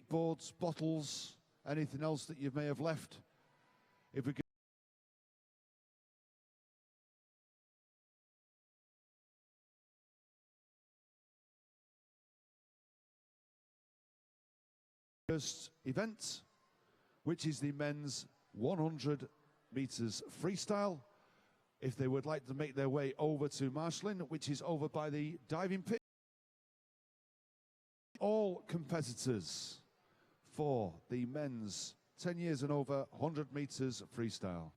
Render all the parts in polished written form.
skateboards, bottles, anything else that you may have left. If we could first event, which is the men's 100 meters freestyle. If they would like to make their way over to marshalling, which is over by the diving pit. All competitors for the men's 10 years and over 100 meters freestyle.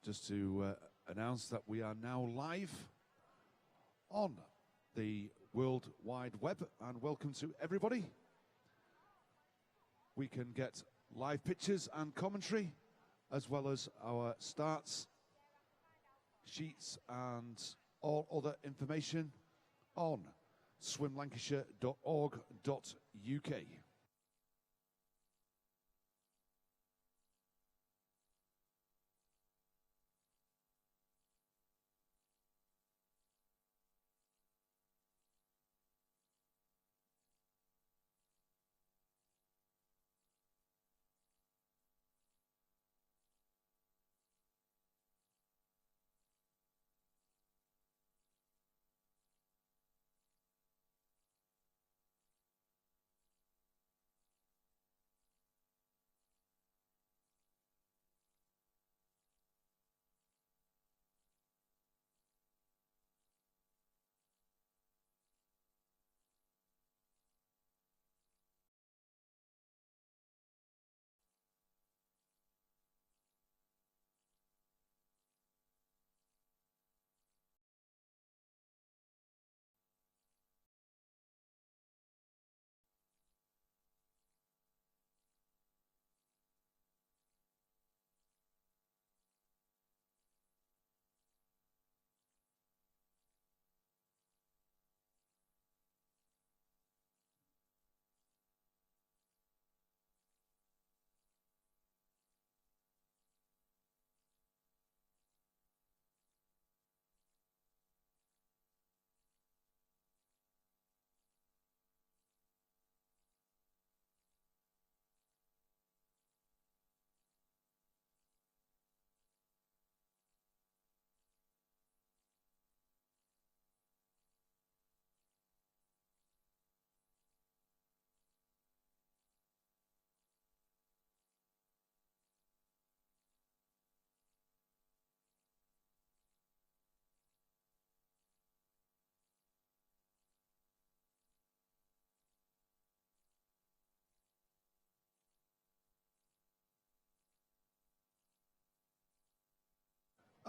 Just to announce that we are now live on the World Wide Web, and welcome to everybody. We can get live pictures and commentary, as well as our starts, sheets, and all other information on swimlancashire.org.uk.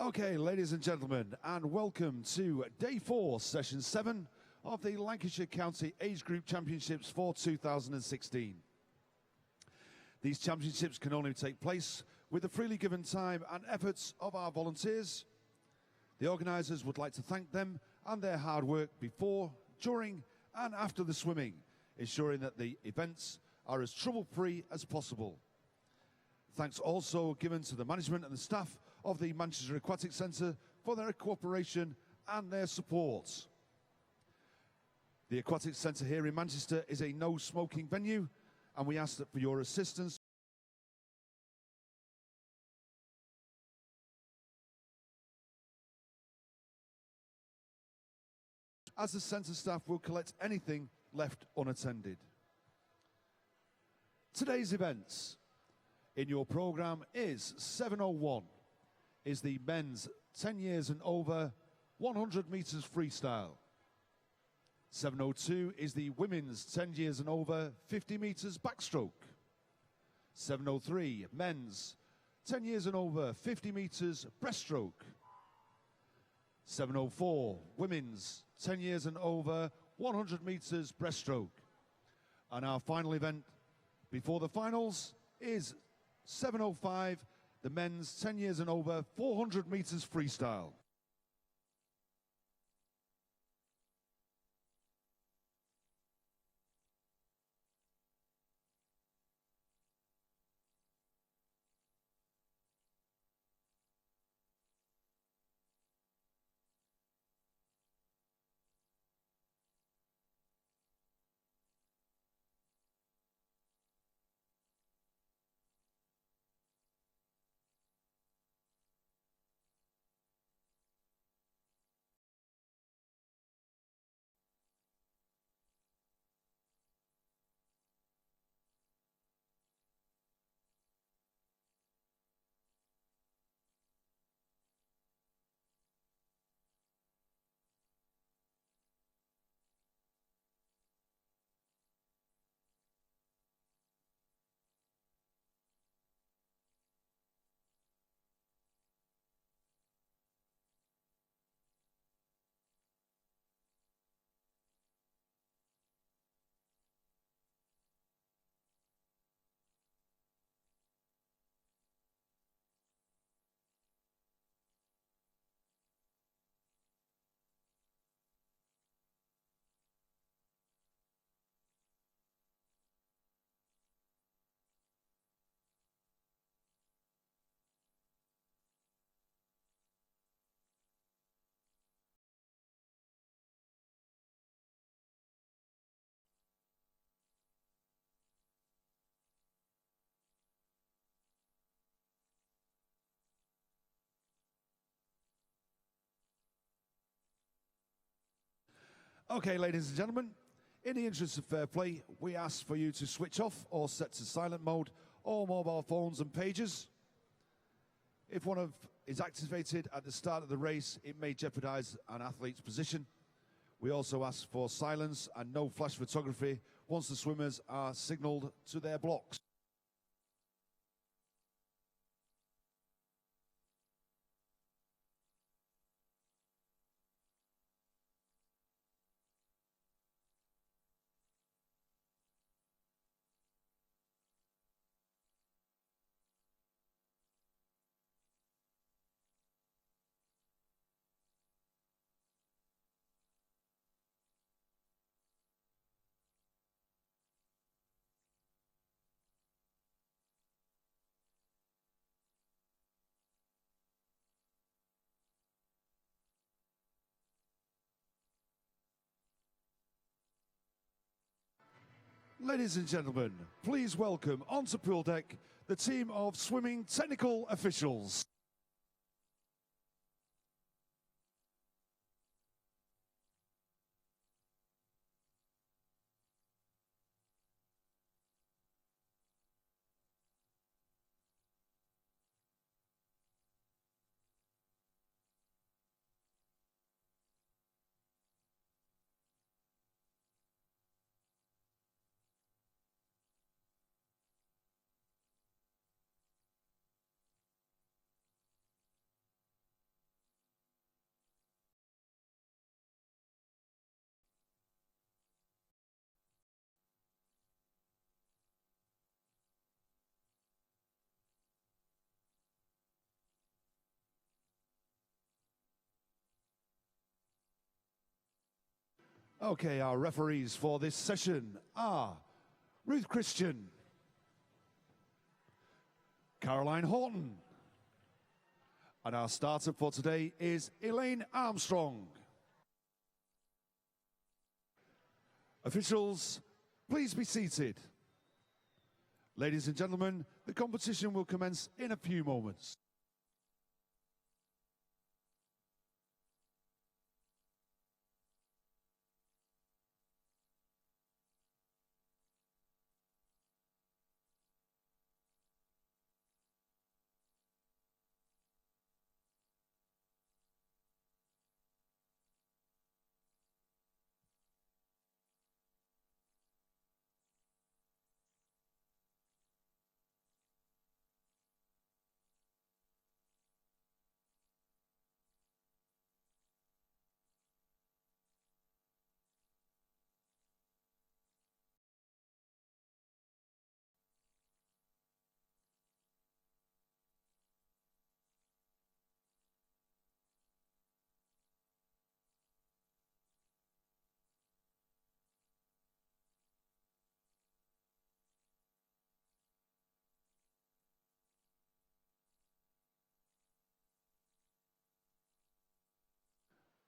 Okay, ladies and gentlemen, and welcome to Day 4, Session 7 of the Lancashire County Age Group Championships for 2016. These championships can only take place with the freely given time and efforts of our volunteers. The organisers would like to thank them and their hard work before, during and after the swimming, ensuring that the events are as trouble-free as possible. Thanks also given to the management and the staff of the Manchester Aquatic Centre for their cooperation and their support. The Aquatic Centre here in Manchester is a no-smoking venue, and we ask that for your assistance as the centre staff will collect anything left unattended. Today's events in your programme is 7:01 is the men's 10 years and over 100 metres freestyle. 7:02 is the women's 10 years and over 50 metres backstroke. 7:03 men's 10 years and over 50 metres breaststroke. 7:04 women's 10 years and over 100 metres breaststroke. And our final event before the finals is 7:05, the men's 10 years and over 400 metres freestyle. Okay, ladies and gentlemen, in the interest of fair play, we ask for you to switch off or set to silent mode all mobile phones and pages. If one of is activated at the start of the race, it may jeopardise an athlete's position. We also ask for silence and no flash photography once the swimmers are signalled to their blocks. Ladies and gentlemen, please welcome onto pool deck the team of swimming technical officials. Okay, our referees for this session are Ruth Christian, Caroline Horton, and our starter for today is Elaine Armstrong. Officials, please be seated. Ladies and gentlemen, the competition will commence in a few moments.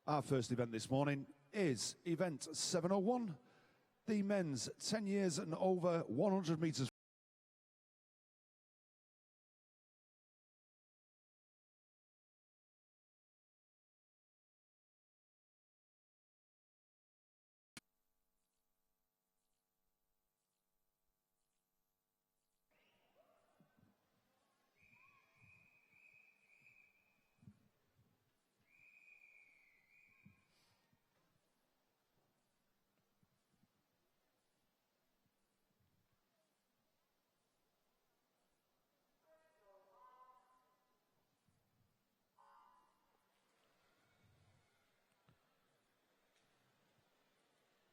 Our first event this morning is event 701, the men's 10 years and over 100 meters.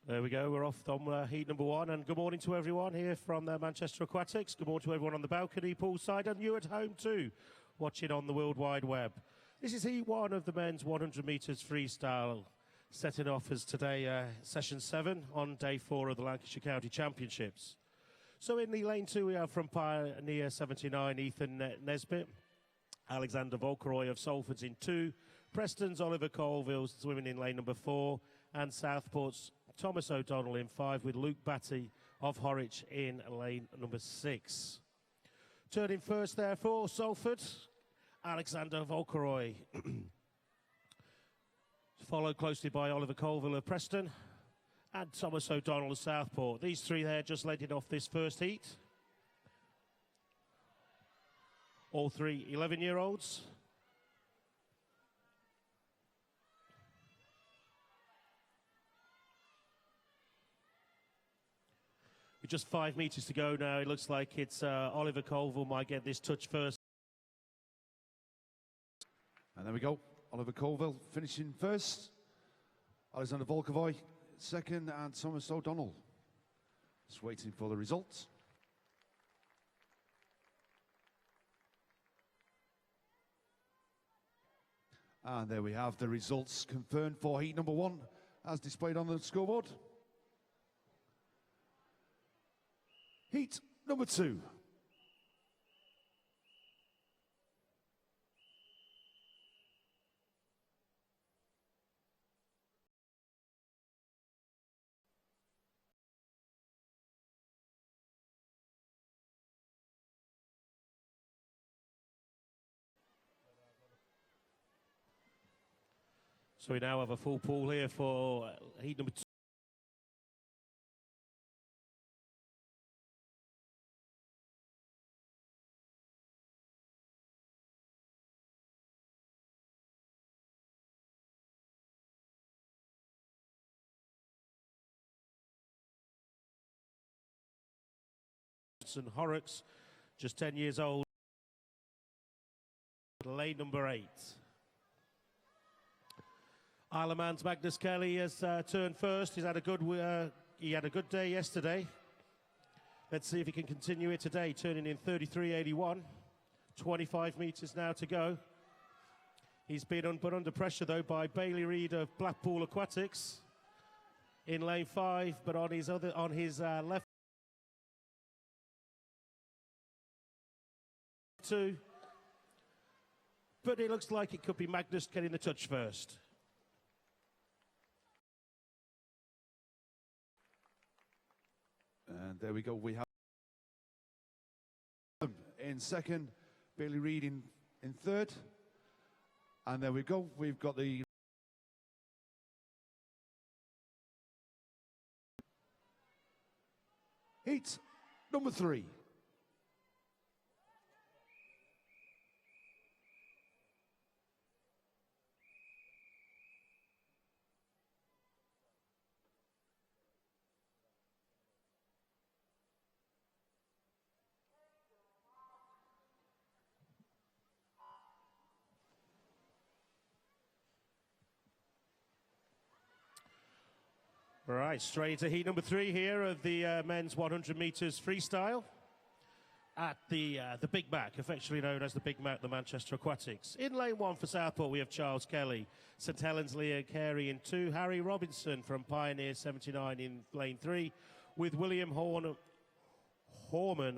There we go, we're off on heat number one, and good morning to everyone here from Manchester Aquatics. Good morning to everyone on the balcony, poolside, and you at home too, watching on the World Wide Web. This is heat one of the men's 100 metres freestyle, setting off as today session 7 on day 4 of the Lancashire County Championships. So in the lane 2 we have from Pioneer 79, Ethan Nesbitt, Alexander Volkeroy of Salford's in 2, Preston's Oliver Colville's swimming in lane number 4, and Southport's Thomas O'Donnell in 5 with Luke Batty of Horwich in lane number 6. Turning first there for Salford, Alexander Volkeroy. Followed closely by Oliver Colville of Preston and Thomas O'Donnell of Southport. These three there just leading off this first heat. All three 11-year-olds. With just 5 meters to go now, it looks like it's Oliver Colville might get this touch first. And there we go, Oliver Colville finishing first, Alexander Volkeroy second, and Thomas O'Donnell just waiting for the results. And there we have the results confirmed for heat number 1 as displayed on the scoreboard. Heat number 2. So we now have a full pool here for heat number 2. And Horrocks, just 10 years old, lane number 8. Isle of Man's Magnus Kelly has turned first. He had a good day yesterday. Let's see if he can continue it today, turning in 33.81. 25 metres now to go. He's been put under pressure though by Bailey Reid of Blackpool Aquatics in lane 5, but on his left 2. But it looks like it could be Magnus getting the touch first. And there we go. We have in second, Bailey Reid in third. And there we go. We've got the heat number 3. All right, straight into heat number 3 here of the men's 100 meters freestyle at the Big Mac, affectionately known as the Big Mac, the Manchester Aquatics. In lane 1 for Southport, we have Charles Kelly, St Helens Leah Carey in 2, Harry Robinson from Pioneer 79 in lane 3, with William Horman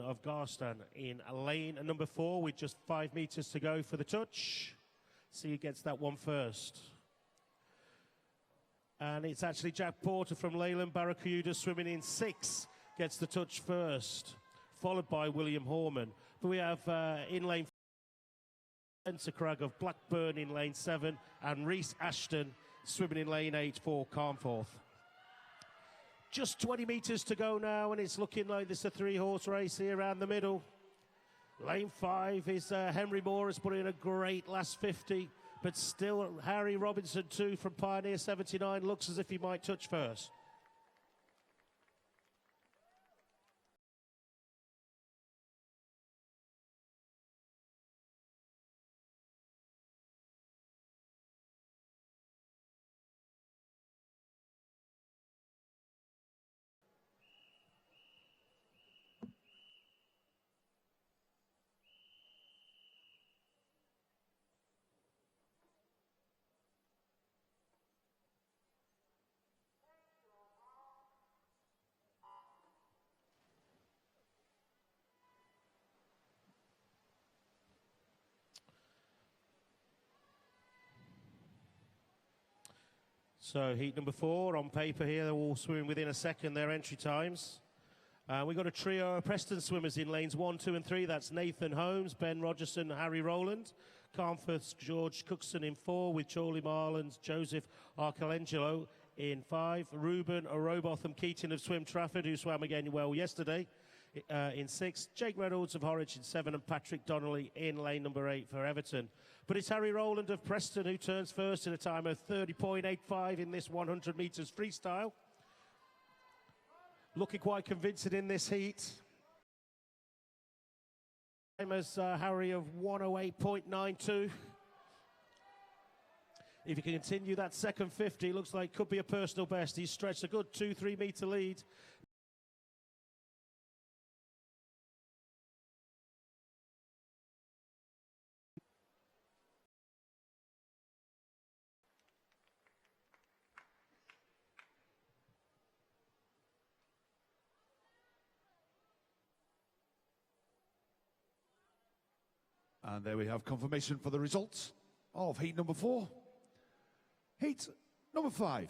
of Garston in lane number 4 with just 5 meters to go for the touch. See who gets that one first. And it's actually Jack Porter from Leyland Barracuda swimming in 6, gets the touch first, followed by William Horman. But we have in lane 4, Spencer Cragg of Blackburn in lane 7, and Reese Ashton swimming in lane 8 for Carnforth. Just 20 metres to go now, and it's looking like this is a 3-horse race here around the middle. Lane 5 is Henry Moore has put in a great last 50. But still, Harry Robinson, too, from Pioneer 79, looks as if he might touch first. So heat number 4 on paper here, they're all swimming within a second their entry times. We've got a trio of Preston swimmers in lanes 1, 2 and 3. That's Nathan Holmes, Ben Rogerson, Harry Rowland. Carnforth's George Cookson in 4 with Charlie Marlins, Joseph Arcangelo in 5. Ruben Robotham Keating of Swim Trafford, who swam again well yesterday, in 6. Jake Reynolds of Horwich in 7, and Patrick Donnelly in lane number 8 for Everton. But it's Harry Rowland of Preston who turns first in a time of 30.85 in this 100 metres freestyle. Looking quite convincing in this heat. Same as Harry of 108.92. If he can continue that second 50, looks like could be a personal best. He's stretched a good 2-3 metre lead. And there we have confirmation for the results of heat number 4. Heat number 5.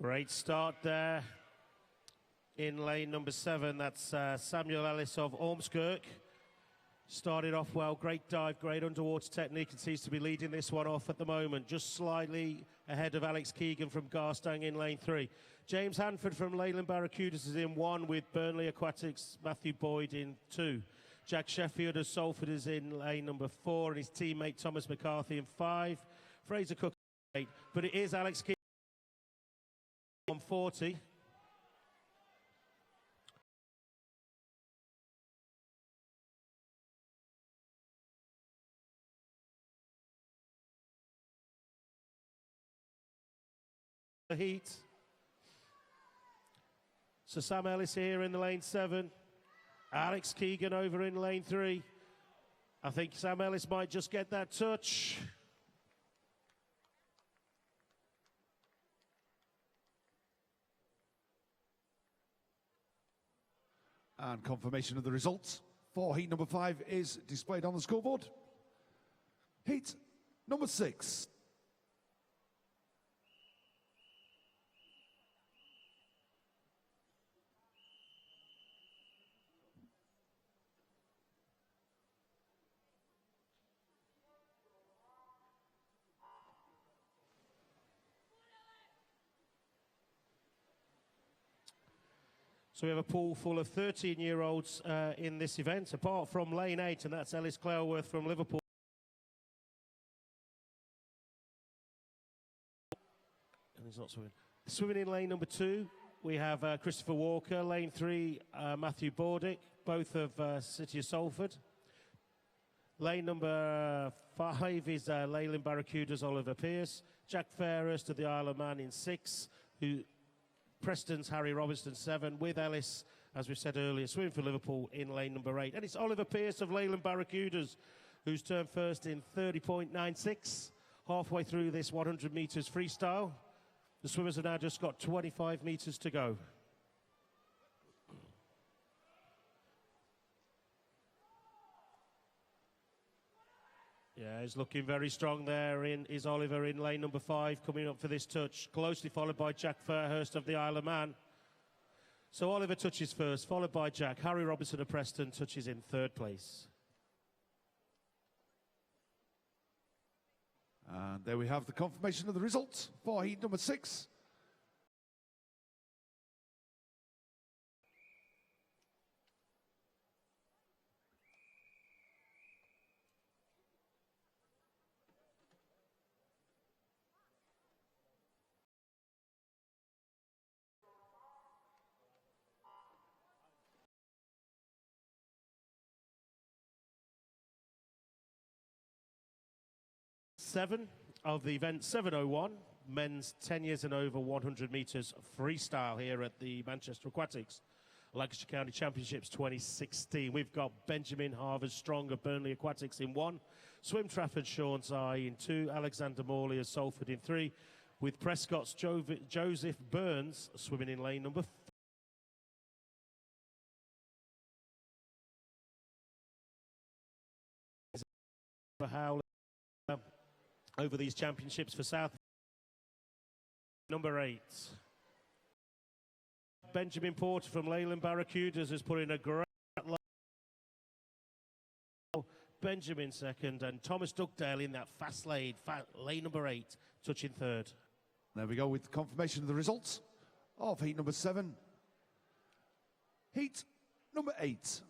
Great start there. In lane number 7, that's Samuel Ellis of Ormskirk. Started off well, great dive, great underwater technique, and seems to be leading this one off at the moment. Just slightly ahead of Alex Keegan from Garstang in lane 3. James Hanford from Leyland Barracudas is in 1 with Burnley Aquatics, Matthew Boyd in 2. Jack Sheffield of Salford is in lane number 4, and his teammate Thomas McCarthy in 5. Fraser Cook in 8, but it is Alex Keegan on 40. the heat. So Sam Ellis here in the lane 7. Alex Keegan over in lane 3. I think Sam Ellis might just get that touch. And confirmation of the results for heat number 5 is displayed on the scoreboard. Heat number 6. So we have a pool full of 13-year-olds in this event, apart from lane 8, and that's Ellis Clareworth from Liverpool. And he's not swimming. Swimming in lane number 2, we have Christopher Walker. Lane 3, Matthew Bordick, both of City of Salford. Lane number 5 is Leyland Barracuda's Oliver Pearce. Jack Fairhurst of the Isle of Man in 6, Preston's Harry Robinson 7, with Ellis, as we said earlier, swimming for Liverpool in lane number 8. And it's Oliver Pearce of Leyland Barracudas, who's turned first in 30.96, halfway through this 100 metres freestyle. The swimmers have now just got 25 metres to go. Yeah, he's looking very strong there. Is Oliver in lane number 5, coming up for this touch, closely followed by Jack Fairhurst of the Isle of Man. So Oliver touches first, followed by Jack. Harry Robinson of Preston touches in 3rd place. And there we have the confirmation of the results for heat number 6. Seven of the event 701, men's 10 years and over 100 metres freestyle here at the Manchester Aquatics Lancashire County Championships 2016. We've got Benjamin Harvard Strong of Burnley Aquatics in 1, Swim Trafford Sean's Eye in 2, Alexander Morley of Salford in 3, with Prescott's Joseph Burns swimming in lane number 4. Howler over these championships for South. Number 8. Benjamin Porter from Leyland Barracudas has put in a great line. Benjamin 2nd, and Thomas Dugdale in that fast lane, lane number 8, touching 3rd. There we go with confirmation of the results of heat number 7. Heat number 8.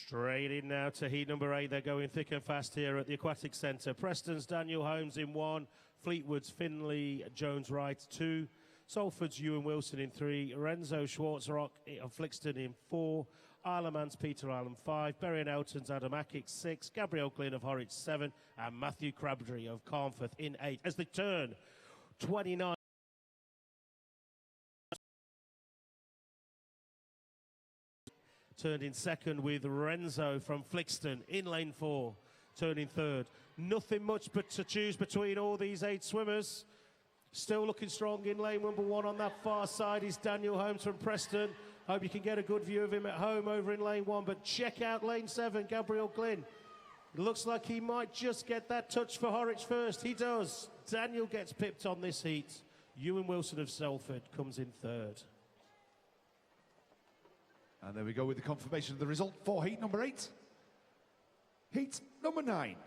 Straight in now to heat number 8. They're going thick and fast here at the Aquatic Centre. Preston's Daniel Holmes in 1, Fleetwood's Finley Jones Wright 2, Salford's Ewan Wilson in 3, Renzo Schwarzrock of Flixton in 4, Isle of Man's Peter Island 5, Berry and Elton's Adam Ackett 6, Gabriel Glynn of Horwich 7, and Matthew Crabtree of Carnforth in 8. As they turn 29. Turned in 2nd with Renzo from Flixton in lane 4, turning 3rd. Nothing much but to choose between all these 8 swimmers. Still looking strong in lane number 1 on that far side is Daniel Holmes from Preston. Hope you can get a good view of him at home over in lane 1, but check out lane 7, Gabriel Glynn. It looks like he might just get that touch for Horwich first. He does. Daniel gets pipped on this heat. Ewan Wilson of Salford comes in 3rd. And there we go with the confirmation of the result for heat number 8. Heat number 9.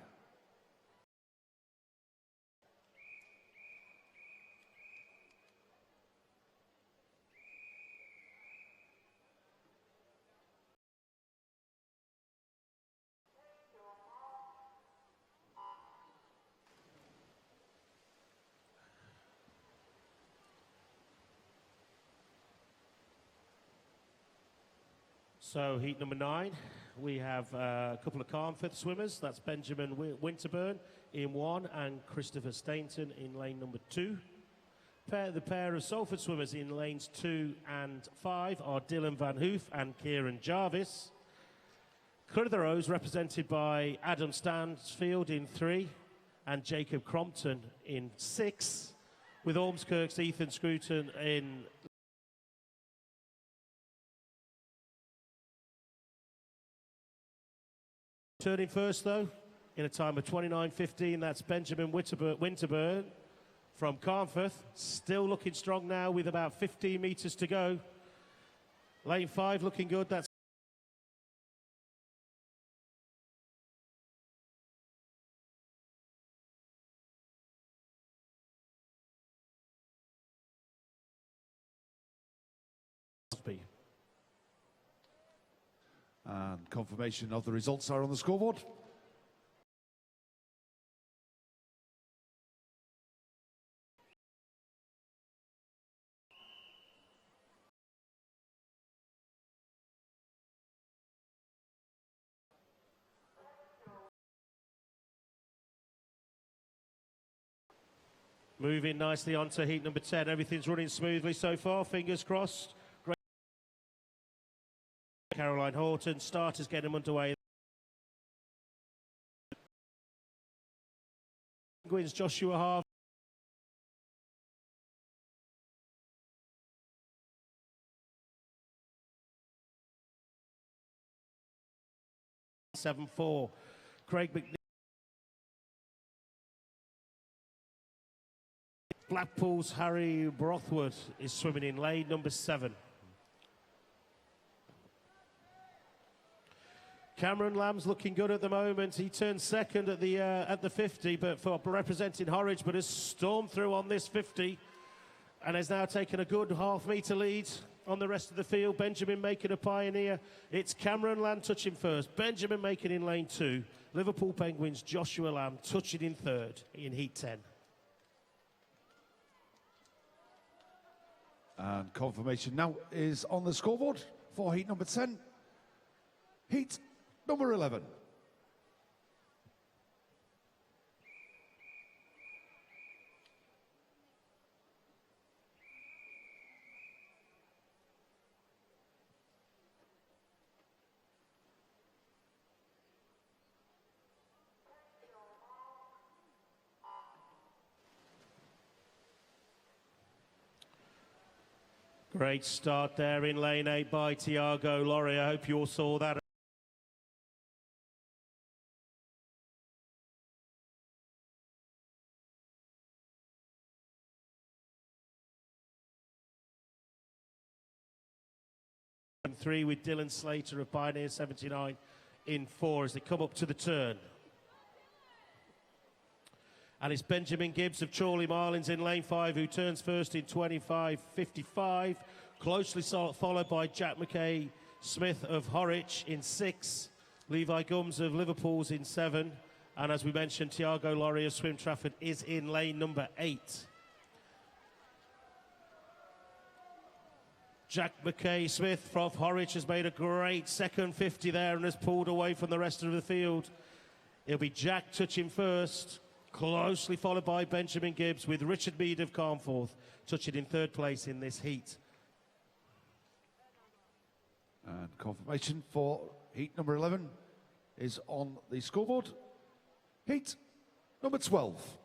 So heat number 9, we have a couple of Carnforth swimmers. That's Benjamin Winterburn in 1 and Christopher Stainton in lane number 2. The pair of Salford swimmers in lanes 2 and 5 are Dylan Van Hoof and Kieran Jarvis. Clitheroes represented by Adam Stansfield in 3 and Jacob Crompton in 6, with Ormskirk's Ethan Scruton in turning first, though, in a time of 29.15. That's Benjamin Winterburn from Carnforth. Still looking strong now with about 15 metres to go. Lane 5 looking good. That's And confirmation of the results are on the scoreboard. moving nicely on to heat number 10. Everything's running smoothly so far, fingers crossed. Great. Caroline Horton, starters getting them underway. Penguins, Joshua Harvey. (7-4). Craig McNeil. Blackpool's Harry Brothwood is swimming in lane number 7. Cameron Lamb's looking good at the moment. He turned second at the 50, but for representing Horwich, but has stormed through on this 50 and has now taken a good half-metre lead on the rest of the field. Benjamin making a pioneer. It's Cameron Lamb touching first. Benjamin making in lane 2. Liverpool Penguins, Joshua Lamb touching in 3rd in heat 10. And confirmation now is on the scoreboard for heat number 10. Heat number 11. Great start there in lane 8 by Tiago Laurie. I hope you all saw that. And 3 with Dylan Slater of Pioneer 79 in 4 as they come up to the turn. And it's Benjamin Gibbs of Chorley Marlins in lane 5 who turns first in 25.55. Closely followed by Jack McKay Smith of Horwich in 6. Levi Gums of Liverpool's in 7. And as we mentioned, Tiago Laurie of Swim Trafford is in lane number 8. Jack McKay Smith from Horwich has made a great second 50 there and has pulled away from the rest of the field. It'll be Jack touching first. Closely followed by Benjamin Gibbs with Richard Mead of Carnforth touching in 3rd place in this heat. And confirmation for heat number 11 is on the scoreboard. Heat number 12.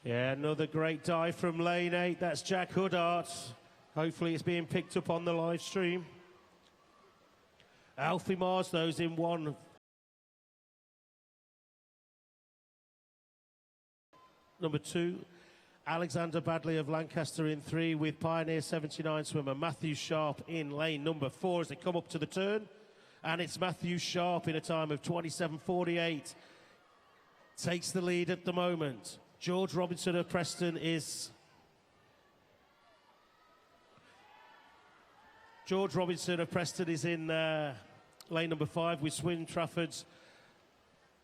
Yeah, another great dive from lane 8. That's Jack Hoodart. Hopefully it's being picked up on the live stream. Alfie Marsdow's in 1. Number 2, Alexander Badley of Lancaster in 3 with Pioneer 79 swimmer Matthew Sharp in lane number 4 as they come up to the turn. And it's Matthew Sharp in a time of 27.48. Takes the lead at the moment. George Robinson of Preston is George Robinson of Preston is in lane number 5 with Swim Trafford's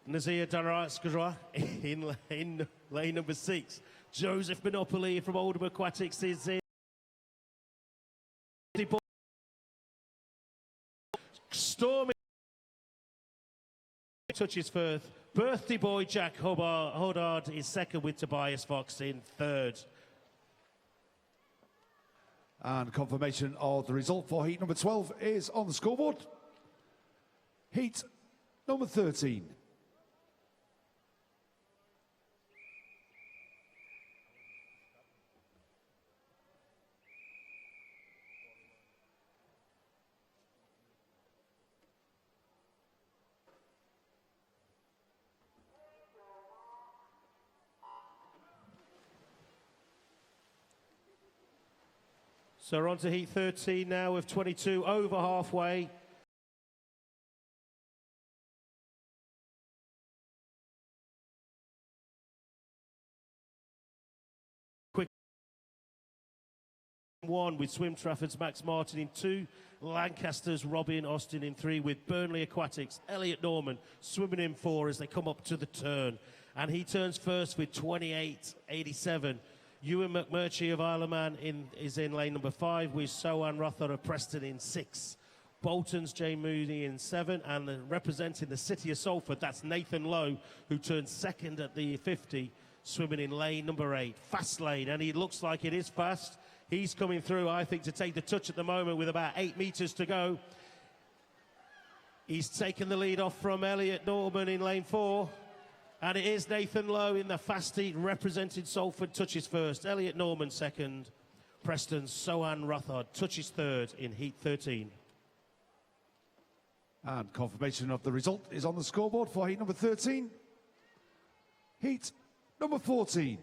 Nazir Daraskajra in lane number 6. Joseph Monopoly from Oldham Aquatics is in. Stormy touches first. Birthday boy Jack Hodard is second with Tobias Fox in third. And confirmation of the result for heat number 12 is on the scoreboard. Heat number 13. So we're on to heat 13 now with 22 over halfway. Quick 1 with Swim Trafford's Max Martin in 2. Lancaster's Robin Austin in 3 with Burnley Aquatics. Elliot Norman swimming in 4 as they come up to the turn. And he turns first with 28.87. Ewan McMurtry of Isle of Man is in lane number 5 with Sohan Rothar of Preston in 6. Bolton's Jay Mooney in 7, and representing the city of Salford, that's Nathan Lowe, who turned second at the 50, swimming in lane number 8. Fast lane, and he looks like it is fast. He's coming through, I think, to take the touch at the moment with about 8 metres to go. He's taken the lead off from Elliot Norman in lane 4. And it is Nathan Lowe in the fast heat representing Salford, touches first. Elliot Norman second. Preston's Sohan Rothard touches third in heat 13. And confirmation of the result is on the scoreboard for heat number 13. Heat number 14.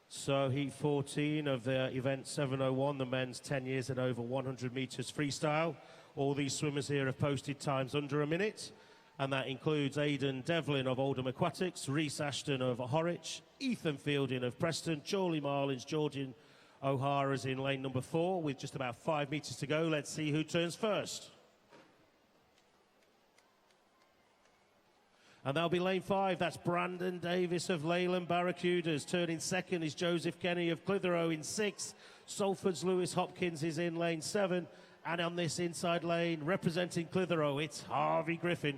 So heat 14 of the event 701, the men's 10 years and over 100 metres freestyle. All these swimmers here have posted times under a minute, and that includes Aidan Devlin of Oldham Aquatics, Rhys Ashton of Horwich, Ethan Fielding of Preston, Charlie Marlins, Georgian O'Hara's in lane number 4 with just about 5 metres to go. Let's see who turns first. And that'll be lane 5. That's Brandon Davis of Leyland Barracudas. Turning second is Joseph Kenny of Clitheroe in 6. Salford's Lewis Hopkins is in lane 7. And on this inside lane, representing Clitheroe, it's Harvey Griffin.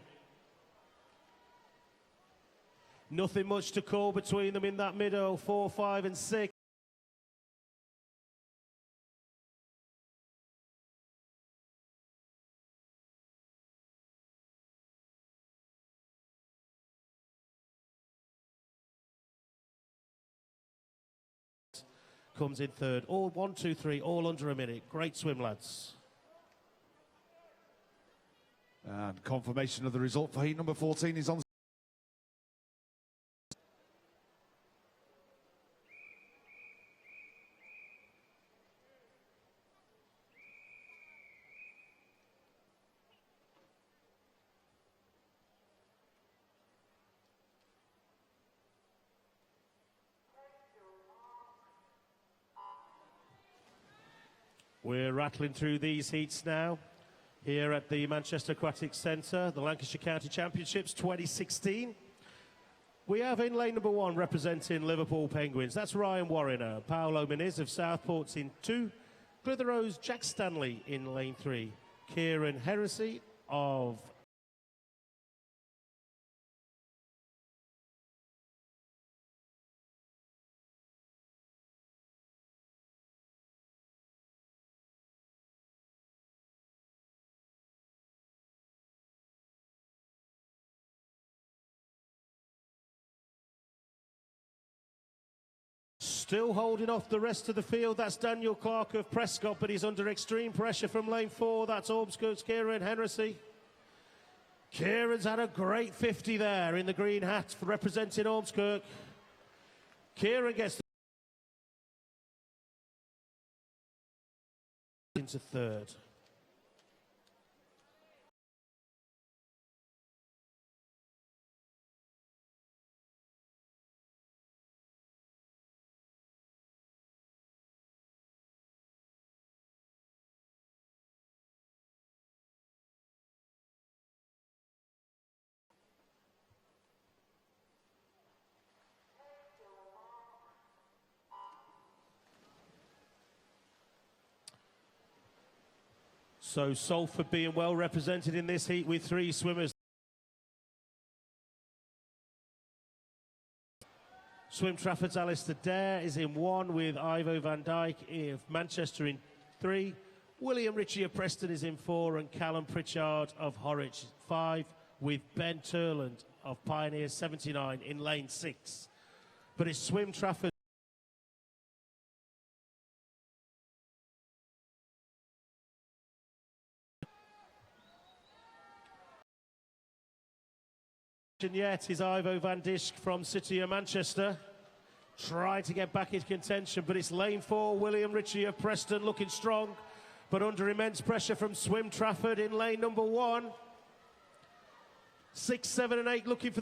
Nothing much to call between them in that middle, 4, 5 and 6. Comes in third. All 1, 2, 3, all under a minute. Great swim, lads. And confirmation of the result for heat number 14 is on. We're rattling through these heats now here at the Manchester Aquatics Centre, the Lancashire County Championships 2016. We have in lane number 1 representing Liverpool Penguins. That's Ryan Warriner. Paolo Meniz of Southport's in 2. Clitheroe's Jack Stanley in lane 3. Kieran Heresy of still holding off the rest of the field. That's Daniel Clark of Prescott, but he's under extreme pressure from lane 4. That's Ormskirk's Kieran Henry. Kieran's had a great 50 there in the green hat for representing Ormskirk. Kieran gets into third. So Salford being well represented in this heat with 3 swimmers. Swim Trafford's Alistair Dare is in 1 with Ivo van Dijk of Manchester in 3. William Ritchie of Preston is in 4 and Callum Pritchard of Horwich 5 with Ben Turland of Pioneer 79 in lane 6. But it's Swim Trafford. Yet is Ivo van Dijk from City of Manchester, trying to get back into contention, but it's lane 4, William Ritchie of Preston looking strong, but under immense pressure from Swim Trafford in lane number 1. 6, 7 and 8 looking for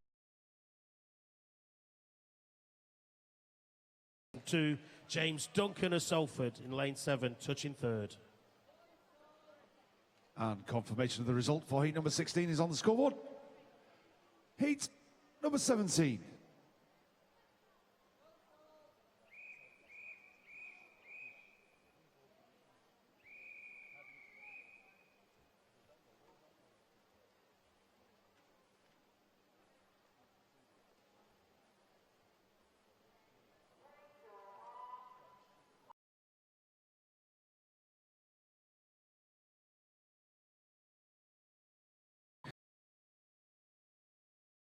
to James Duncan of Salford in lane 7, touching third. And confirmation of the result for heat number 16 is on the scoreboard. Heat number 17.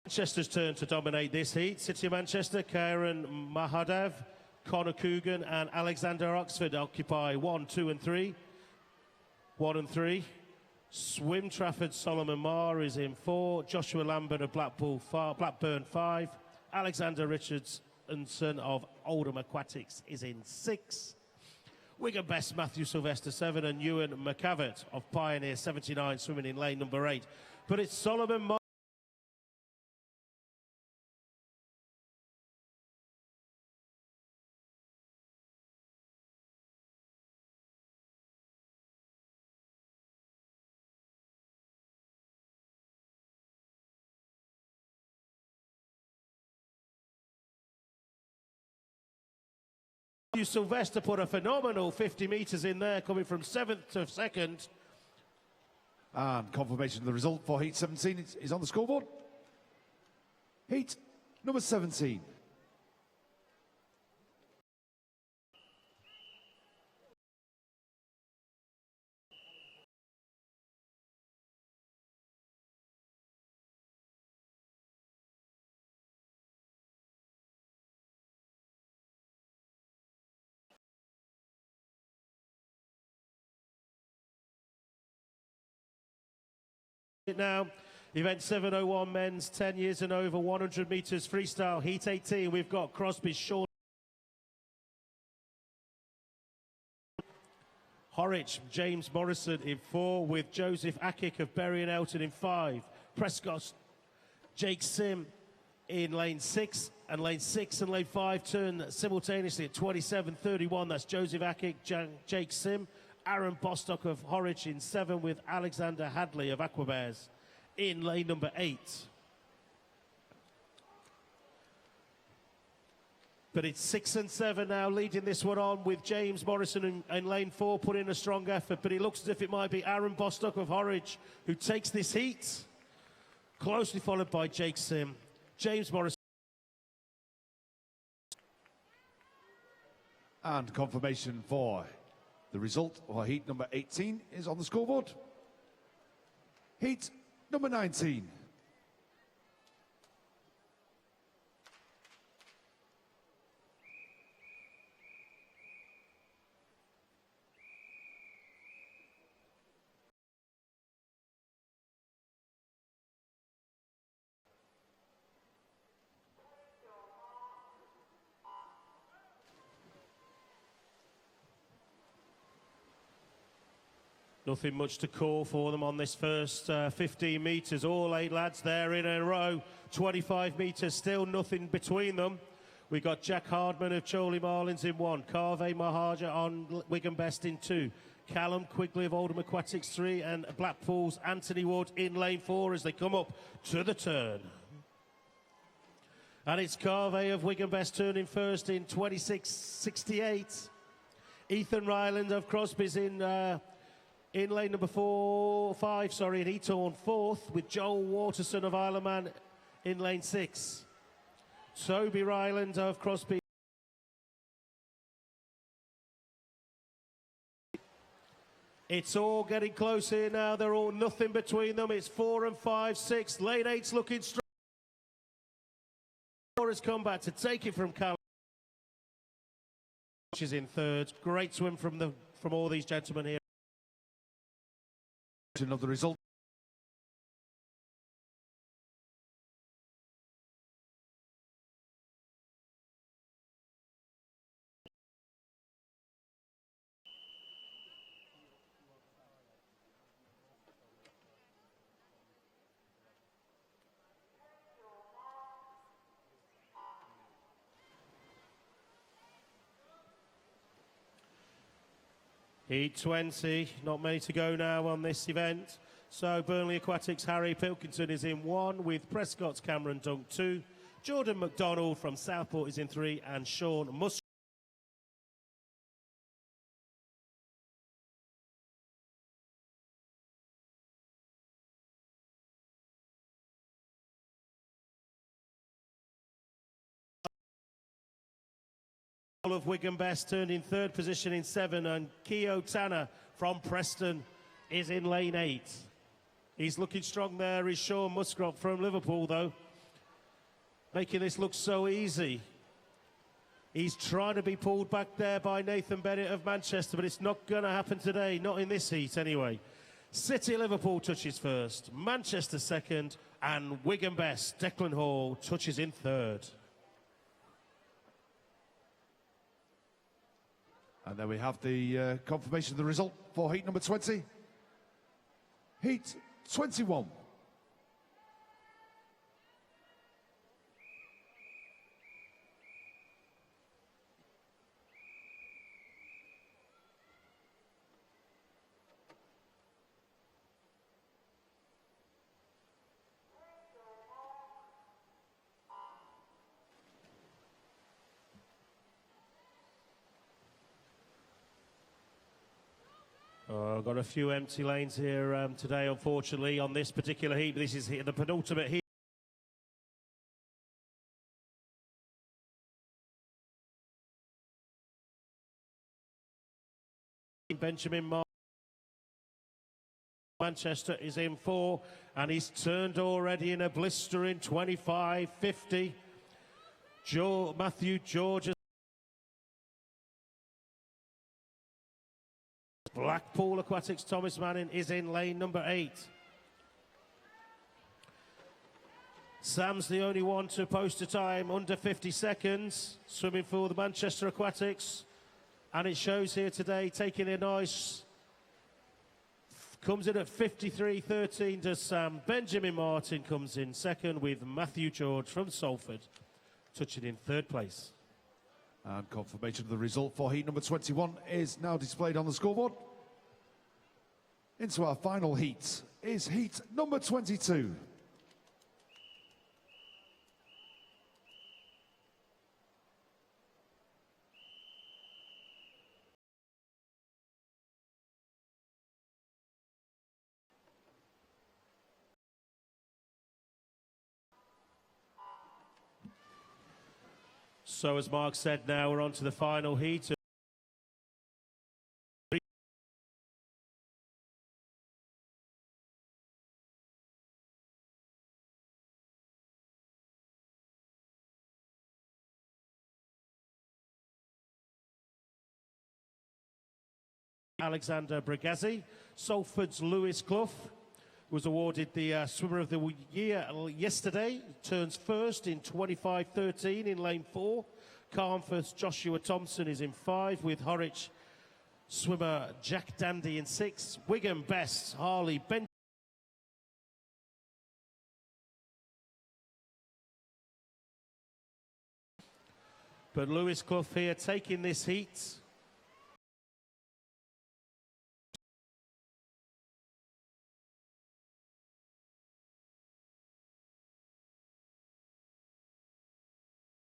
Manchester's turn to dominate this heat. City of Manchester, Kieran Mahadev, Connor Coogan and Alexander Oxford occupy 1, 2 and 3. 1 and 3. Swim Trafford, Solomon Marr is in 4. Joshua Lambert of Blackburn 5. Alexander Richardson of Oldham Aquatics is in 6. Wigan Best, Matthew Sylvester 7 and Ewan McCavett of Pioneer 79 swimming in lane number 8. But it's Solomon Marr Sylvester put a phenomenal 50 metres in there, coming from 7th to 2nd. And confirmation of the result for heat 17 is on the scoreboard. Heat number 17. Now, event 701 men's 10 years and over 100 metres freestyle, heat 18. We've got Crosby's Sean Horwich, James Morrison in 4 with Joseph Akick of Bury and Elton in 5. Prescott, Jake Sim in lane 6 and lane 6 and lane 5 turn simultaneously at 27.31. That's Joseph Akick, Jake Sim. Aaron Bostock of Horwich in 7 with Alexander Hadley of Aquabears in lane number 8. But it's 6 and 7 now leading this one on with James Morrison in lane 4 putting in a strong effort, but it looks as if it might be Aaron Bostock of Horwich who takes this heat, closely followed by Jake Sim. James Morrison. And confirmation for the result for heat number 18 is on the scoreboard. Heat number 19. Nothing much to call for them on this first 15 metres. All 8 lads there in a row. 25 metres, still nothing between them. We got Jack Hardman of Chorley Marlins in 1. Carve Mahaja on Wigan Best in 2. Callum Quigley of Oldham Aquatics 3. And Blackpool's Anthony Wood in lane 4 as they come up to the turn. And it's Carve of Wigan Best turning first in 26.68. Ethan Ryland of Crosby's in lane number 5, and he turned 4th with Joel Waterson of Isle of Man in lane 6. Toby Ryland of Crosby. It's all getting close here now. They're all nothing between them. It's 4 and 5, 6. Lane 8's looking strong. Has come back to take it from Callum. She's in 3rd. Great swim from all these gentlemen here. Of the result. Heat 20, not many to go now on this event. So Burnley Aquatics' Harry Pilkington is in 1 with Prescott's Cameron Dunk 2. Jordan McDonald from Southport is in 3 and Sean Musgrove. Of Wigan Best turned in 3rd position in 7, and Keo Tanner from Preston is in lane 8. He's looking strong there, is Sean Musgrove from Liverpool, though, making this look so easy. He's trying to be pulled back there by Nathan Bennett of Manchester, but it's not going to happen today, not in this heat anyway. City Liverpool touches first, Manchester second, and Wigan Best, Declan Hall, touches in 3rd. And then we have the confirmation of the result for heat number 20. Heat 21. I've got a few empty lanes here today, unfortunately, on this particular heat. This is the penultimate heat. Benjamin Manchester is in 4, and he's turned already in a blistering 25.50. Matthew George. Blackpool Aquatics' Thomas Manning is in lane number 8. Sam's the only one to post a time under 50 seconds, swimming for the Manchester Aquatics. And it shows here today, taking a nice, comes in at 53.13 does Sam. Benjamin Martin comes in second with Matthew George from Salford, touching in 3rd place. And confirmation of the result for heat number 21 is now displayed on the scoreboard. Into our final heat is heat number 22. So as Mark said, now we're on to the final heat. Alexander Brigazzi, Salford's Lewis Clough was awarded the Swimmer of the Year yesterday. Turns first in 25.13 in lane 4. Carnforth's Joshua Thompson is in 5 with Horwich Swimmer Jack Dandy in 6, Wigan Best, Harley Ben. But Lewis Clough here taking this heat.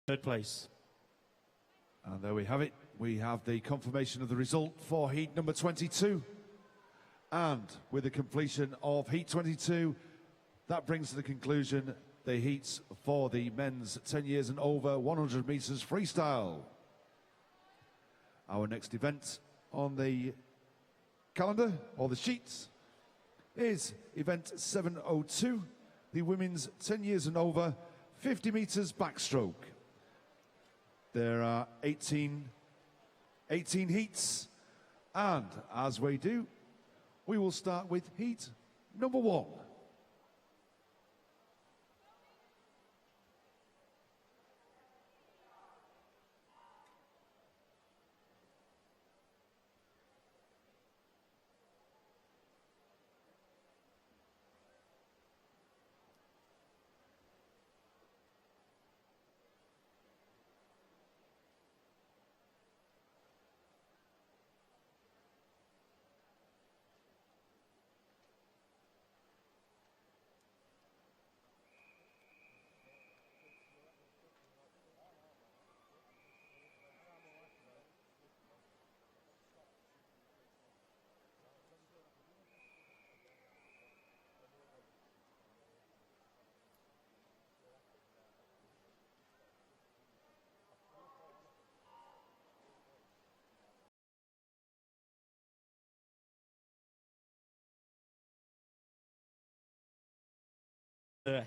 Third place. And there we have it. We have the confirmation of the result for heat number 22. And with the completion of heat 22, that brings to the conclusion the heats for the men's 10 years and over 100 meters freestyle. Our next event on the calendar, or the sheets, is event 702, the women's 10 years and over 50 meters backstroke. There are 18 heats, and as we do, we will start with heat number 1.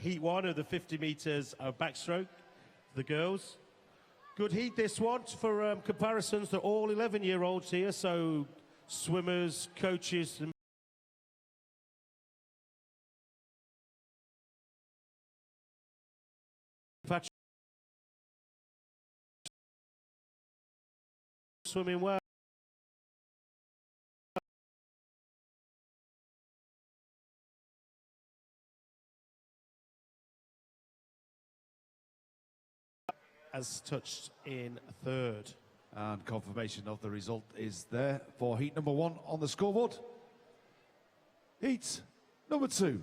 Heat 1 of the 50 meters of backstroke, the girls. Good heat this one for comparisons. They're all 11-year-olds here, so swimmers, coaches, and swimming well. As touched in 3rd. And confirmation of the result is there for heat number 1 on the scoreboard. Heat number 2.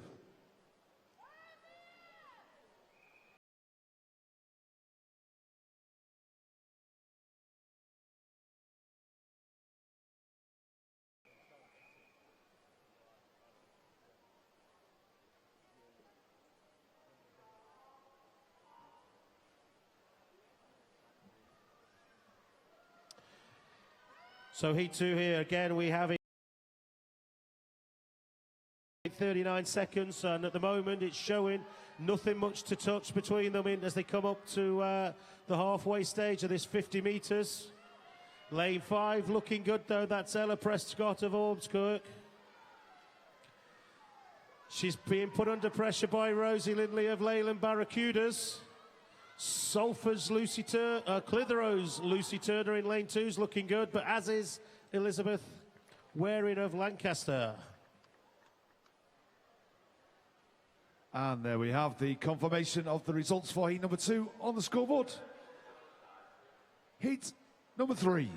So heat 2 here again, we have 39 seconds, and at the moment it's showing nothing much to touch between them as they come up to the halfway stage of this 50 metres. Lane 5 looking good though, that's Ella Prescott of Ormskirk. She's being put under pressure by Rosie Lindley of Leyland Barracudas. Salford's Lucy Clitheroe's Lucy Turner in lane 2 is looking good, but as is Elizabeth Waring of Lancaster. And there we have the confirmation of the results for heat number 2 on the scoreboard. Heat number 3.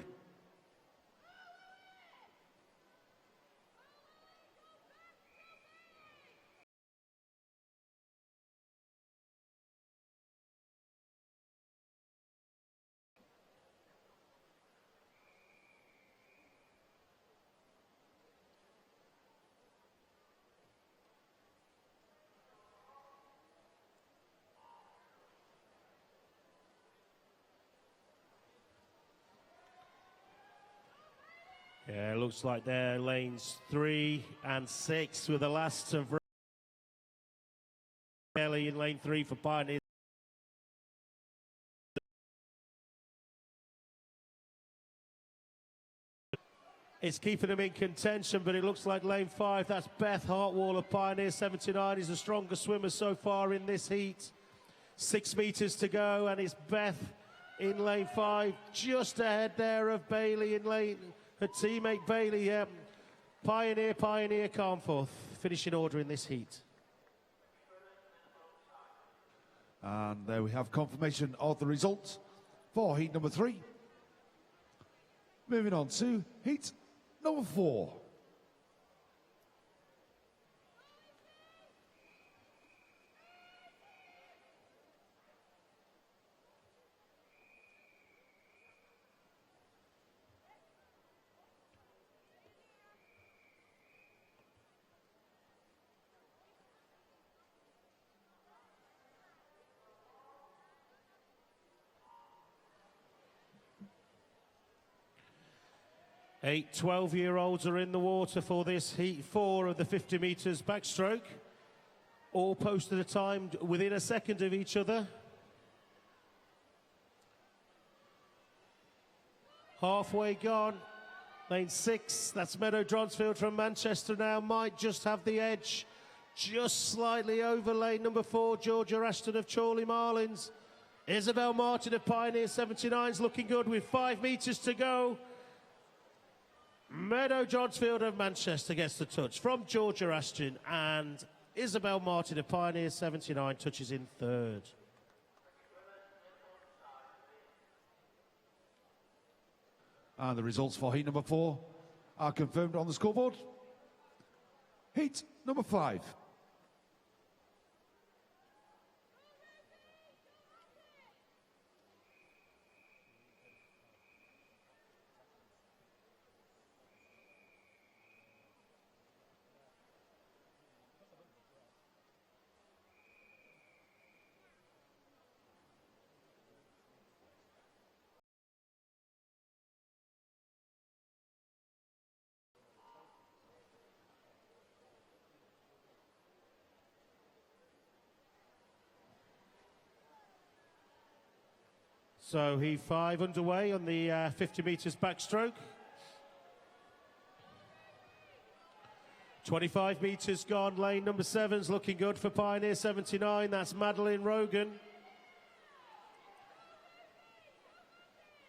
Yeah, it looks like they're lanes 3 and 6 with the last of Kelly in lane 3 for Pioneer. It's keeping them in contention, but it looks like lane 5, that's Beth Hartwall of Pioneer 79, is the strongest swimmer so far in this heat. 6 meters to go, and it's Beth in lane 5, just ahead there of Bailey in lane her teammate Bailey. Pioneer, Carnforth, finishing order in this heat. And there we have confirmation of the results for heat number 3. Moving on to heat number 4. Eight 12-year-olds are in the water for this heat 4 of the 50 metres backstroke. All posted a time within a second of each other. Halfway gone. Lane 6, that's Meadow Dronsfield from Manchester now, might just have the edge. Just slightly over lane number 4, Georgia Ashton of Chorley Marlins. Isabel Martin of Pioneer 79's looking good with 5 metres to go. Meadow Dronsfield of Manchester gets the touch from Georgia Ashton, and Isabel Martin of Pioneer 79 touches in 3rd. And the results for heat number 4 are confirmed on the scoreboard. Heat number 5. So heat 5 underway on the 50 metres backstroke. 25 metres gone, lane number 7's looking good for Pioneer 79, that's Madeline Rogan.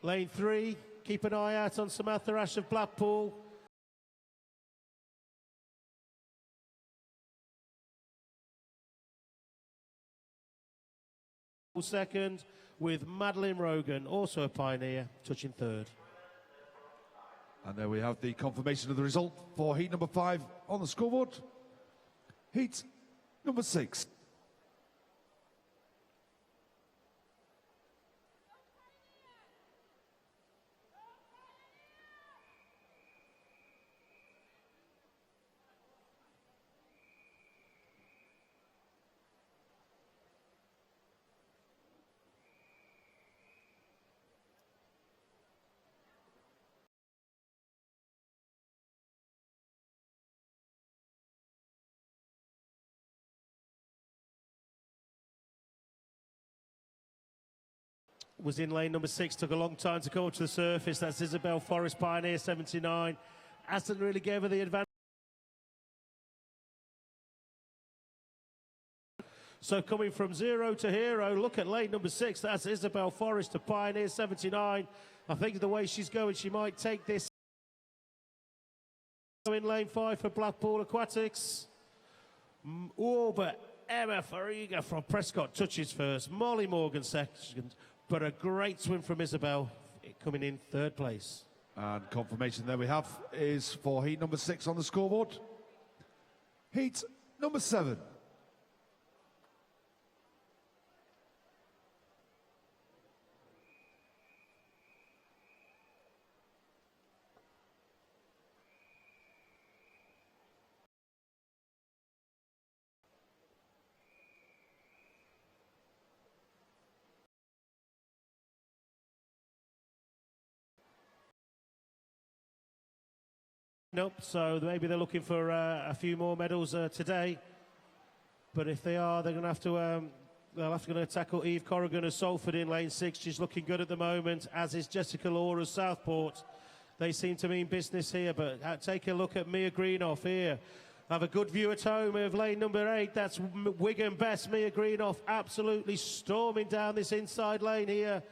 Lane 3, keep an eye out on Samantha Ash of Blackpool. Second with Madeline Rogan, also a Pioneer, touching 3rd. And there we have the confirmation of the result for heat number 5 on the scoreboard. Heat number 6. Was in lane number 6, took a long time to come to the surface. That's Isabel Forrest, Pioneer 79. Aston really gave her the advantage. So coming from 0 to hero, look at lane number 6. That's Isabel Forrest to Pioneer 79. I think the way she's going, she might take this. In lane 5 for Blackpool Aquatics. Oh, but Emma Fariga from Prescott touches first. Molly Morgan second. But a great swim from Isabel, coming in 3rd place. And confirmation there we have is for heat number 6 on the scoreboard. Heat number 7. Nope, so maybe they're looking for a few more medals today. But if they are, they're going to have to they'll have to tackle Eve Corrigan of Salford in lane 6. She's looking good at the moment, as is Jessica Laura of Southport. They seem to mean business here, but take a look at Mia Greenoff here. Have a good view at home of lane number 8. That's Wigan best. Mia Greenoff absolutely storming down this inside lane here.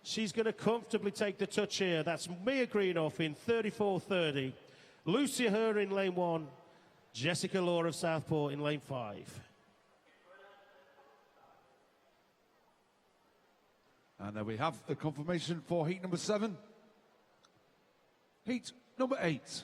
She's going to comfortably take the touch here. That's Mia Greenoff in 34.30. Lucia Her in lane 1. Jessica Law of Southport in lane 5. And there we have the confirmation for heat number 7. Heat number 8.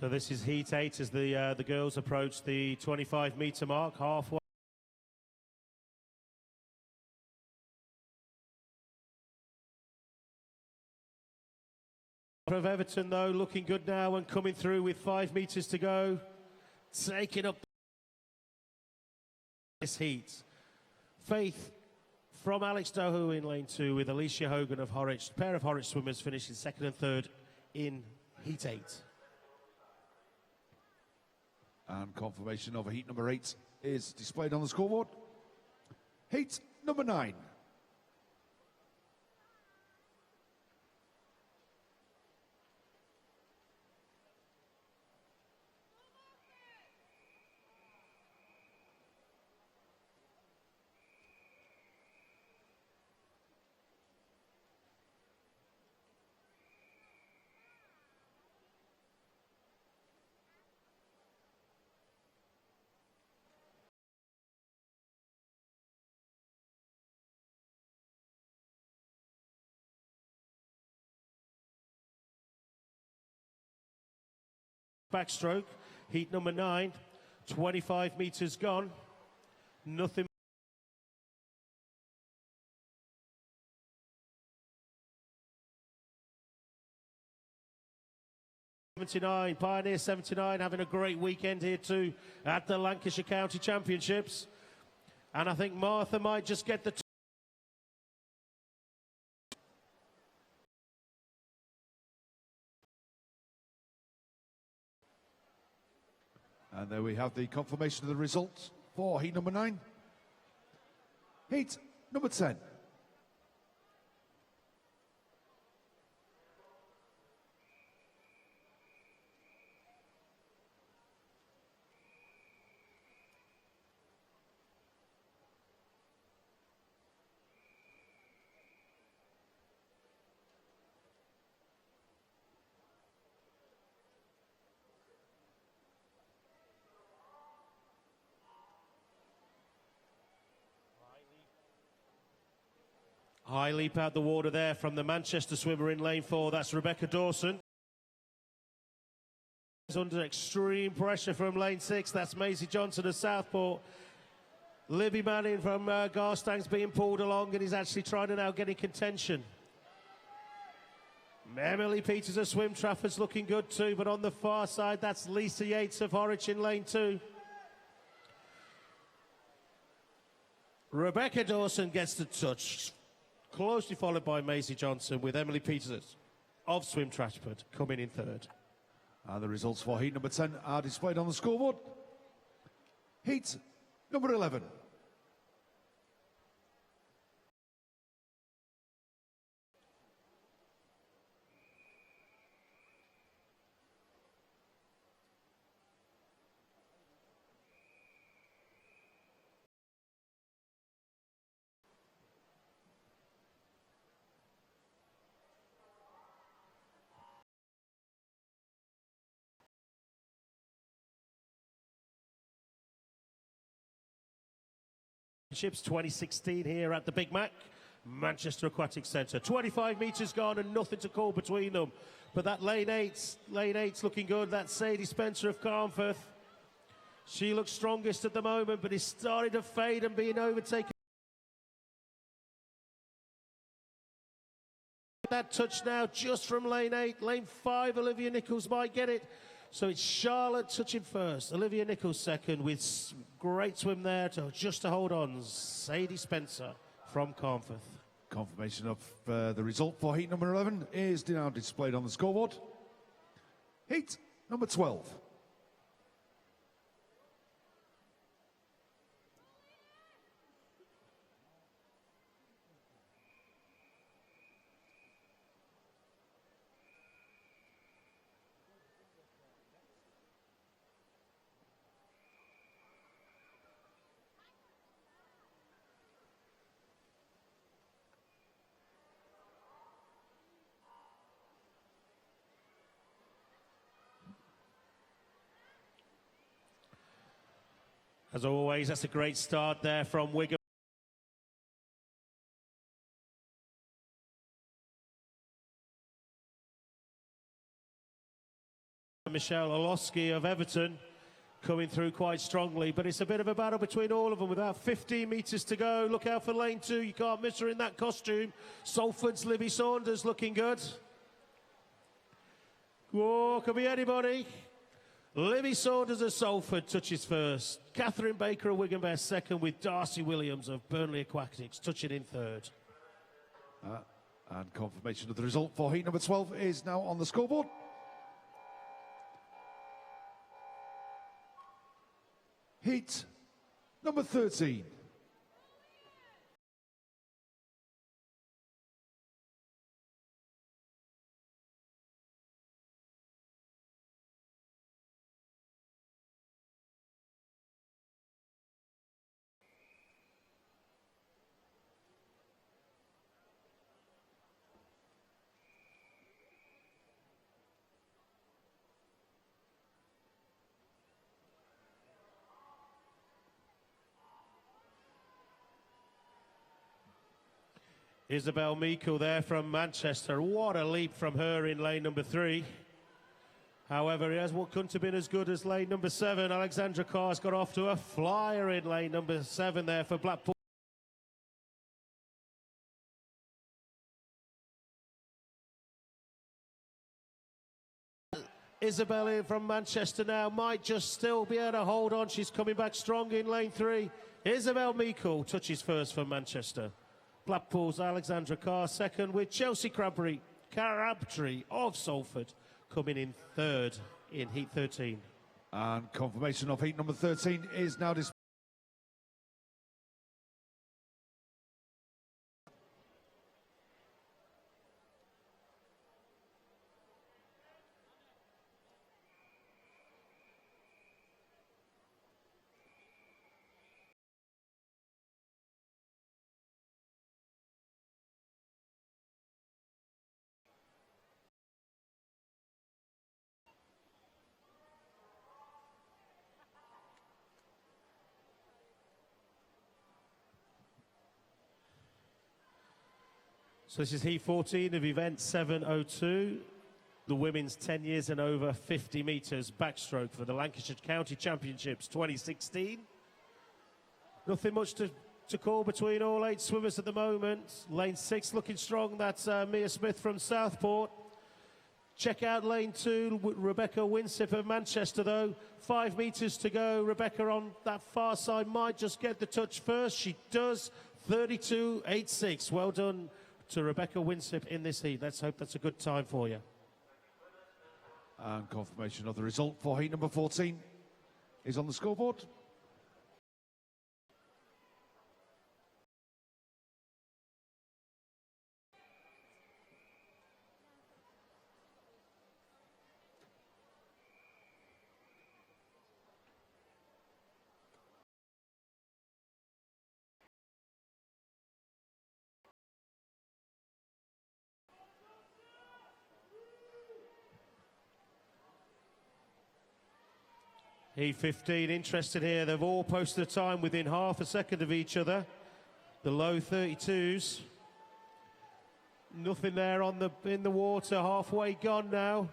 So this is heat 8 as the girls approach the 25-metre mark, halfway. Of Everton, though, looking good now and coming through with 5 metres to go. Taking up this heat. Faith from Alex Dohu in lane 2 with Alicia Hogan of Horwich. A pair of Horwich swimmers finishing 2nd and 3rd in heat 8. And confirmation of heat number 8 is displayed on the scoreboard. Heat number 9. Backstroke, heat number 9, 25 metres gone, nothing. Pioneer 79 having a great weekend here too at the Lancashire County Championships. And I think Martha might just get the And there we have the confirmation of the results for heat number 9. Heat number 10. High leap out the water there from the Manchester swimmer in lane 4. That's Rebecca Dawson. Under extreme pressure from lane 6. That's Maisie Johnson of Southport. Libby Manning from Garstang's being pulled along and he's actually trying to now get in contention. Emily Peters of Swim Trafford's looking good too, but on the far side, that's Lisa Yates of Horwich in lane 2. Rebecca Dawson gets the touch. Closely followed by Maisie Johnson with Emily Peters of Swim Trafford coming in 3rd. And the results for heat number 10 are displayed on the scoreboard. Heat number 11. Championships 2016 here at the Big Mac, Manchester Aquatic Centre. 25 metres gone and nothing to call between them. But that lane 8's looking good. That's Sadie Spencer of Carnforth. She looks strongest at the moment, but is starting to fade and being overtaken. That touch now just from lane 8. Lane 5, Olivia Nichols might get it. So it's Charlotte touching first, Olivia Nichols second, with great swim there just to hold on. Sadie Spencer from Carnforth. Confirmation of the result for heat number 11 is now displayed on the scoreboard. Heat number 12. As always, that's a great start there from Wigan. Michelle Olowski of Everton coming through quite strongly, but it's a bit of a battle between all of them. About 15 metres to go. Look out for lane 2. You can't miss her in that costume. Salford's Libby Saunders looking good. Whoa, could be anybody. Libby Saunders of Salford touches first. Catherine Baker of Wigan Best second, with Darcy Williams of Burnley Aquatics touching in third. And confirmation of the result for heat number 12 is now on the scoreboard. Heat number 13. Isabel Meikle there from Manchester. What a leap from her in lane number 3. However, it has what couldn't have been as good as lane number 7. Alexandra Carr's got off to a flyer in lane number 7 there for Blackpool. Isabel in from Manchester now might just still be able to hold on. She's coming back strong in lane 3. Isabel Meikle touches first for Manchester. Blackpool's Alexandra Carr second, with Chelsea Crabtree of Salford coming in third in heat 13. And confirmation of heat number 13 is now displayed. So this is heat 14 of event 702, the women's 10 years and over 50 metres backstroke for the Lancashire County Championships 2016. Nothing much to call between all 8 swimmers at the moment. Lane 6 looking strong, that's Mia Smith from Southport. Check out lane 2, Rebecca Winsip of Manchester though. 5 metres to go. Rebecca on that far side might just get the touch first. She does, 32.86. Well done to Rebecca Winsip in this heat. Let's hope that's a good time for you. And confirmation of the result for heat number 14 is on the scoreboard. E15 interested here. They've all posted a time within half a second of each other. The low 32s. Nothing there in the water. Halfway gone now.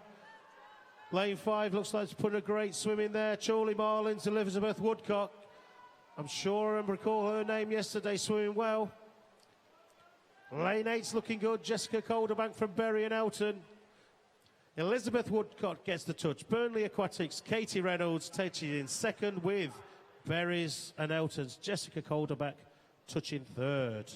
Lane 5 looks like it's put a great swim in there. Chorley Marlins, Elizabeth Woodcock. I'm sure I recall her name yesterday, swimming well. Lane 8's looking good. Jessica Calderbank from Bury and Elton. Elizabeth Woodcott gets the touch. Burnley Aquatics, Katie Reynolds touching in second, with Berries and Elton's Jessica Calderback touching third.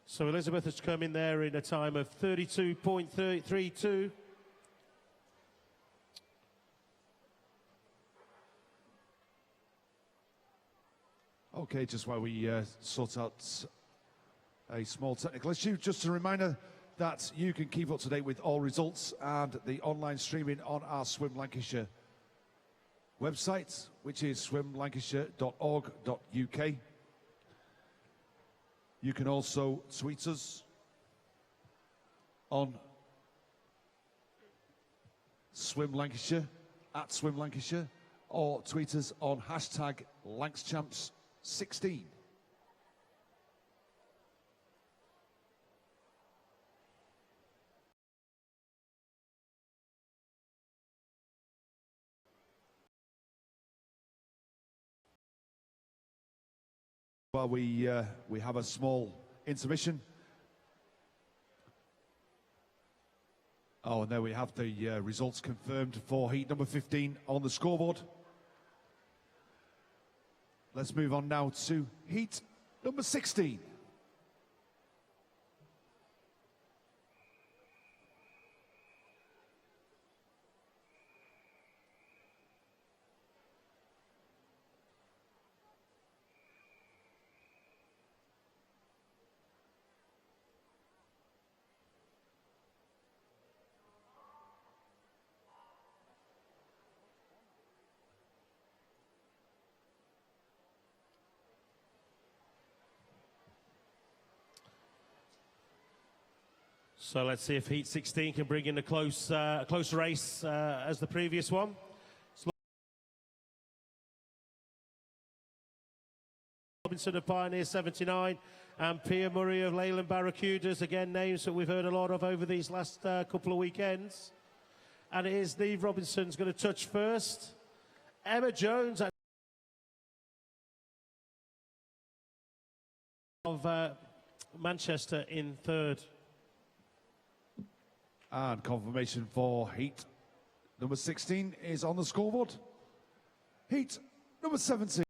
So Elizabeth has come in there in a time of 32.32. Okay, just while we sort out a small technical issue, just a reminder that you can keep up to date with all results and the online streaming on our Swim Lancashire website, which is swimlancashire.org.uk. You can also tweet us on Swim Lancashire, at Swim Lancashire, or tweet us on hashtag LancsChamps16. While we have a small intermission. Oh, and there we have the results confirmed for heat number 15 on the scoreboard. Let's move on now to heat number 16. So let's see if Heat 16 can bring in a close race as the previous one. Robinson of Pioneer 79 and Pia Murray of Leyland Barracudas, again names that we've heard a lot of over these last couple of weekends. And it is Neve Robinson's going to touch first. Emma Jones of Manchester in third. And confirmation for heat number 16 is on the scoreboard. Heat number 17.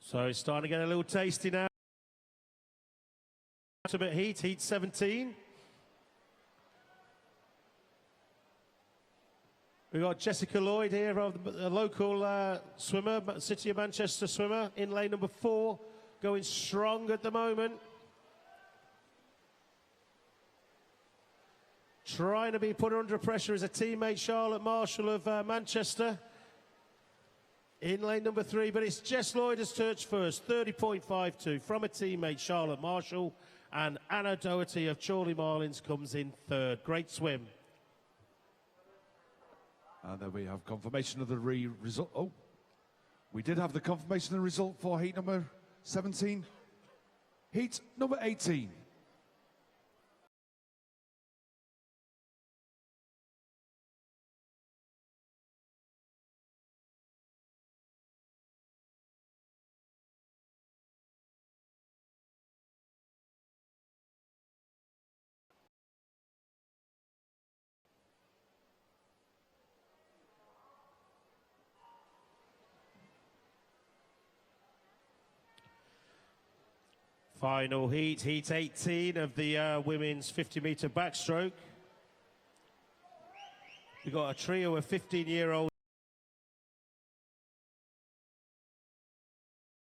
So it's starting to get a little tasty now. Ultimate heat, heat 17. We've got Jessica Lloyd here, a local swimmer, City of Manchester swimmer, in lane number 4, going strong at the moment. Trying to be put under pressure is a teammate, Charlotte Marshall of Manchester. In lane number 3, but it's Jess Lloyd as touch first, 30.52 from a teammate, Charlotte Marshall, and Anna Doherty of Chorley Marlins comes in third. Great swim. And then we have confirmation of the result. Oh, we did have the confirmation of the result for heat number 17. Heat number 18. Final heat, heat 18 of the women's 50-metre backstroke. We've got a trio of 15-year-olds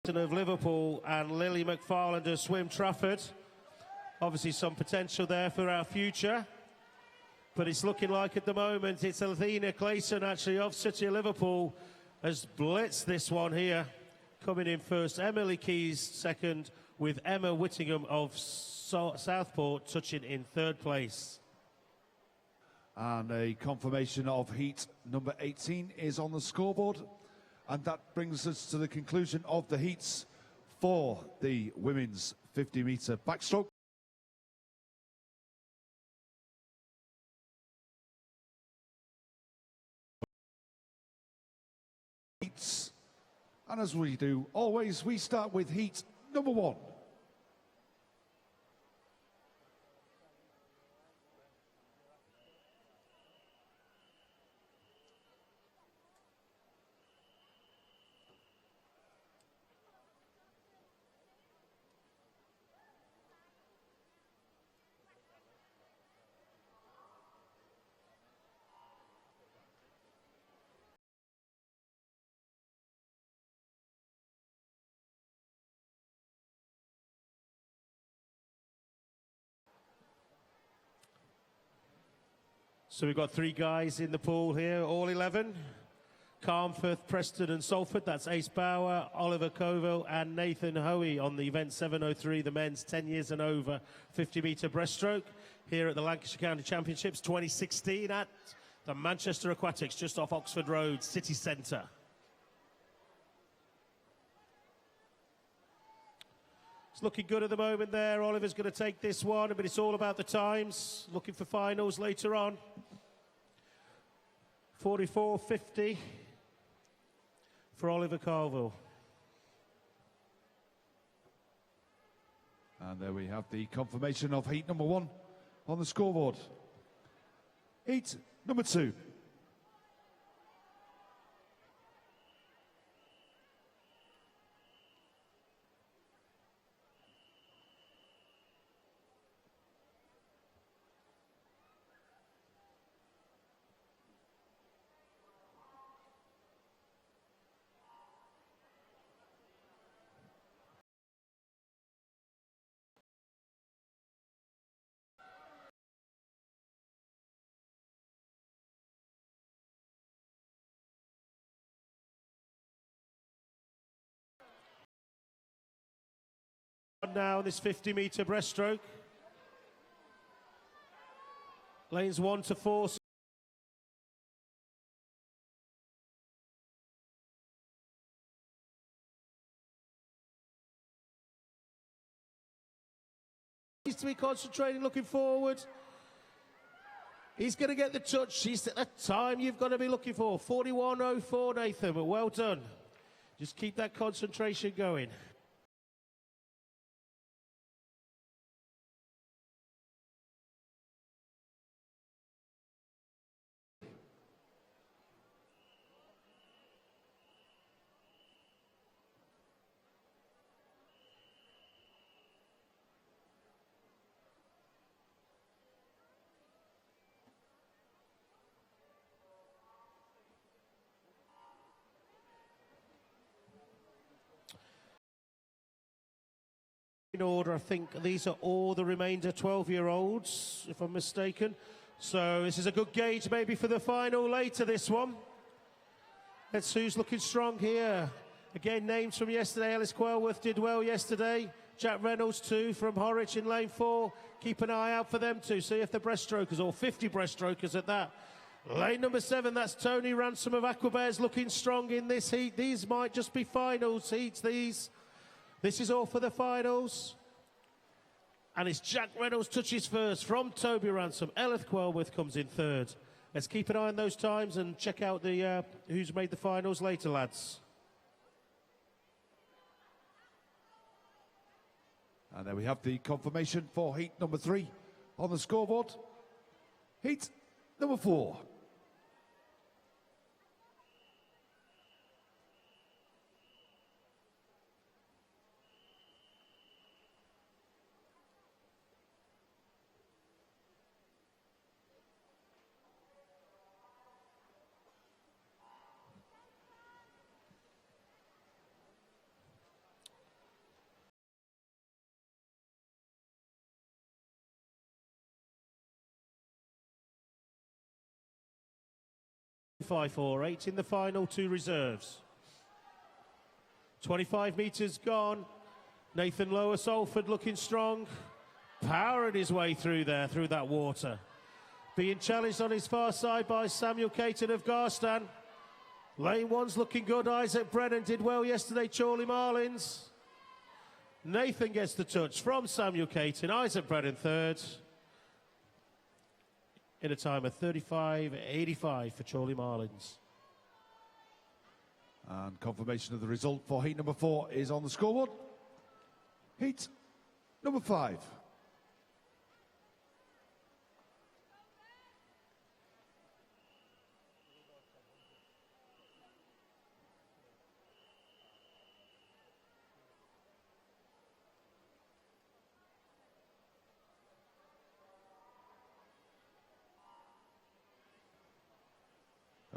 of Liverpool and Lily McFarland of Swim Trafford. Obviously some potential there for our future. But it's looking like at the moment it's Athena Clayson actually of City of Liverpool has blitzed this one here. Coming in first, Emily Keys second, with Emma Whittingham of Southport touching in third place. And a confirmation of heat number 18 is on the scoreboard. And that brings us to the conclusion of the heats for the women's 50-metre backstroke. Heats. And as we do always, we start with heat number 1. So we've got 3 guys in the pool here, all 11. Carnforth, Preston and Salford. That's Ace Bauer, Oliver Coville and Nathan Hoey on the event 703, the men's 10 years and over 50-metre breaststroke here at the Lancashire County Championships 2016 at the Manchester Aquatics, just off Oxford Road, city centre. It's looking good at the moment there. Oliver's going to take this one, but it's all about the times. Looking for finals later on. 44.50 for Oliver Colville. And there we have the confirmation of heat number 1 on the scoreboard. Heat number 2. Now this 50-metre breaststroke. Lanes 1 to 4. He's to be concentrating, looking forward. He's going to get the touch. He's at the time you've got to be looking for. 41.04, Nathan, but well done. Just keep that concentration going. In order, I think these are all the remainder 12-year-olds, if I'm mistaken. So this is a good gauge maybe for the final later, this one. Let's see who's looking strong here. Again, names from yesterday. Ellis Quellworth did well yesterday. Jack Reynolds too from Horwich in lane 4. Keep an eye out for them too. See if they're breaststrokers, or 50 breaststrokers at that. Lane number 7, that's Tony Ransom of Aquabears looking strong in this heat. These might just be finals heats, these. This is all for the finals. And it's Jack Reynolds touches first from Toby Ransom. Ellis Quellworth comes in third. Let's keep an eye on those times and check out the who's made the finals later, lads. And there we have the confirmation for heat number 3 on the scoreboard. Heat number 4. 5-4-8 in the final, 2 reserves. 25 metres gone. Nathan Lower Salford looking strong. powering his way through there, through that water. Being challenged on his far side by Samuel Caton of Garstan. Lane one's looking good. Isaac Brennan did well yesterday. Chorley Marlins. Nathan gets the touch from Samuel Caton. Isaac Brennan third. In a time of 35.85 for Chorley Marlins. And confirmation of the result for heat number 4 is on the scoreboard. Heat number 5.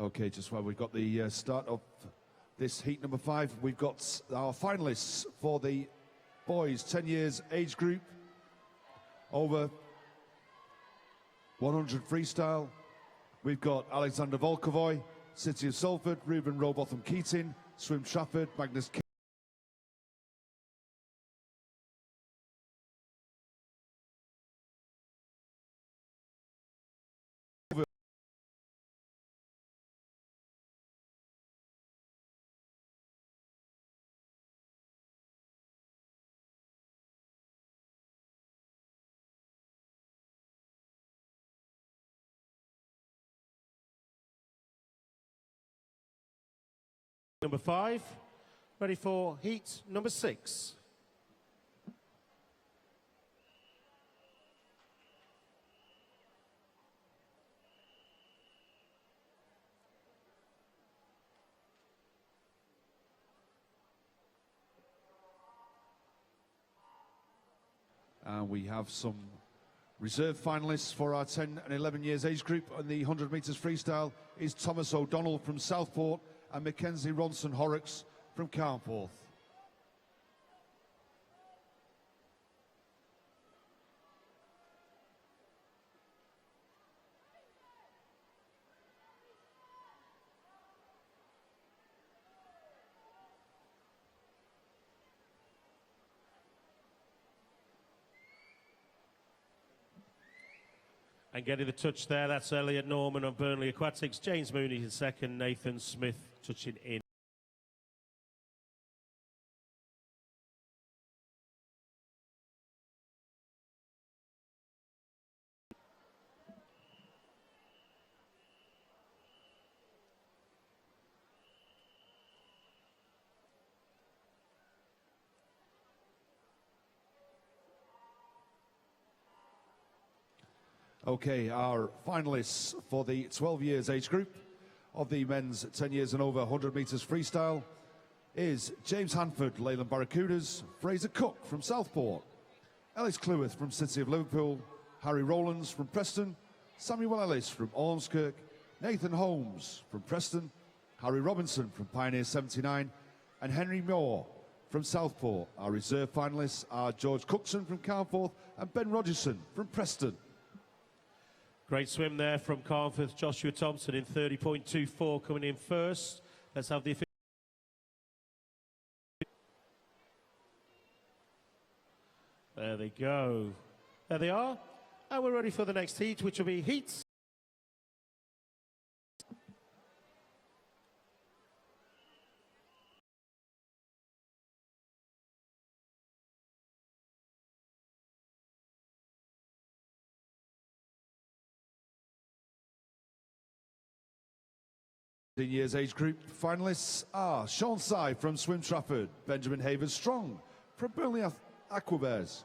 Okay, just while we've got the start of this heat number 5, we've got our finalists for the boys 10 years age group over 100 freestyle. We've got Alexander Volkovoy, City of Salford, Ruben Robotham Keating, Swim Trafford, Magnus Number 5, ready for heat number 6. And we have some reserve finalists for our 10 and 11 years age group. On the 100 metres freestyle is Thomas O'Donnell from Southport and Mackenzie Ronson Horrocks from Carnforth. And getting the touch there, that's Elliot Norman of Burnley Aquatics. James Mooney in second, Nathan Smith touching in. Okay, our finalists for the 12 years age group of the men's 10 years and over 100 metres freestyle is James Hanford, Leyland Barracudas, Fraser Cook from Southport, Ellis Cleworth from City of Liverpool, Harry Rowlands from Preston, Samuel Ellis from Ormskirk, Nathan Holmes from Preston, Harry Robinson from Pioneer 79, and Henry Moore from Southport. Our reserve finalists are George Cookson from Carnforth and Ben Rogerson from Preston. Great swim there from Carnforth. Joshua Thompson in 30.24 coming in first. Let's have the... There they go. There they are. And we're ready for the next heat, which will be heat. Years age group finalists are Sean Sy from Swim Trafford, Benjamin Havers Strong from Burnley Aquabears,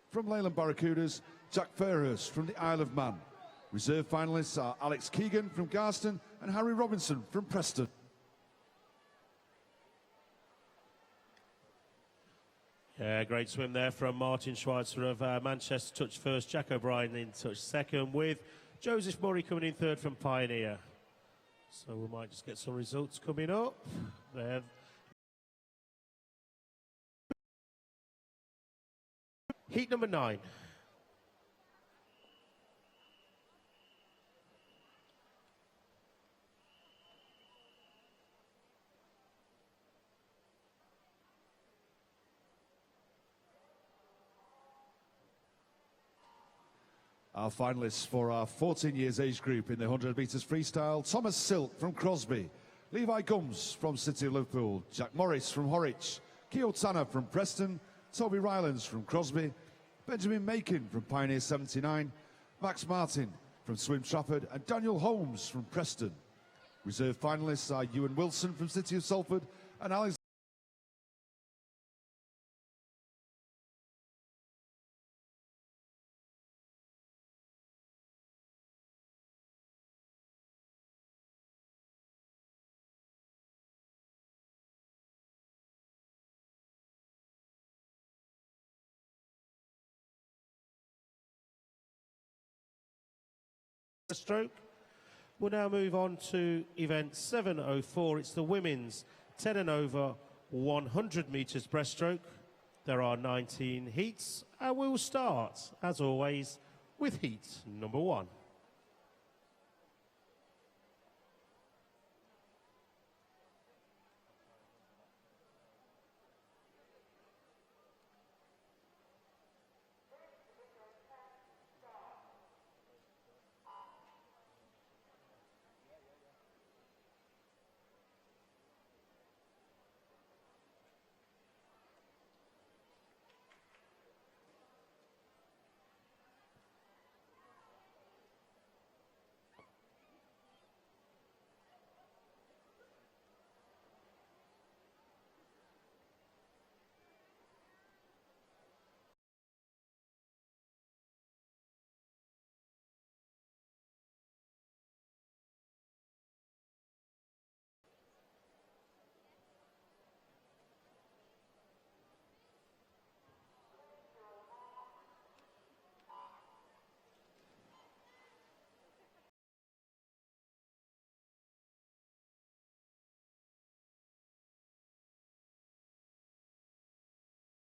from Leyland Barracudas, Jack Fairhurst from the Isle of Man. Reserve finalists are Alex Keegan from Garston and Harry Robinson from Preston. Yeah, great swim there from Martin Schweitzer of Manchester, touch first. Jack O'Brien in touch second, with Joseph Murray coming in third from Pioneer. So we might just get some results coming up. There. Heat number 9. Our finalists for our 14 years age group in the 100 metres freestyle: Thomas Silk from Crosby, Levi Gums from City of Liverpool, Jack Morris from Horwich, Keo Tanner from Preston, Toby Rylands from Crosby, Benjamin Makin from Pioneer 79, Max Martin from Swim Trafford, and Daniel Holmes from Preston. Reserve finalists are Ewan Wilson from City of Salford and Alex. Stroke. We'll now move on to event 704. It's the women's 10 and over 100 metres breaststroke. There are 19 heats, and we'll start, as always, with heat number 1.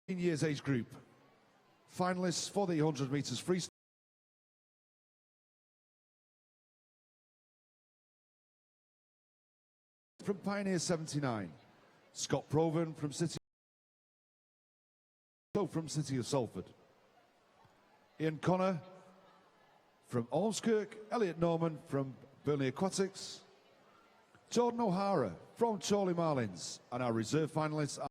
Years age group. Finalists for the 100 metres freestyle: from Pioneer 79, Scott Proven from City of Salford, Ian Connor from Ormskirk, Elliot Norman from Burnley Aquatics, Jordan O'Hara from Chorley Marlins, and our reserve finalists are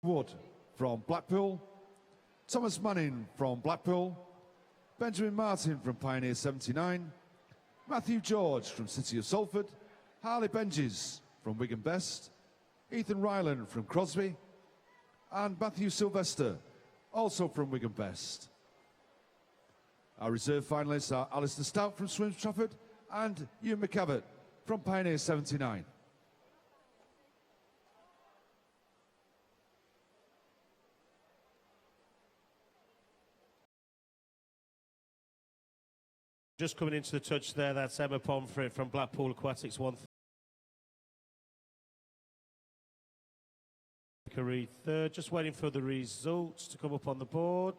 Wood from Blackpool, Thomas Manning from Blackpool, Benjamin Martin from Pioneer 79, Matthew George from City of Salford, Harley Benjes from Wigan Best, Ethan Ryland from Crosby, and Matthew Sylvester, also from Wigan Best. Our reserve finalists are Alistair Stout from Swim Trafford and Ewan McCavitt from Pioneer 79. Just coming into the touch there, that's Emma Pomfret from Blackpool Aquatics, 1-3. Just waiting for the results to come up on the board.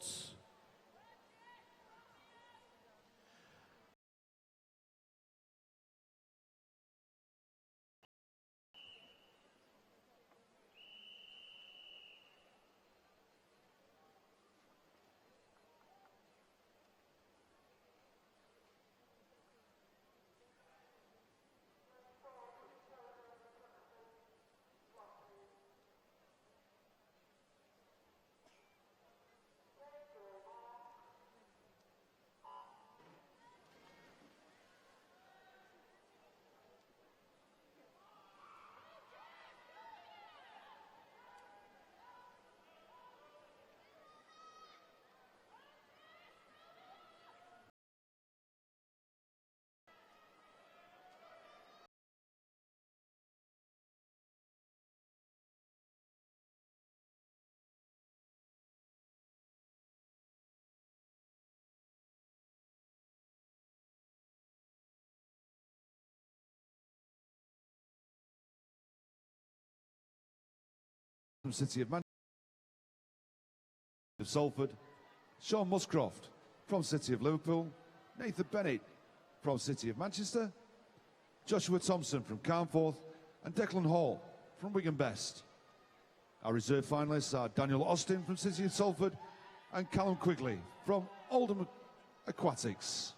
From City of Manchester, Salford, Sean Muscroft from City of Liverpool, Nathan Bennett from City of Manchester, Joshua Thompson from Carnforth, and Declan Hall from Wigan Best. Our reserve finalists are Daniel Austin from City of Salford and Callum Quigley from Oldham Aquatics.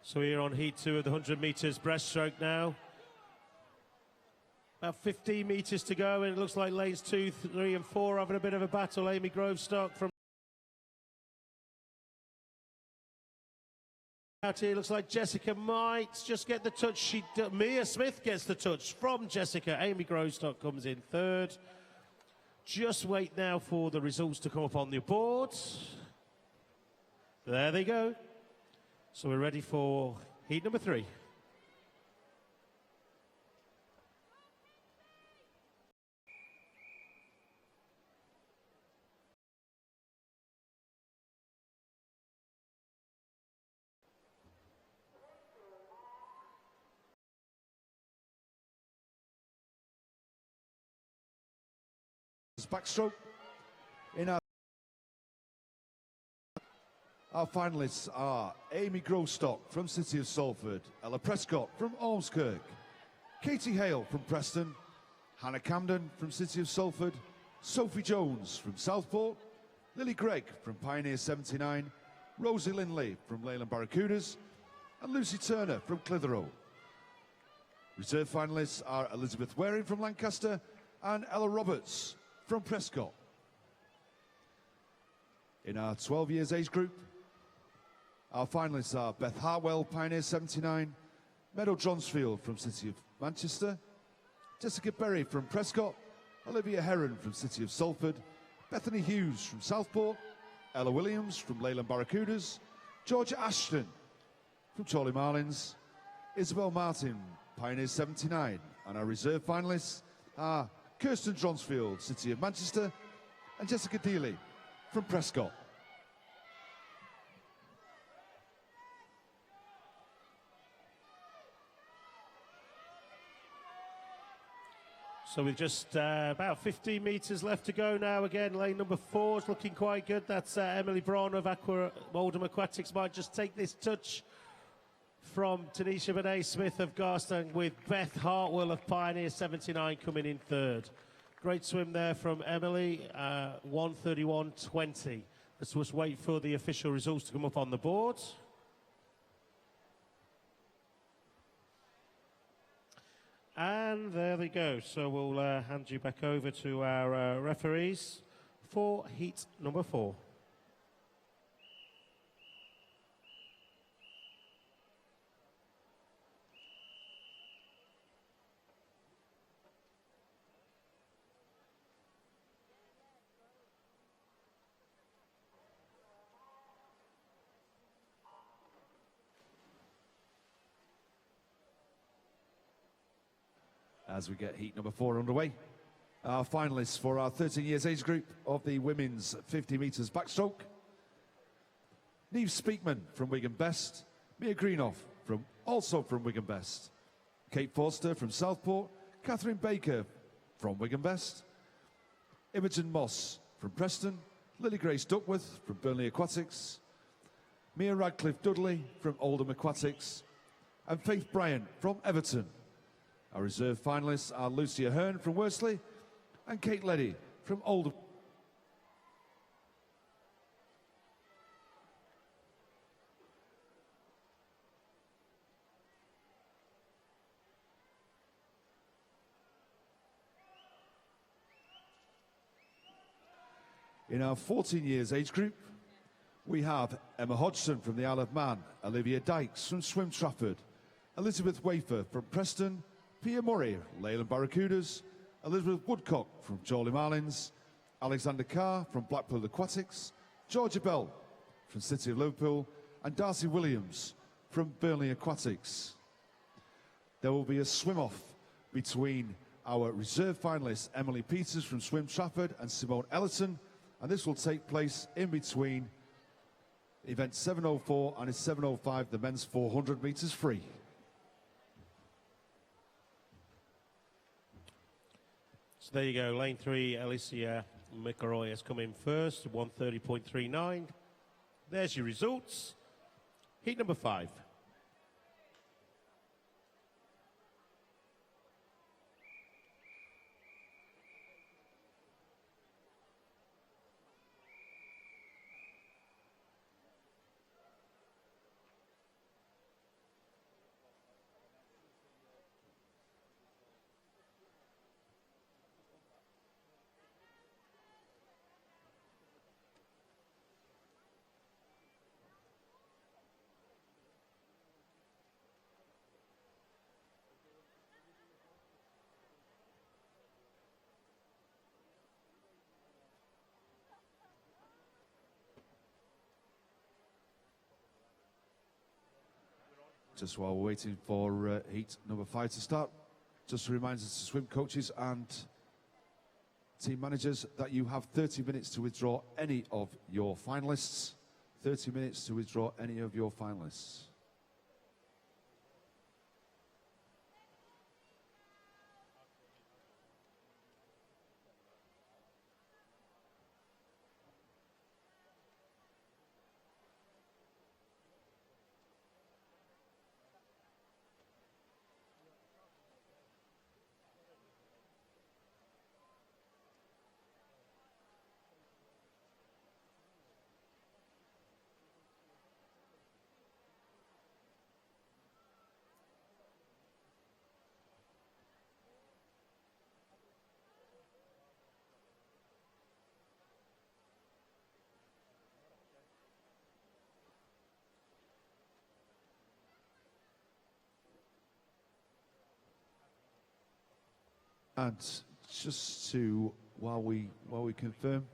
So we're on heat 2 of the 100 metres breaststroke now. About 15 metres to go, and it looks like lanes 2, 3 and 4 having a bit of a battle. Amy Grovestock from out here. Looks like Jessica might just get the touch. Mia Smith gets the touch from Jessica. Amy Grovestock comes in third. Just wait now for the results to come up on the board. There they go. So we're ready for heat number 3. Backstroke. In our finalists are Amy Grovestock from City of Salford, Ella Prescott from Ormskirk, Katie Hale from Preston, Hannah Camden from City of Salford, Sophie Jones from Southport, Lily Gregg from Pioneer 79, Rosie Lindley from Leyland Barracudas, and Lucy Turner from Clitheroe. Reserve finalists are Elizabeth Waring from Lancaster and Ella Roberts from Prescott. In our 12 years age group, our finalists are Beth Hartwell, Pioneer 79, Meadow Johnsfield from City of Manchester, Jessica Berry from Prescott, Olivia Heron from City of Salford, Bethany Hughes from Southport, Ella Williams from Leyland Barracudas, Georgia Ashton from Chorley Marlins, Isabel Martin, Pioneer 79, and our reserve finalists are Kirsten Johnsfield, City of Manchester, and Jessica Dealey from Prescott. So with just about 15 metres left to go now. Again, lane number 4 is looking quite good. That's Emily Braun of Oldham Aquatics might just take this touch from Tanisha Benet Smith of Garstang, with Beth Hartwell of Pioneer 79 coming in third. Great swim there from Emily, 1:31.20. Let's just wait for the official results to come up on the board. And there they go. So we'll hand you back over to our referees for heat number 4. As we get heat number 4 underway, our finalists for our 13 years age group of the women's 50 metres backstroke: Neve Speakman from Wigan Best, Mia Greenoff also from Wigan Best, Kate Forster from Southport, Catherine Baker from Wigan Best, Imogen Moss from Preston, Lily Grace Duckworth from Burnley Aquatics, Mia Radcliffe Dudley from Oldham Aquatics, and Faith Bryant from Everton. Our reserve finalists are Lucia Hearn from Worsley and Kate Leddy from Oldham. In our 14 years age group, we have Emma Hodgson from the Isle of Man, Olivia Dykes from Swim Trafford, Elizabeth Wafer from Preston, Pia Murray, Leyland Barracudas, Elizabeth Woodcock from Chorley Marlins, Alexander Carr from Blackpool Aquatics, Georgia Bell from City of Liverpool, and Darcy Williams from Burnley Aquatics. There will be a swim-off between our reserve finalists Emily Peters from Swim Trafford and Simone Ellerton, and this will take place in between event 704 and 705, the men's 400 metres free. there you go. Lane 3, Alicia McElroy has come in first, 1:30.39. There's your results. Heat number 5. Just while we're waiting for heat number 5 to start, just a reminder to swim coaches and team managers that you have 30 minutes to withdraw any of your finalists. 30 minutes to withdraw any of your finalists. And just to, while we confirm,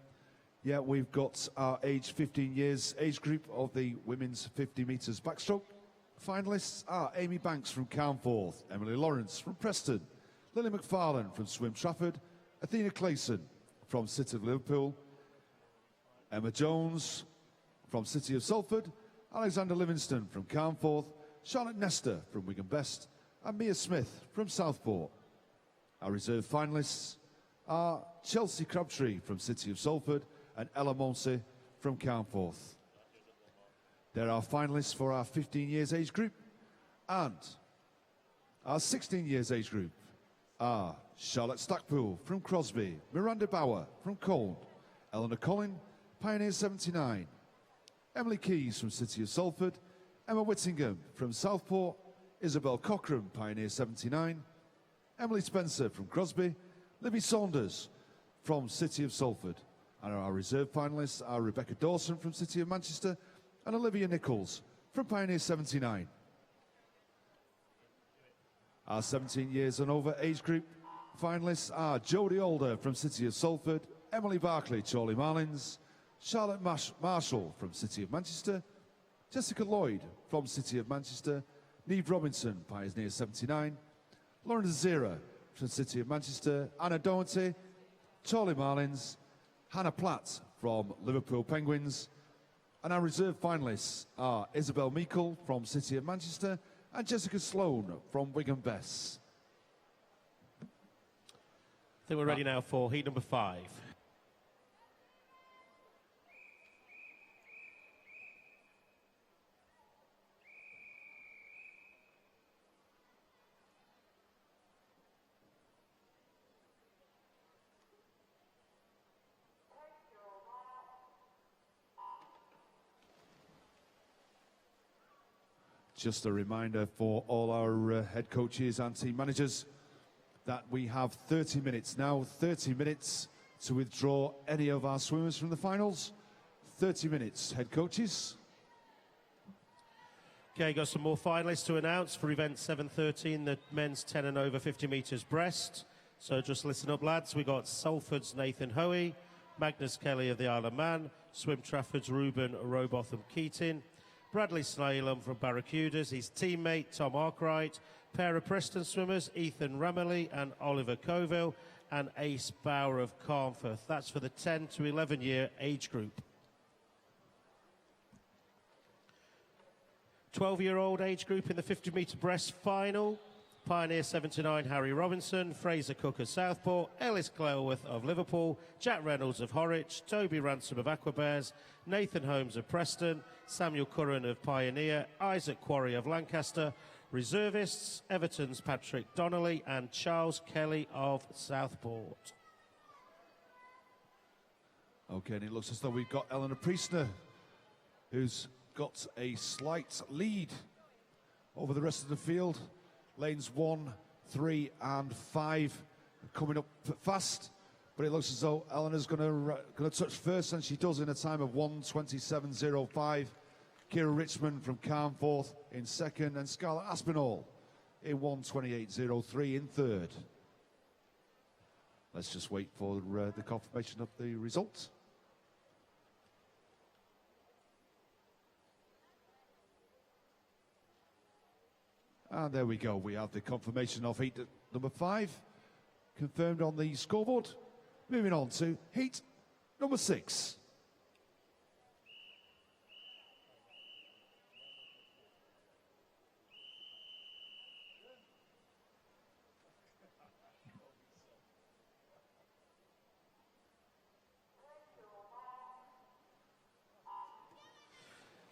yeah, we've got our age 15 years age group of the women's 50 metres backstroke. Finalists are Amy Banks from Carnforth, Emily Lawrence from Preston, Lily McFarlane from Swim Trafford, Athena Clayson from City of Liverpool, Emma Jones from City of Salford, Alexander Livingston from Carnforth, Charlotte Nestor from Wigan Best, and Mia Smith from Southport. Our reserve finalists are Chelsea Crabtree from City of Salford and Ella Monsey from Carnforth. There are finalists for our 15 years age group, and our 16 years age group are Charlotte Stackpool from Crosby, Miranda Bauer from Colne, Eleanor Collin, Pioneer 79, Emily Keys from City of Salford, Emma Whittingham from Southport, Isabel Cochran, Pioneer 79, Emily Spencer from Crosby, Libby Saunders from City of Salford. And our reserve finalists are Rebecca Dawson from City of Manchester and Olivia Nichols from Pioneer 79. Our 17 years and over age group finalists are Jodie Alder from City of Salford, Emily Barclay, Chorley Marlins, Charlotte Marshall from City of Manchester, Jessica Lloyd from City of Manchester, Neve Robinson, Pioneer 79, Lauren Zera from City of Manchester, Anna Doherty, Chorley Marlins, Hannah Platt from Liverpool Penguins, and our reserve finalists are Isabel Meikle from City of Manchester and Jessica Sloan from Wigan Bess. I think we're ready now for heat number 5. Just a reminder for all our head coaches and team managers that we have 30 minutes now, 30 minutes to withdraw any of our swimmers from the finals. 30 minutes, head coaches. Okay, got some more finalists to announce for event 7:13, the men's 10 and over 50 metres breast. So just listen up, lads. We got Salford's Nathan Hoey, Magnus Kelly of the Isle of Man, Swim Trafford's Ruben Robotham Keating, Bradley Snaylam from Barracudas, his teammate Tom Arkwright, pair of Preston swimmers Ethan Rameley and Oliver Coville, and Ace Bauer of Carnforth. That's for the 10 to 11 year age group. 12-year-old age group in the 50 metre breast final. Pioneer 79, Harry Robinson, Fraser Cook of Southport, Ellis Glelworth of Liverpool, Jack Reynolds of Horwich, Toby Ransom of Aquabears, Nathan Holmes of Preston, Samuel Curran of Pioneer, Isaac Quarry of Lancaster. Reservists, Everton's Patrick Donnelly and Charles Kelly of Southport. Okay, and it looks as though we've got Eleanor Priestner, who's got a slight lead over the rest of the field. Lanes 1, 3 and 5 coming up fast, but it looks as though Eleanor's going to touch first, and she does in a time of 1:27.05. Kira Richmond from Carnforth in second, and Scarlett Aspinall in 1:28.03 in third. Let's just wait for the confirmation of the results. And there we go. We have the confirmation of heat number 5 confirmed on the scoreboard. Moving on to heat number 6.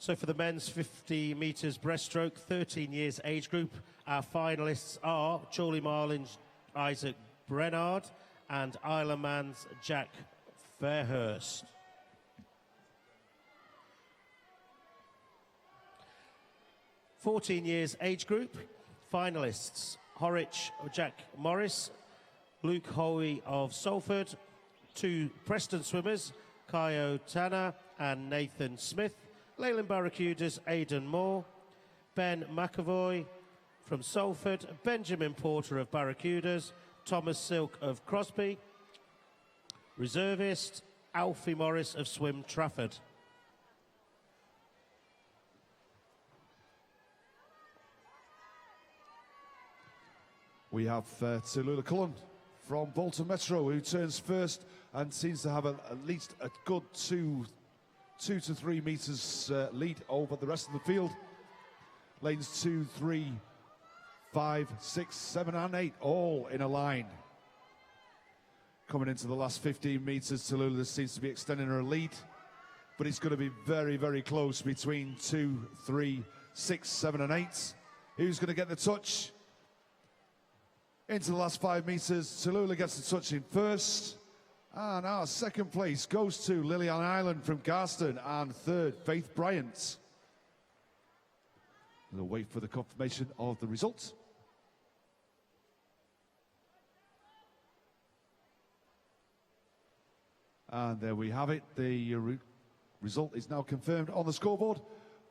So for the men's 50 metres breaststroke, 13 years age group, our finalists are Chorley Marlin's Isaac Brennard and Isle of Man's Jack Fairhurst. (14 years age group, finalists Horwich Jack Morris, Luke Hoey of Salford, 2 Preston swimmers, Kaio Tanner and Nathan Smith, Leyland Barracudas, Aidan Moore, Ben McAvoy from Salford, Benjamin Porter of Barracudas, Thomas Silk of Crosby, reservist Alfie Morris of Swim Trafford. We have Tallulah Cullen from Bolton Metro, who turns first and seems to have at least a good 2 to 3 metres lead over the rest of the field. Lanes 2, 3, 5, 6, 7 and 8 all in a line. Coming into the last 15 metres, Tallulah seems to be extending her lead, but it's going to be very, very close between 2, 3, 6, 7 and 8. Who's going to get the touch? Into the last 5 metres, Tallulah gets the touch in first. And our second place goes to Lillian Island from Garston, and third, Faith Bryant. We'll wait for the confirmation of the results. And there we have it. The result is now confirmed on the scoreboard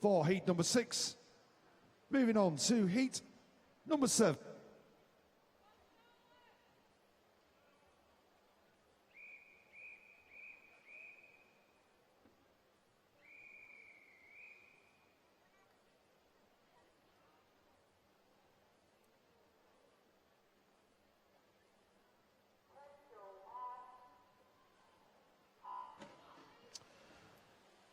for heat number 6. Moving on to heat number 7.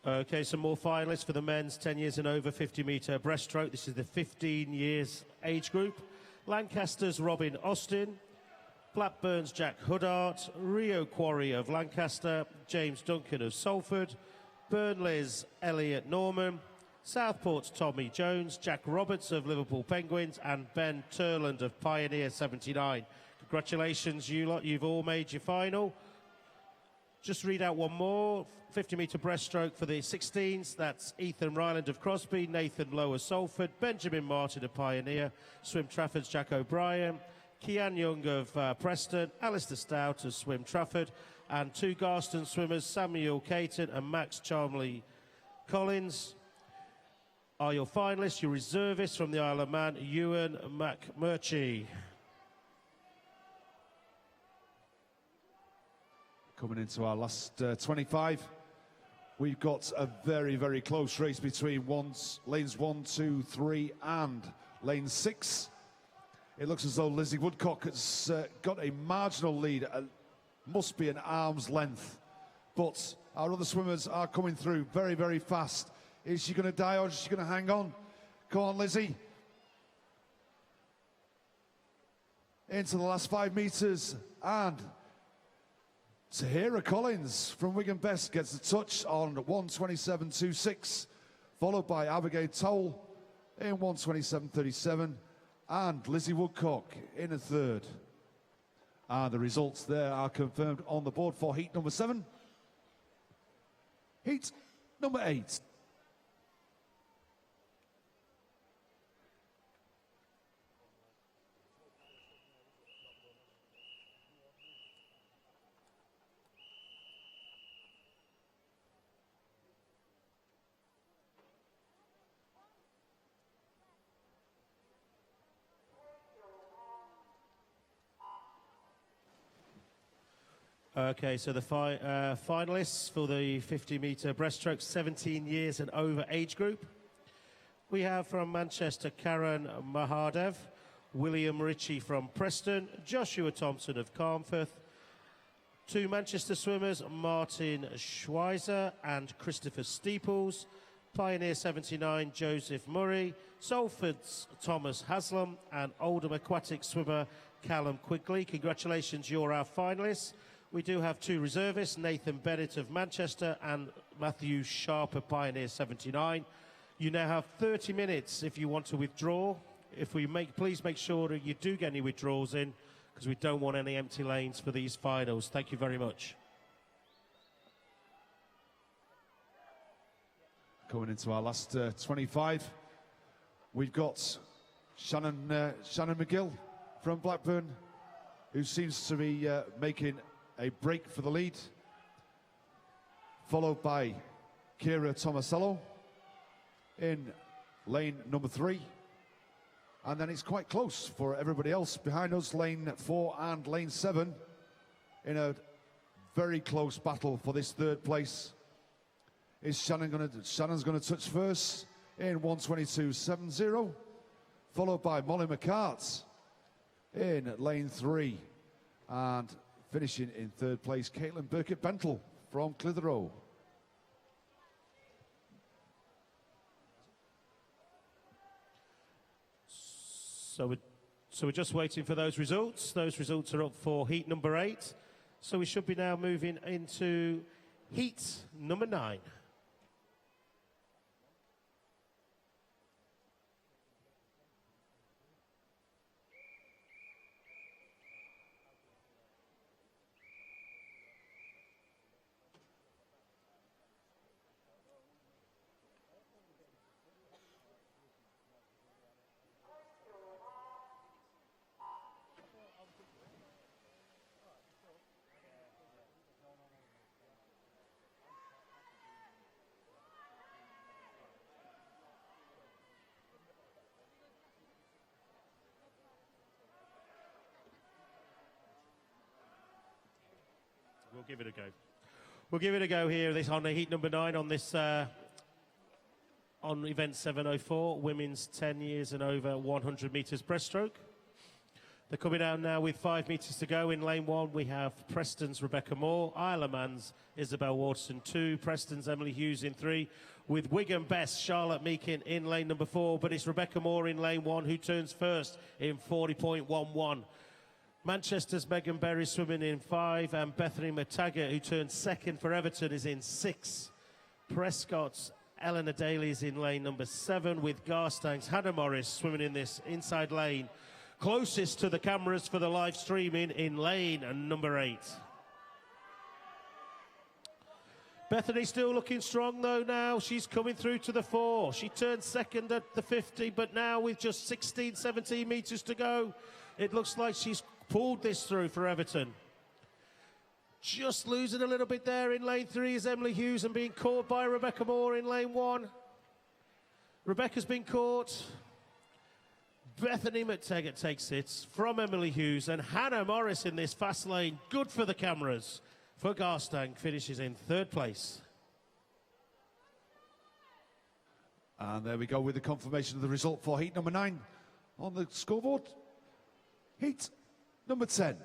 Okay, some more finalists for the men's 10 years and over 50-metre breaststroke. This is the 15 years age group. Lancaster's Robin Austin, Blackburn's Jack Huddart, Rio Quarry of Lancaster, James Duncan of Salford, Burnley's Elliot Norman, Southport's Tommy Jones, Jack Roberts of Liverpool Penguins, and Ben Turland of Pioneer 79. Congratulations, you lot. You've all made your final. Just read out one more. 50-metre breaststroke for the 16s. That's Ethan Ryland of Crosby, Nathan Lowe of Salford, Benjamin Martin of Pioneer, Swim Trafford's Jack O'Brien, Kian Young of Preston, Alistair Stout of Swim Trafford, and 2 Garston swimmers, Samuel Caton and Max Chalmley Collins, are your finalists. Your reservists from the Isle of Man, Ewan McMurchie. Coming into our last 25, we've got a very, very close race between lanes 1, 2, 3 and lane 6. It looks as though Lizzie Woodcock has got a marginal lead, must be an arm's length. But our other swimmers are coming through very, very fast. Is she going to die or is she going to hang on? Come on, Lizzie. into the last 5 meters, and Tahira Collins from Wigan Best gets the touch on 1:27.26, followed by Abigail Towell in 1:27.37, and Lizzie Woodcock in a third. And the results there are confirmed on the board for heat number 7. Heat number 8. Okay, so the finalists for the 50-metre breaststroke, 17 years and over age group. We have from Manchester, Karen Mahadev, William Ritchie from Preston, Joshua Thompson of Carnforth. 2 Manchester swimmers, Martin Schweizer and Christopher Steeples. Pioneer 79, Joseph Murray. Salford's Thomas Haslam, and Oldham aquatic swimmer, Callum Quigley. Congratulations, you're our finalists. We do have 2 reservists, Nathan Bennett of Manchester and Matthew Sharp of Pioneer 79. You now have 30 minutes if you want to withdraw. Please make sure that you do get any withdrawals in, because we don't want any empty lanes for these finals. Thank you very much. Coming into our last 25, we've got Shannon McGill from Blackburn, who seems to be making a break for the lead, followed by Kira Tomasello in lane number 3, and then it's quite close for everybody else behind us, lane 4 and lane 7, in a very close battle for this 3rd place. Shannon's going to touch first in 1:22.70, followed by Molly McCart in lane 3, and finishing in 3rd place, Caitlin Burkett-Bentle from Clitheroe. So we're just waiting for those results. Those results are up for heat number 8. So we should be now moving into heat number 9. We'll give it a go. We'll give it a go here on the heat number 9 on this on event 704, women's 10 years and over 100 metres breaststroke. They're coming out now with 5 metres to go. In lane 1, we have Preston's Rebecca Moore, Isle of Man's Isabel Waterson 2, Preston's Emily Hughes in 3, with Wigan Best Charlotte Meakin in lane number 4, but it's Rebecca Moore in lane 1 who turns first in 40.11. Manchester's Megan Berry swimming in 5, and Bethany McTaggart, who turned 2nd for Everton, is in 6. Prescott's Eleanor Daly is in lane number 7, with Garstang's Hannah Morris swimming in this inside lane, closest to the cameras for the live streaming in lane number 8. Bethany still looking strong though now. She's coming through to the 4. She turned 2nd at the 50, but now with just 16, 17 metres to go, it looks like she's pulled this through for Everton. Just losing a little bit there in lane 3 is Emily Hughes, and being caught by Rebecca Moore in lane 1. Rebecca's been caught. Bethany McTaggart takes it from Emily Hughes, and Hannah Morris in this fast lane, good for the cameras, for Garstang, finishes in 3rd place. And there we go with the confirmation of the result for heat number 9 on the scoreboard. Heat number 10.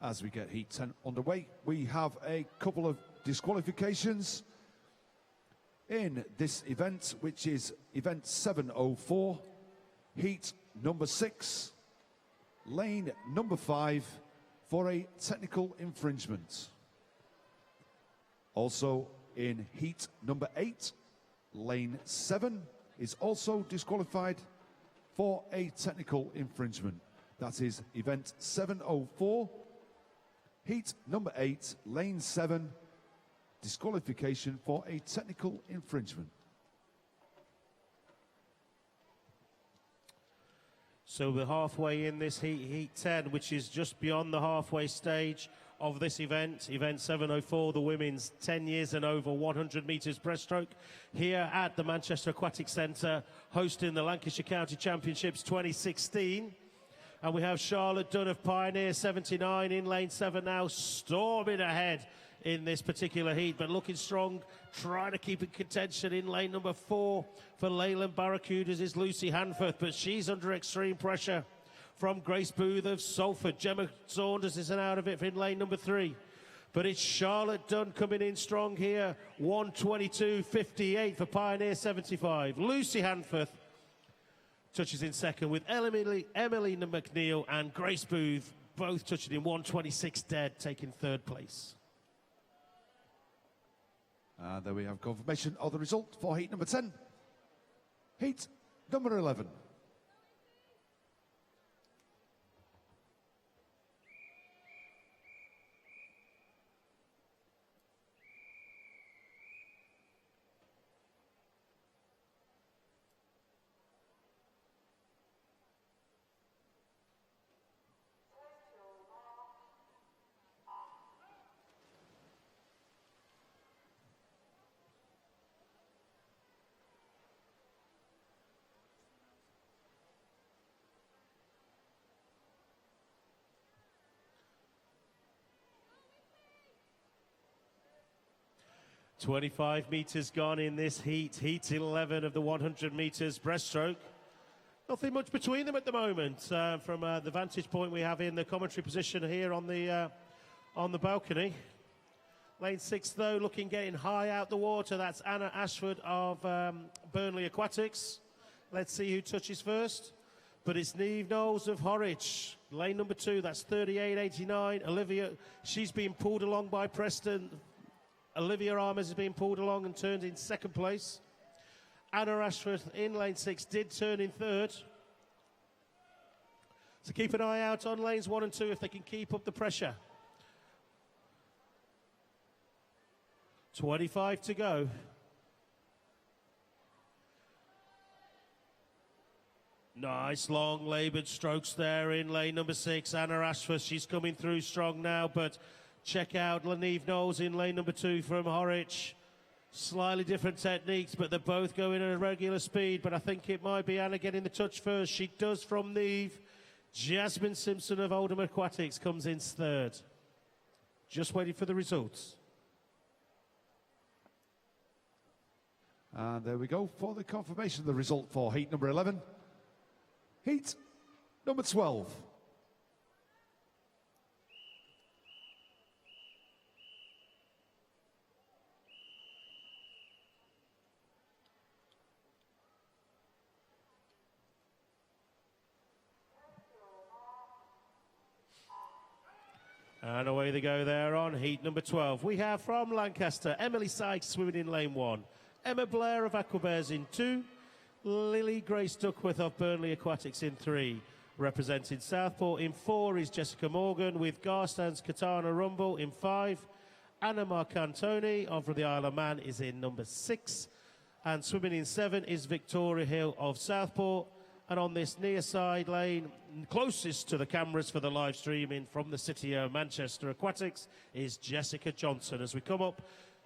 As we get Heat 10 underway, we have a couple of disqualifications in this event, which is event 704, Heat number 6, lane number 5, for a technical infringement. Also in Heat number 8, lane 7 is also disqualified for a technical infringement. That is event 704, Heat number 8, lane 7, disqualification for a technical infringement. So we're halfway in this Heat 10, which is just beyond the halfway stage of this event. Event 704, the women's 10 years and over 100 metres breaststroke, here at the Manchester Aquatic Centre, hosting the Lancashire County Championships 2016. And we have Charlotte Dunn of Pioneer 79 in lane 7 now, storming ahead in this particular heat, but looking strong, trying to keep in contention in lane number 4 for Leyland Barracudas is Lucy Hanforth, but she's under extreme pressure from Grace Booth of Salford. Gemma Saunders is out of it in lane number 3. But it's Charlotte Dunn coming in strong here, 1:22.58 for Pioneer 75. Lucy Hanforth touches in second with Emily McNeil and Grace Booth, both touching in 1:26 dead, taking third place. And there we have confirmation of the result for heat number 10. Heat number 11. "25 metres gone in this heat. Heat 11 of the 100 metres breaststroke. Nothing much between them at the moment. From the vantage point we have in the commentary position here on the balcony. Lane 6, though, getting high out the water. That's Anna Ashford of Burnley Aquatics. Let's see who touches first. But it's Neve Knowles of Horwich. Lane number 2, that's 38.89. Olivia, she's being pulled along by Preston. Olivia Armers is being pulled along and turned in second place. Anna Ashford in lane 6 did turn in third. So keep an eye out on lanes 1 and 2 if they can keep up the pressure. 25 to go. Nice long laboured strokes there in lane number 6. Anna Ashford, she's coming through strong now, but check out Neve Knowles in lane number 2 from Horwich. Slightly different techniques, but they're both going at a regular speed. But I think it might be Anna getting the touch first. She does from Neve. Jasmine Simpson of Oldham Aquatics comes in third. Just waiting for the results. And there we go for the confirmation of the result for heat number 11. Heat number 12. And away they go there on heat number 12. We have from Lancaster, Emily Sykes swimming in lane 1. Emma Blair of Aquabears in 2. Lily Grace Duckworth of Burnley Aquatics in 3. Representing Southport in 4 is Jessica Morgan with Garstan's Katana Rumble in 5. Anna Marcantoni of the Isle of Man is in number 6. And swimming in 7 is Victoria Hill of Southport. And on this near side lane, closest to the cameras for the live streaming from the city of Manchester Aquatics, is Jessica Johnson. As we come up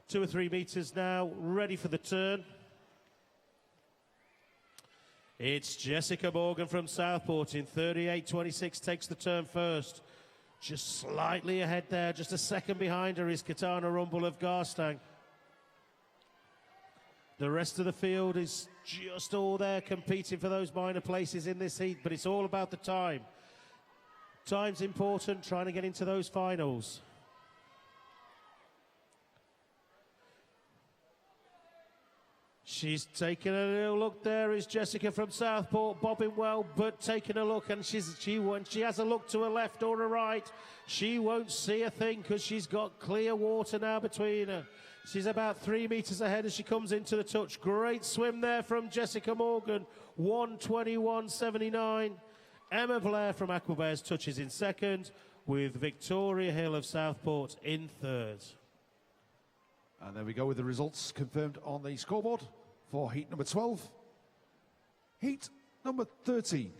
2 or 3 metres now, ready for the turn. It's Jessica Morgan from Southport in 38.26, takes the turn first. Just slightly ahead there, just a second behind her is Katana Rumble of Garstang. The rest of the field is just all there competing for those minor places in this heat, but it's all about the time. Time's important, trying to get into those finals. She's taking a little look. There is Jessica from Southport, bobbing well, but taking a look, and she has a look to her left or her right. She won't see a thing because she's got clear water now between her. She's about 3 meters ahead as she comes into the touch. Great swim there from Jessica Morgan, 1:21.79. Emma Blair from Aquabears touches in second, with Victoria Hill of Southport in third. And there we go with the results confirmed on the scoreboard for heat number 12. Heat number 13.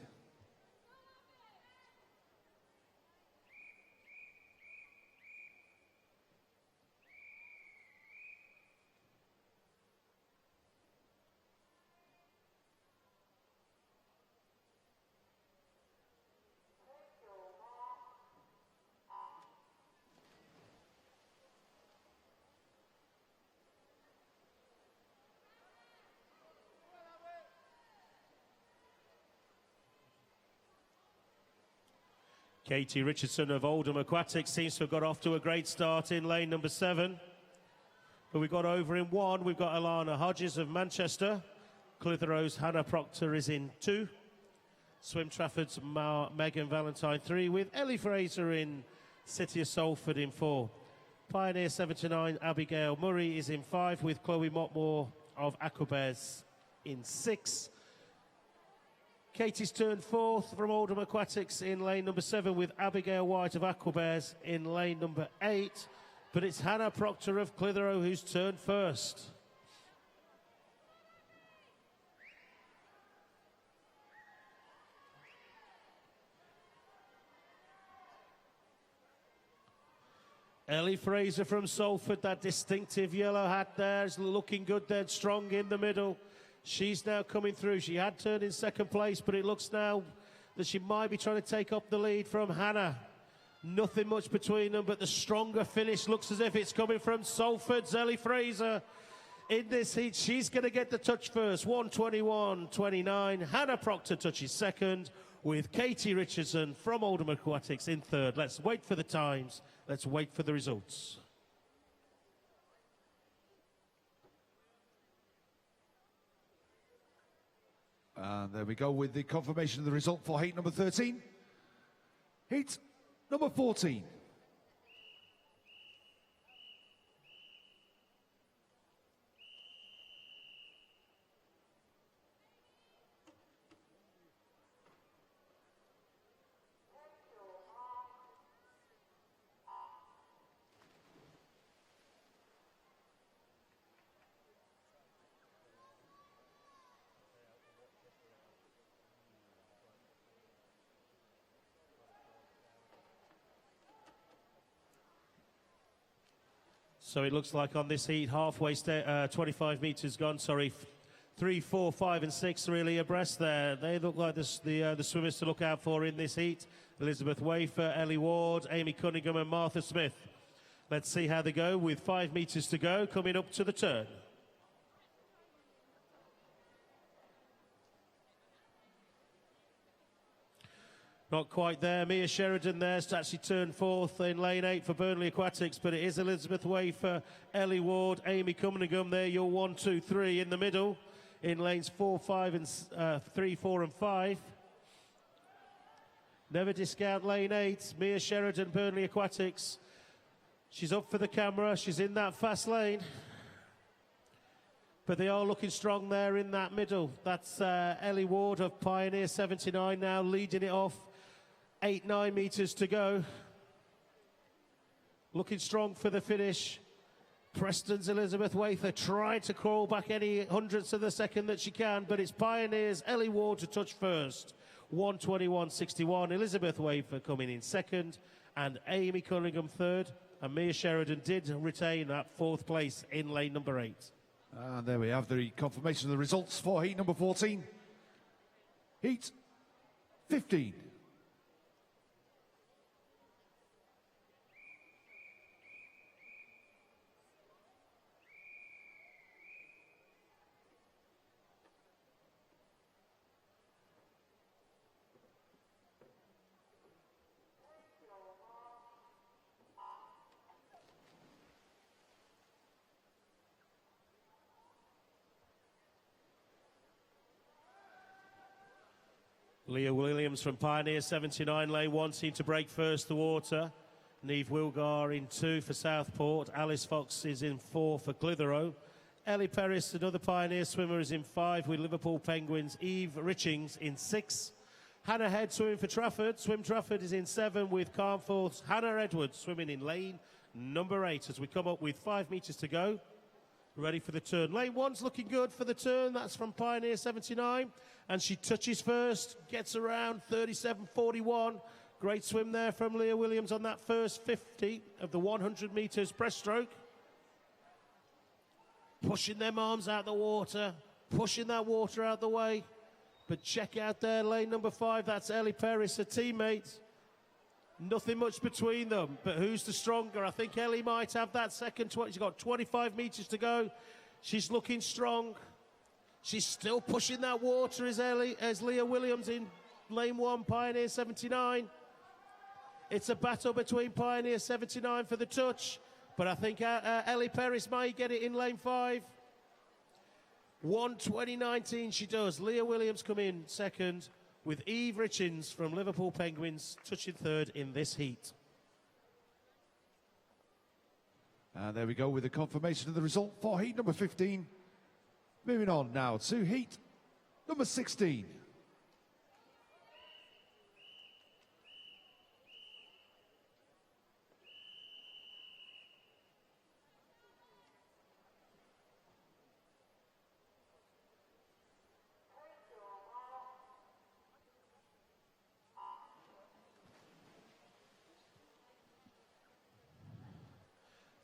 Katie Richardson of Oldham Aquatics seems to have got off to a great start in lane number 7. But we've got over in 1, we've got Alana Hodges of Manchester. Clitheroe's Hannah Proctor is in 2. Swim Trafford's Megan Valentine 3, with Ellie Fraser in City of Salford in 4. Pioneer 79 Abigail Murray is in 5, with Chloe Motmore of Aquabears in 6. Katie's turned 4th from Oldham Aquatics in lane number 7, with Abigail White of Aquabears in lane number 8. But it's Hannah Proctor of Clitheroe who's turned 1st. Ellie Fraser from Salford, that distinctive yellow hat there, is looking good there, strong in the middle. She's now coming through. She had turned in 2nd place, but it looks now that she might be trying to take up the lead from Hannah. Nothing much between them, but the stronger finish looks as if it's coming from Salford's Ellie Fraser. In this heat, she's going to get the touch first, 1:21.29. Hannah Proctor touches 2nd, with Katie Richardson from Oldham Aquatics in 3rd. Let's wait for the times. Let's wait for the results. And there we go with the confirmation of the result for heat number 13. Heat number 14. So it looks like on this heat, halfway, 25 metres gone, sorry. 3, 4, 5 and 6 really abreast there. They look like the swimmers to look out for in this heat. Elizabeth Wafer, Ellie Ward, Amy Cunningham and Martha Smith. Let's see how they go with 5 metres to go, coming up to the turn. Not quite there. Mia Sheridan there's to actually turn 4th in lane 8 for Burnley Aquatics, but it is Elizabeth Wafer, Ellie Ward, Amy Cunningham there. Your 1, 2, 3 in the middle in lanes 4, 5 and 3, 4 and 5. Never discount lane 8. Mia Sheridan, Burnley Aquatics. She's up for the camera. She's in that fast lane. But they are looking strong there in that middle. That's Ellie Ward of Pioneer 79 now leading it off. 8, 9 metres to go. Looking strong for the finish. Preston's Elizabeth Wafer trying to crawl back any hundredths of the second that she can, but it's Pioneer's Ellie Ward to touch first. 1:21.61. Elizabeth Wafer coming in 2nd, and Amy Cunningham 3rd. And Mia Sheridan did retain that 4th place in lane number 8. And there we have the confirmation of the results for heat number 14. Heat 15. Leah Williams from Pioneer 79, lane 1, seemed to break first the water. Neve Wilgar in 2 for Southport. Alice Fox is in 4 for Clitheroe. Ellie Perris, another Pioneer swimmer, is in 5 with Liverpool Penguins. Eve Richings in 6. Hannah Head swimming for Trafford. Swim Trafford is in 7 with Carnforth's Hannah Edwards swimming in lane number 8 as we come up with 5 metres to go. Ready for the turn. Lane 1's looking good for the turn. That's from Pioneer 79. And she touches first, gets around 37.41. Great swim there from Leah Williams on that first 50 of the 100 metres breaststroke. Pushing them arms out the water, pushing that water out the way. But check out there, lane number 5, that's Ellie Perris, her teammate. Nothing much between them, but who's the stronger? I think Ellie might have that second. She's got 25 metres to go. She's looking strong. She's still pushing that water as Leah Williams in lane 1, Pioneer 79. It's a battle between Pioneer 79 for the touch, but I think Ellie Perris might get it in lane 5. 1:20.19 she does. Leah Williams come in second, with Eve Richings from Liverpool Penguins touching third in this heat. And there we go with the confirmation of the result for heat number 15. Moving on now to heat number 16.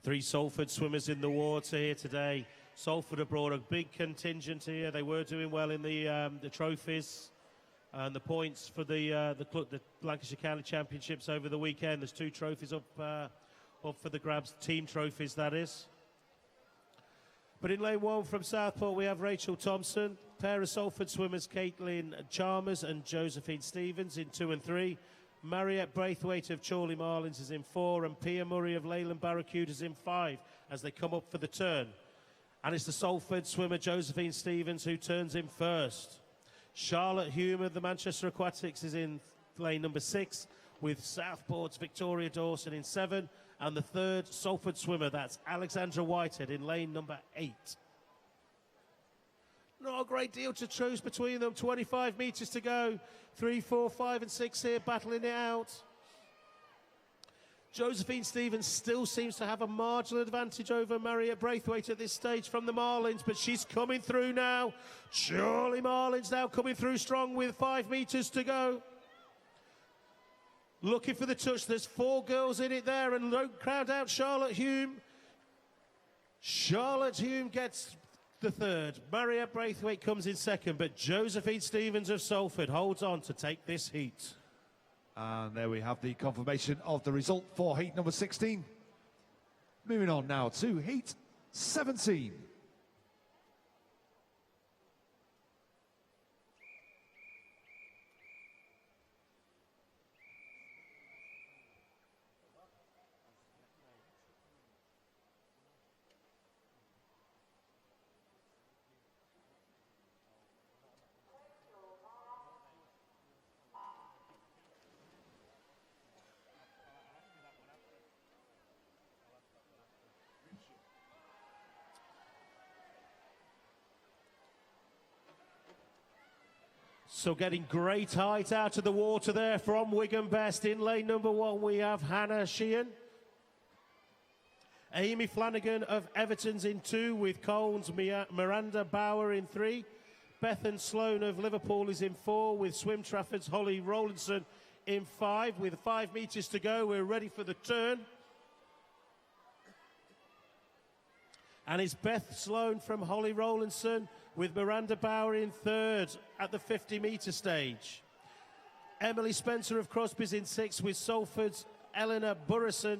Three Salford swimmers in the water here today. Salford have brought a big contingent here. They were doing well in the trophies and the points for the Lancashire County Championships over the weekend. There's 2 trophies up for the grabs, team trophies that is. But in lane 1 from Southport we have Rachel Thompson, pair of Salford swimmers Caitlin Chalmers and Josephine Stevens in 2 and 3. Mariette Braithwaite of Chorley Marlins is in 4, and Pia Murray of Leyland Barracudas in 5 as they come up for the turn. And it's the Salford swimmer Josephine Stevens who turns in first. Charlotte Hume of the Manchester Aquatics is in lane number 6, with Southport's Victoria Dawson in 7, and the third Salford swimmer, that's Alexandra Whitehead, in lane number 8. Not a great deal to choose between them. 25 metres to go. 3, 4, 5 and 6 here battling it out. Josephine Stevens still seems to have a marginal advantage over Mariette Braithwaite at this stage from the Marlins, but she's coming through now. Chorley Marlins now coming through strong with 5 metres to go. Looking for the touch. There's 4 girls in it there, and don't crowd out Charlotte Hume. Charlotte Hume gets the third. Mariette Braithwaite comes in second, but Josephine Stevens of Salford holds on to take this heat. And there we have the confirmation of the result for heat number 16. Moving on now to heat 17. So getting great height out of the water there from Wigan Best. In lane number 1 we have Hannah Sheehan. Amy Flanagan of Everton's in 2, with Colnes Miranda Bauer in 3. Bethan Sloan of Liverpool is in 4, with Swim Trafford's Holly Rowlandson in 5. With 5 metres to go, we're ready for the turn. And it's Beth Sloan from Holly Rowlandson, with Miranda Bauer in 3rd at the 50-metre stage. Emily Spencer of Crosby's in 6, with Salford's Eleanor Burrison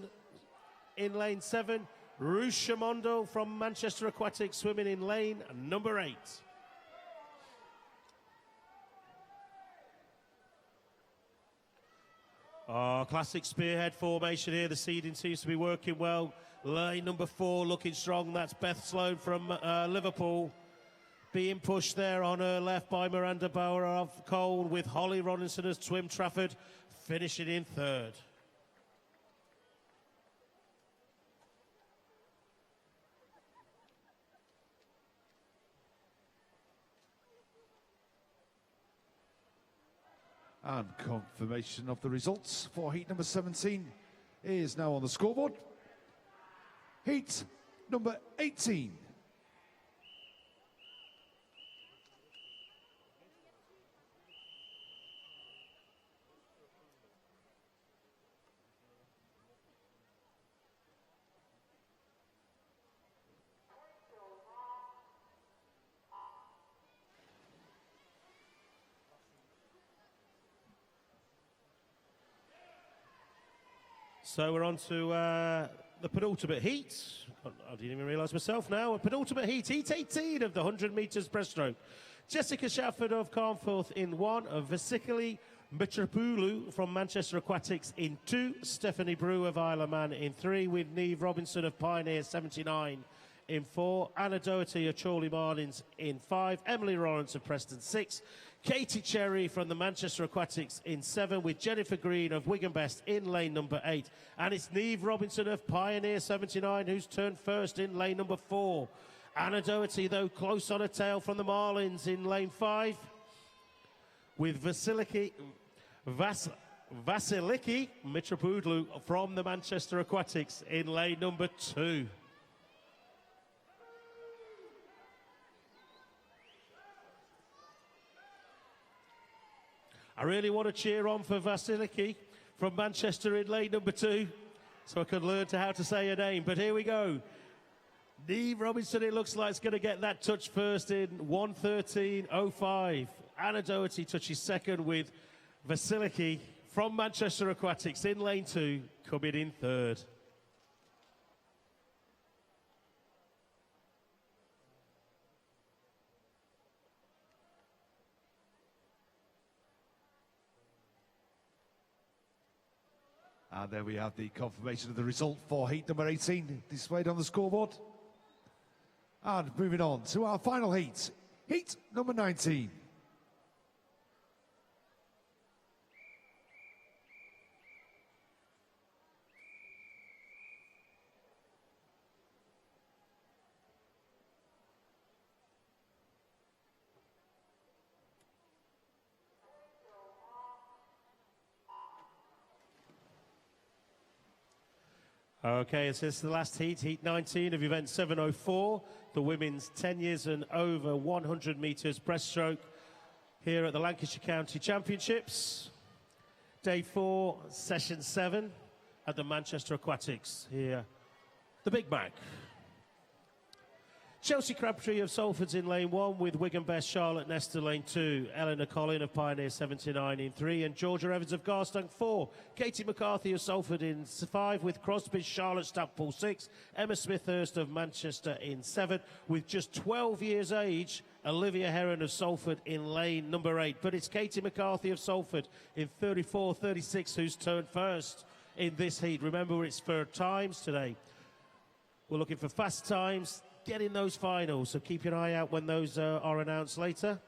in lane 7. Ruth Shamondo from Manchester Aquatics swimming in lane number 8. Classic spearhead formation here. The seeding seems to be working well. Lane number 4 looking strong. That's Beth Sloan from Liverpool. Being pushed there on her left by Miranda Bauer of Cole, with Holly Robinson as Twim Trafford finishing in third. And confirmation of the results for heat number 17 is now on the scoreboard. Heat number 18. So we're on to the penultimate heat. I didn't even realise myself now. A penultimate heat, heat 18 of the 100 metres breaststroke. Jessica Shafford of Carnforth in 1, of Vasikali Mitropoulou from Manchester Aquatics in 2, Stephanie Brew of Isle of Man in 3, with Neve Robinson of Pioneer 79 in 4, Anna Doherty of Chorley Marlins in 5, Emily Lawrence of Preston 6, Katie Cherry from the Manchester Aquatics in 7, with Jennifer Green of Wigan Best in lane number 8. And it's Neve Robinson of Pioneer 79 who's turned first in lane number 4. Anna Doherty, though, close on a tail from the Marlins in lane 5, with Vasiliki Mitropoulou from the Manchester Aquatics in lane number 2. I really want to cheer on for Vasiliki from Manchester in lane number 2, so I can learn how to say her name. But here we go. Neve Robinson, it looks like, is going to get that touch first in 1:13.05. Anna Doherty touches second, with Vasiliki from Manchester Aquatics in lane 2 coming in third. And there we have the confirmation of the result for heat number 18 displayed on the scoreboard. And moving on to our final heat, heat number 19. Okay, so this is the last heat, heat 19 of event 704, the women's 10 years and over 100 metres breaststroke here at the Lancashire County Championships. Day 4, session 7 at the Manchester Aquatics here, the Big Mac. Chelsea Crabtree of Salford's in lane 1, with Wigan Best Charlotte Nestor lane 2, Eleanor Collin of Pioneer 79 in 3, and Georgia Evans of Garstang 4, Katie McCarthy of Salford in 5, with Crosby Charlotte Stackpole 6, Emma Smithhurst of Manchester in 7, with just 12 years age, Olivia Heron of Salford in lane number 8. But it's Katie McCarthy of Salford in 34.36 who's turned first in this heat. Remember, it's for times today. We're looking for fast times, get in those finals, so keep your eye out when those are announced later.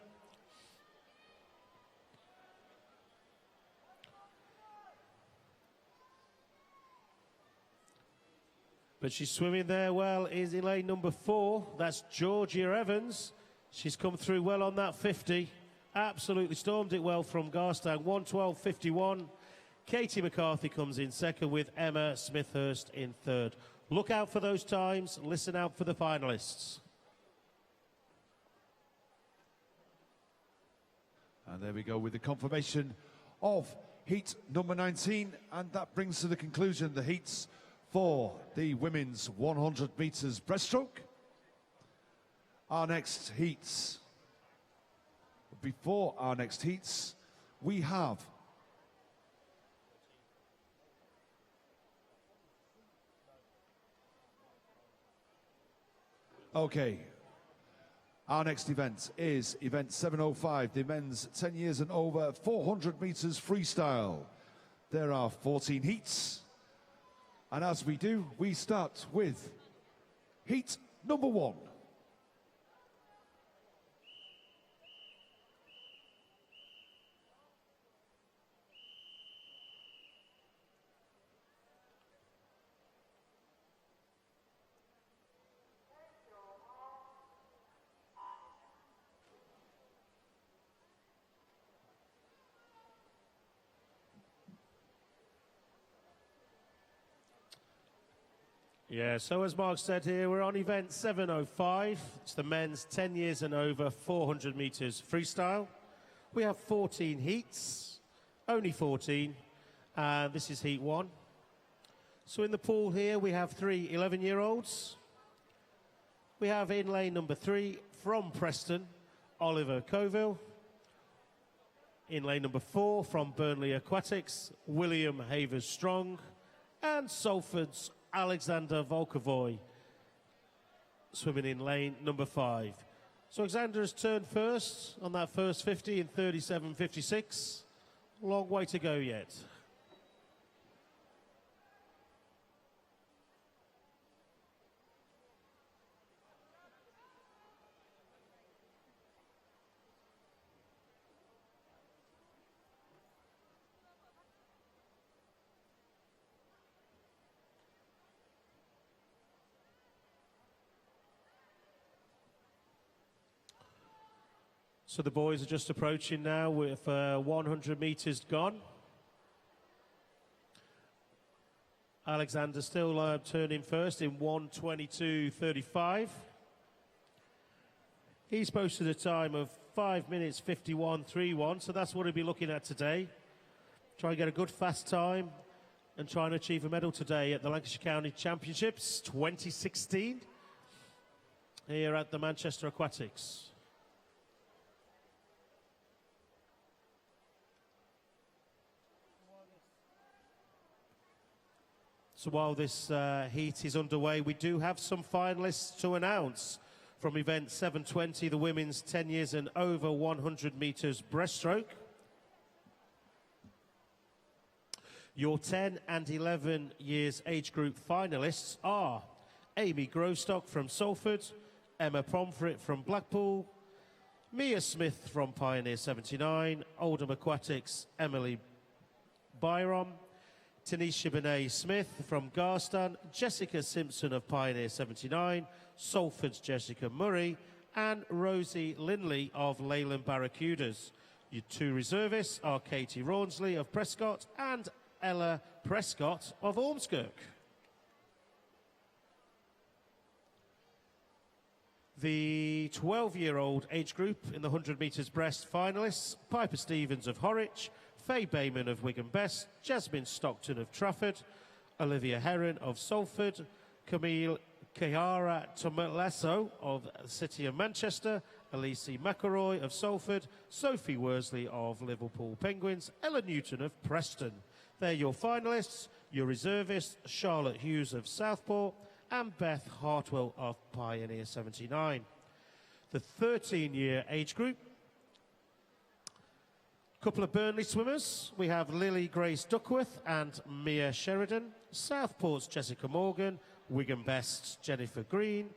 But she's swimming there well, is in lane number 4. That's Georgia Evans. She's come through well on that 50. Absolutely stormed it well from Garstang, 1:12.51. Katie McCarthy comes in second, with Emma Smithhurst in third. Look out for those times, listen out for the finalists. And there we go with the confirmation of heat number 19, and that brings to the conclusion the heats for the women's 100 metres breaststroke. Our next heats, before our next heats, we have okay. Our next event is event 705, the men's 10 years and over 400 metres freestyle. There are 14 heats. And as we do, we start with heat number 1. Yeah, so as Mark said here, we're on event 705. It's the men's 10 years and over 400 metres freestyle. We have 14 heats, only 14, and this is heat 1. So in the pool here, we have 3 11-year-olds. We have in lane number 3 from Preston, Oliver Coville. In lane number 4 from Burnley Aquatics, William Havers-Strong. And Salford's Alexander Volkovoy, swimming in lane number 5. So Alexander has turned first on that first 50 in 37.56. Long way to go yet. So the boys are just approaching now with 100 metres gone. Alexander still turning first in 1:22.35. He's posted a time of 5 minutes 51.31, so that's what he'll be looking at today. Try and get a good fast time and try and achieve a medal today at the Lancashire County Championships 2016 here at the Manchester Aquatics. So while this heat is underway, we do have some finalists to announce. From event 720, the women's 10 years and over 100 metres breaststroke. Your 10 and 11 years age group finalists are Amy Grosstock from Salford, Emma Pomfret from Blackpool, Mia Smith from Pioneer 79, Oldham Aquatics, Emily Byrom, Tanisha Benet Smith from Garston, Jessica Simpson of Pioneer 79, Salford's Jessica Murray, and Rosie Linley of Leyland Barracudas. Your 2 reservists are Katie Rawnsley of Prescott and Ella Prescott of Ormskirk. The 12-year-old age group in the 100 metres breast finalists, Piper Stevens of Horwich, Faye Bayman of Wigan Best, Jasmine Stockton of Trafford, Olivia Heron of Salford, Camille Kehara Tomalasso of the City of Manchester, Elise McElroy of Salford, Sophie Worsley of Liverpool Penguins, Ella Newton of Preston. They're your finalists. Your reservists, Charlotte Hughes of Southport and Beth Hartwell of Pioneer 79. The 13-year age group, couple of Burnley swimmers. We have Lily Grace Duckworth and Mia Sheridan. Southport's Jessica Morgan. Wigan Best's Jennifer Green.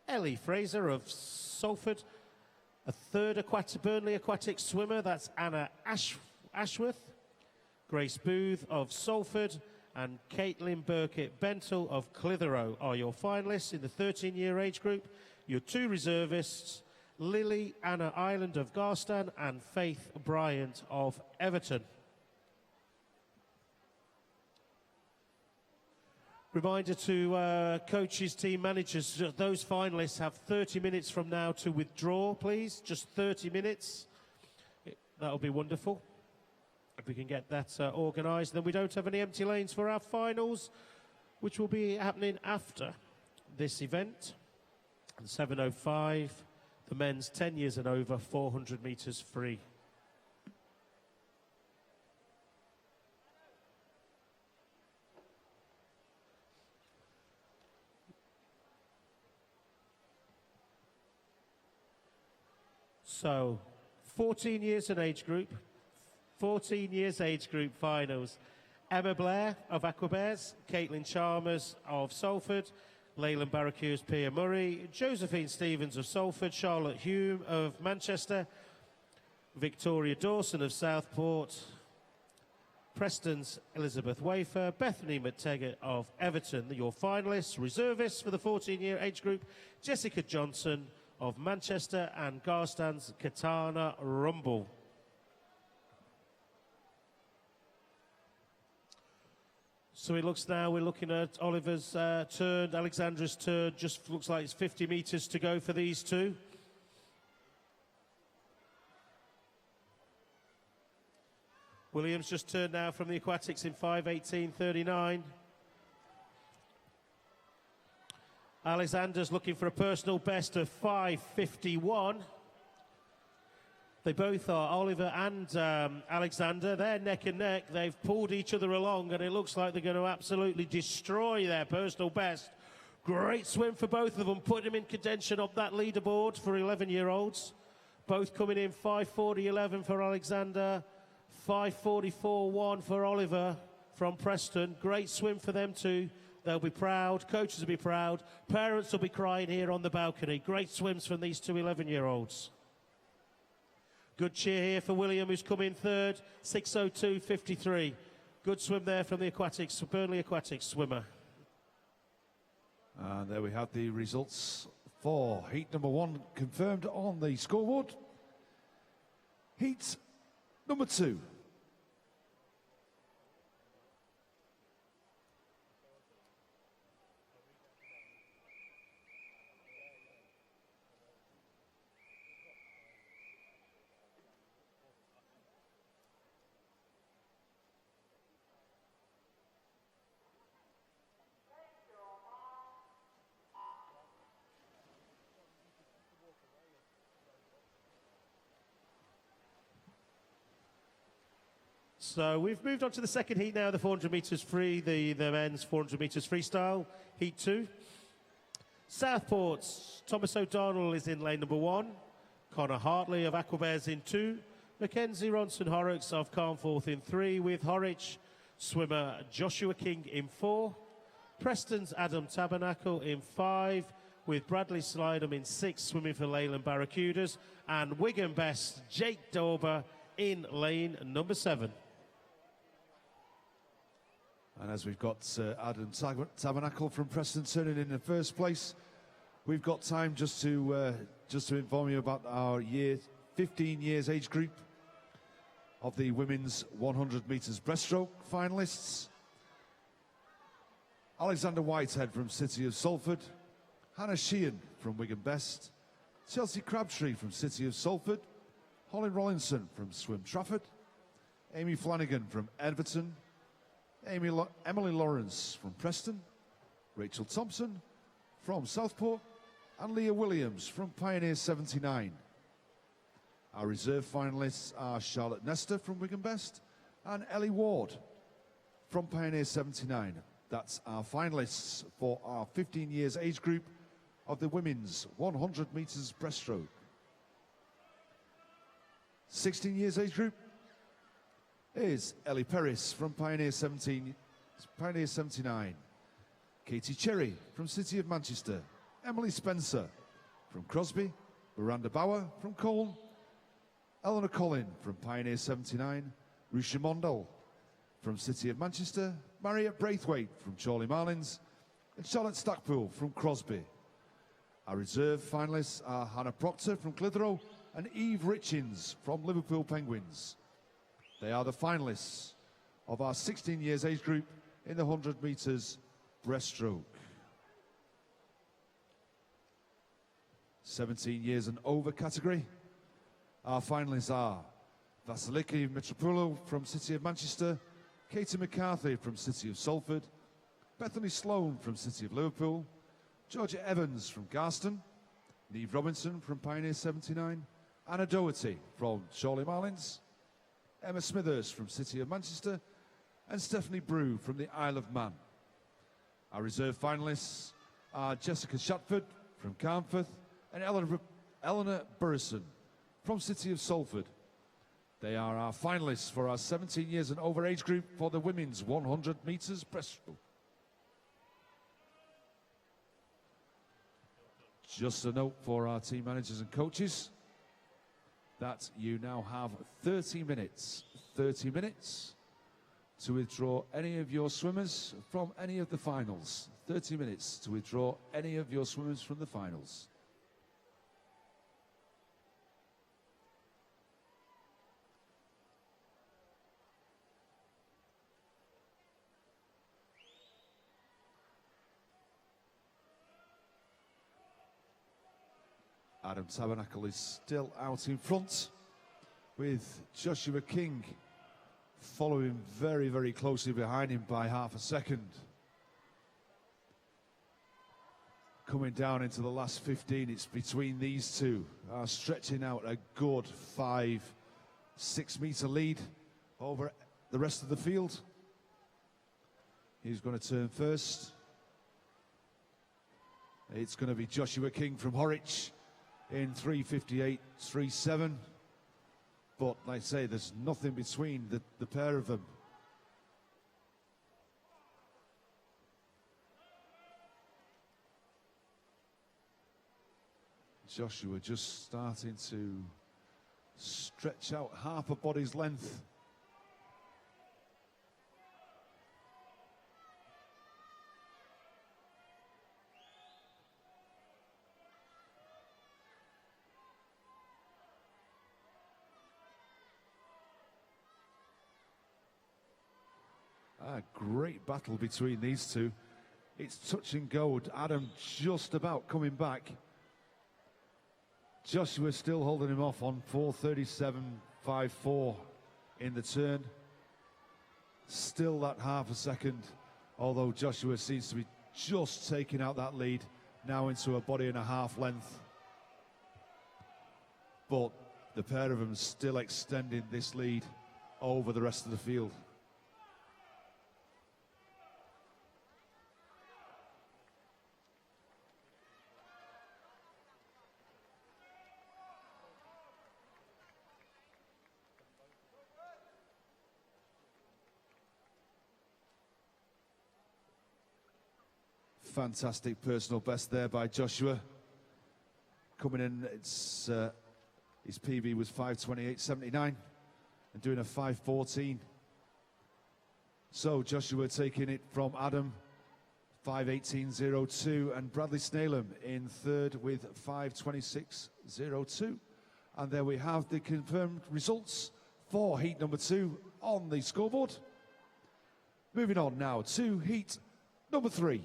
Ellie Fraser of Salford. A third Burnley aquatic swimmer, that's Anna Ashworth. Grace Booth of Salford. And Caitlin Burkitt Bentle of Clitheroe are your finalists in the 13-year age group. Your 2 reservists, Lily Anna Ireland of Garston and Faith Bryant of Everton. Reminder to coaches, team managers, those finalists have 30 minutes from now to withdraw, please. Just 30 minutes. That'll be wonderful if we can get that organised. Then we don't have any empty lanes for our finals, which will be happening after this event. 7:05. The men's 10 years and over, 400 metres free. So, 14 years and age group, 14 years age group finals. Emma Blair of Aquabears, Caitlin Chalmers of Salford, Leyland Barracuda's Pia Murray, Josephine Stevens of Salford, Charlotte Hume of Manchester, Victoria Dawson of Southport, Preston's Elizabeth Wafer, Bethany McTaggart of Everton. Your finalists, reservists for the 14-year age group, Jessica Johnson of Manchester and Garston's Katana Rumble. So it looks now, we're looking at Oliver's turn, Alexandra's turn, just looks like it's 50 metres to go for these two. Williams just turned now from the aquatics in 5:18.39. Alexander's looking for a personal best of 5:51. They both are, Oliver and Alexander. They're neck and neck. They've pulled each other along, and it looks like they're going to absolutely destroy their personal best. Great swim for both of them, putting them in contention of that leaderboard for 11-year-olds. Both coming in 5:40.11 for Alexander, 5:44.1 for Oliver from Preston. Great swim for them too. They'll be proud. Coaches will be proud. Parents will be crying here on the balcony. Great swims from these two 11-year-olds. Good cheer here for William, who's come in third, 6:02.53. Good swim there from the aquatics, Burnley Aquatics swimmer. And there we have the results for heat number 1 confirmed on the scoreboard. Heat number 2. So we've moved on to the second heat now, the 400 metres free, the men's 400 metres freestyle, heat 2. Southport's Thomas O'Donnell is in lane number 1. Connor Hartley of Aquabears in 2. Mackenzie Ronson Horrocks of Carnforth in 3, with Horwich swimmer Joshua King in 4. Preston's Adam Tabernacle in 5, with Bradley Slidham in 6, swimming for Leyland Barracudas. And Wigan best Jake Dauber in lane number 7. And as we've got Adam Tabernacle from Preston turning in first place, we've got time just to inform you about our 15 years age group of the women's 100 metres breaststroke finalists. Alexander Whitehead from City of Salford, Hannah Sheehan from Wigan Best, Chelsea Crabtree from City of Salford, Holly Rollinson from Swim Trafford, Amy Flanagan from Everton, Emily Lawrence from Preston, Rachel Thompson from Southport, and Leah Williams from Pioneer 79. Our reserve finalists are Charlotte Nestor from Wigan Best and Ellie Ward from Pioneer 79. That's our finalists for our 15 years age group of the women's 100 metres breaststroke. 16 years age group is Ellie Perris from Pioneer 79, Katie Cherry from City of Manchester, Emily Spencer from Crosby, Miranda Bauer from Colne, Eleanor Collin from Pioneer 79, Rusha Mondell from City of Manchester, Marriott Braithwaite from Chorley Marlins, and Charlotte Stackpool from Crosby. Our reserve finalists are Hannah Proctor from Clitheroe and Eve Richins from Liverpool Penguins. They are the finalists of our 16 years age group in the 100 metres breaststroke. 17 years and over category. Our finalists are Vasiliki Mitropoulou from City of Manchester, Katie McCarthy from City of Salford, Bethany Sloan from City of Liverpool, Georgia Evans from Garston, Neve Robinson from Pioneer 79, Anna Doherty from Chorley Marlins, Emma Smithers from City of Manchester, and Stephanie Brew from the Isle of Man. Our reserve finalists are Jessica Shatford from Carnforth and Eleanor Burrison from City of Salford. They are our finalists for our 17 years and over age group for the women's 100 metres breaststroke. Just a note for our team managers and coaches that you now have 30 minutes to withdraw any of your swimmers from any of the finals. 30 minutes to withdraw any of your swimmers from the finals. Adam Tabernacle is still out in front, with Joshua King following very, very closely behind him by half a second. Coming down into the last 15, it's between these two, stretching out a good 5-6 meter lead over the rest of the field. Who's going to turn first? It's going to be Joshua King from Horwich in 3:58.37. But like I say, there's nothing between the pair of them. Joshua just starting to stretch out half a body's length. A great battle between these two. It's touch and go. Adam just about coming back. Joshua still holding him off on 4:37.54 in the turn. Still that half a second, although Joshua seems to be just taking out that lead now into a body and a half length. But the pair of them still extending this lead over the rest of the field. Fantastic personal best there by Joshua. Coming in, his PB was 5:28.79 and doing a 5:14. So Joshua taking it from Adam, 5:18.02, and Bradley Snellam in third with 5:26.02. And there we have the confirmed results for heat number 2 on the scoreboard. Moving on now to heat number 3.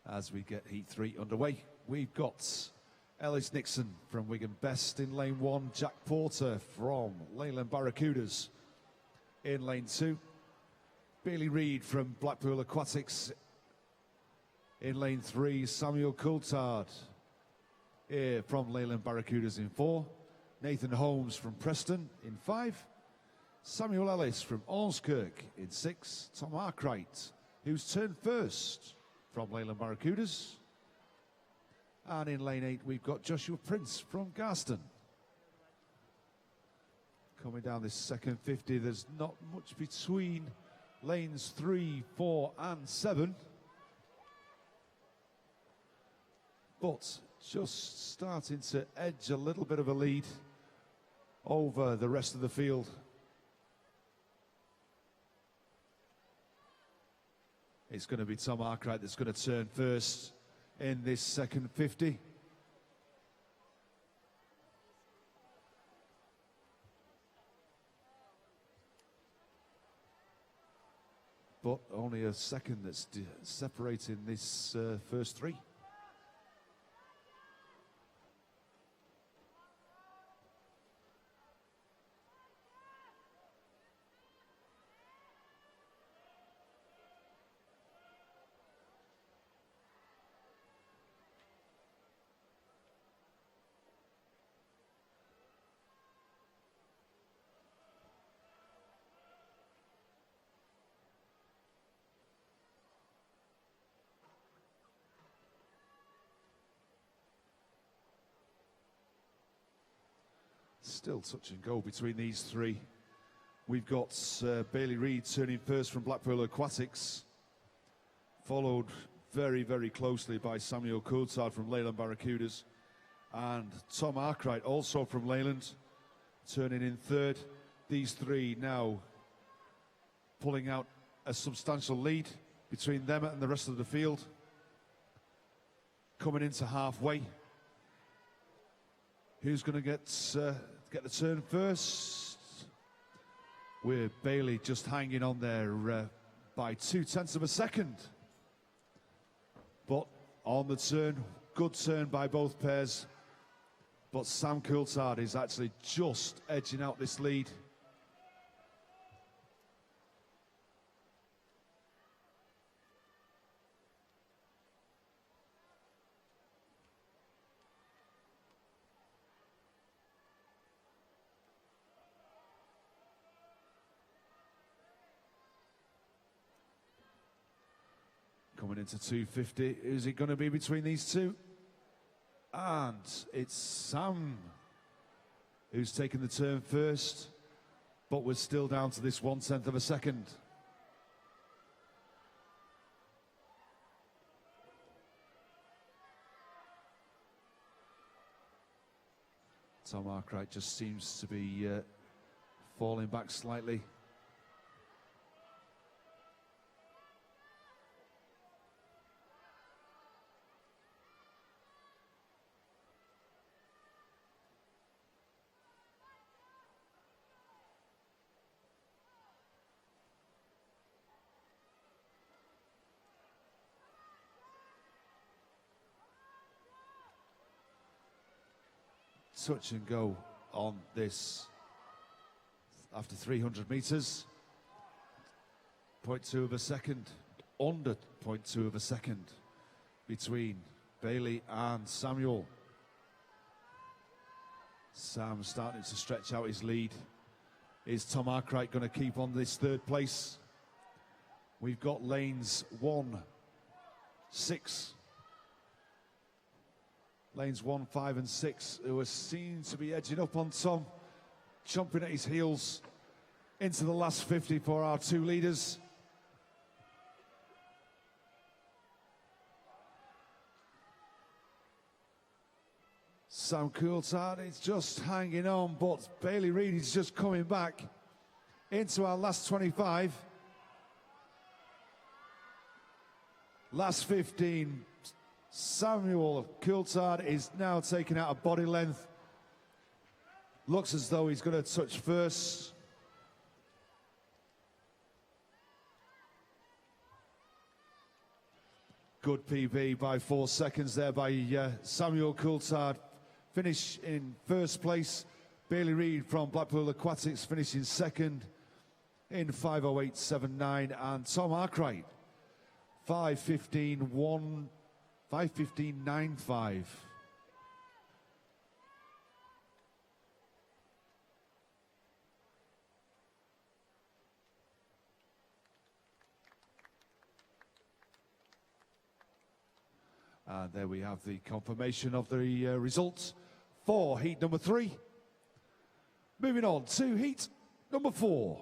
As we get heat 3 underway, we've got Ellis Nixon from Wigan Best in lane 1, Jack Porter from Leyland Barracudas in lane 2, Bailey Reid from Blackpool Aquatics in lane 3, Samuel Coulthard here from Leyland Barracudas in 4, Nathan Holmes from Preston in 5, Samuel Ellis from Ormskirk in 6, Tom Arkwright, who's turned first from Leyland Barracudas. And in lane 8, we've got Joshua Prince from Garston. Coming down this second 50, there's not much between lanes 3, 4, and 7. But just starting to edge a little bit of a lead over the rest of the field. It's going to be Tom Arkwright that's going to turn first in this second 50. But only a second that's separating this first 3. Still touch and go between these 3. We've got Bailey Reid turning first from Blackpool Aquatics, followed very, very closely by Samuel Coulthard from Leyland Barracudas, and Tom Arkwright also from Leyland, turning in third. These three now pulling out a substantial lead between them and the rest of the field. Coming into halfway. Who's going to get the turn first? With Bailey just hanging on there by 0.2 of a second. But on the turn, good turn by both pairs. But Sam Coulthard is actually just edging out this lead. Coming into 250, is it going to be between these two? And it's Sam who's taken the turn first, but we're still down to this 0.1 of a second. Tom Arkwright just seems to be falling back slightly. Touch and go on this after 300 meters. 0.2 of a second, under 0.2 of a second between Bailey and Samuel. Sam starting to stretch out his lead. Is Tom Arkwright going to keep on this third place? We've got lanes 1, 6. Lanes 1, 5 and 6 who are seen to be edging up on Tom, chomping at his heels into the last 50 for our two leaders. Sam Coulthard is just hanging on, but Bailey Reid is just coming back into our last 25. Last 15. Samuel Coulthard is now taking out a body length. Looks as though he's going to touch first. Good PB by 4 seconds there by Samuel Coulthard. Finish in first place. Bailey Reid from Blackpool Aquatics finishing second in 5:08.79. And Tom Arkwright, 5:15.95. And there we have the confirmation of the results for heat number 3. Moving on to heat number 4.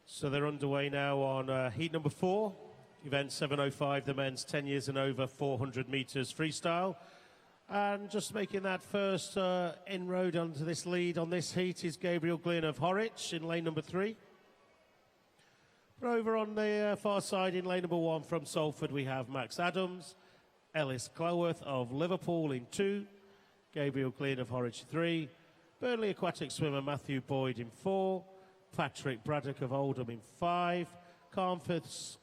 So they're underway now on heat number 4, event 705, the men's 10 years and over 400 metres freestyle. And just making that first inroad onto this lead on this heat is Gabriel Glynn of Horwich in lane number 3. But over on the far side in lane number 1 from Salford we have Max Adams, Ellis Cloworth of Liverpool in 2, Gabriel Glynn of Horwich 3, Burnley aquatic swimmer Matthew Boyd in 4, Patrick Braddock of Oldham in 5. Carnforth's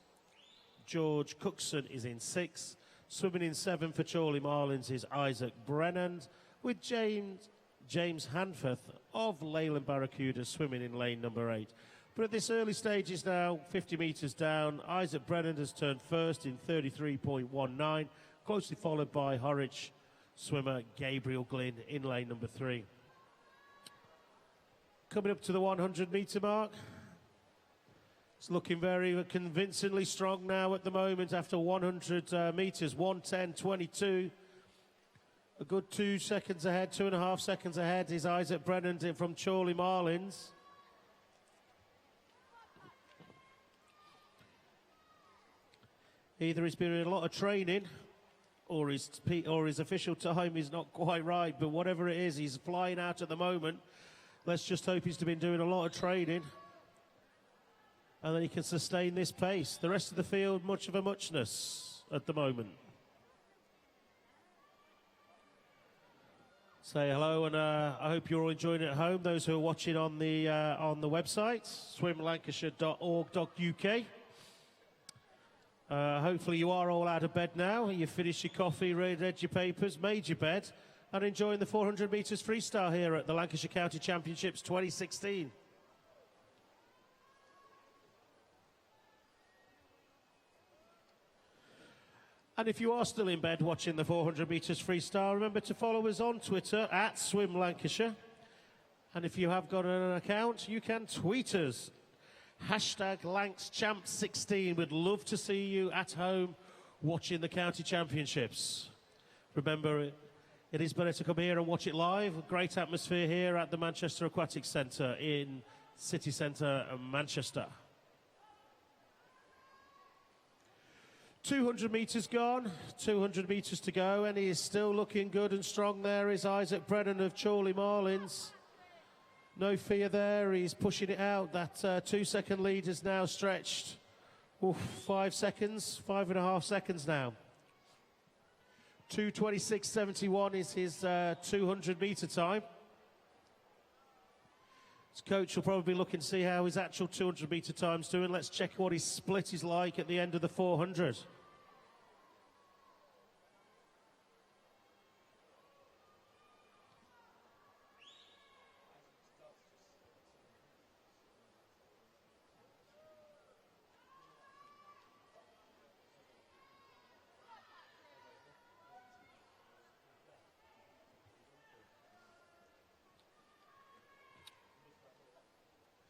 George Cookson is in 6. Swimming in 7 for Chorley Marlins is Isaac Brennan, with James Hanforth of Leyland Barracuda swimming in lane number 8. But at this early stage is now 50 metres down. Isaac Brennan has turned first in 33.19, closely followed by Horwich swimmer Gabriel Glynn in lane number 3. Coming up to the 100 metre mark, It's looking very convincingly strong now at the moment after 100 metres, 1:10.22. A good 2 seconds ahead, 2.5 seconds ahead is Isaac Brennan from Chorley Marlins. Either he's been in a lot of training or his official time is not quite right, but whatever it is, he's flying out at the moment. Let's just hope he's been doing a lot of training and then he can sustain this pace. The rest of the field, much of a muchness at the moment. Say hello, and I hope you're all enjoying it at home. Those who are watching on the website, swimlancashire.org.uk. Hopefully you are all out of bed now. You've finished your coffee, read your papers, made your bed, and enjoying the 400 metres freestyle here at the Lancashire County Championships 2016. And if you are still in bed watching the 400 metres freestyle, remember to follow us on Twitter at Swim Lancashire. And if you have got an account, you can tweet us. #LanksChamp16. We'd love to see you at home watching the county championships. Remember, it is better to come here and watch it live. A great atmosphere here at the Manchester Aquatic Centre in City Centre, Manchester. 200 metres gone, 200 metres to go, and he is still looking good and strong. There is Isaac Brennan of Chorley Marlins. No fear there, he's pushing it out. That 2-second lead is now stretched. 5 seconds, 5.5 seconds now. 2:26.71 is his 200 metre time. His coach will probably be looking to see how his actual 200 metre time's doing. Let's check what his split is like at the end of the 400.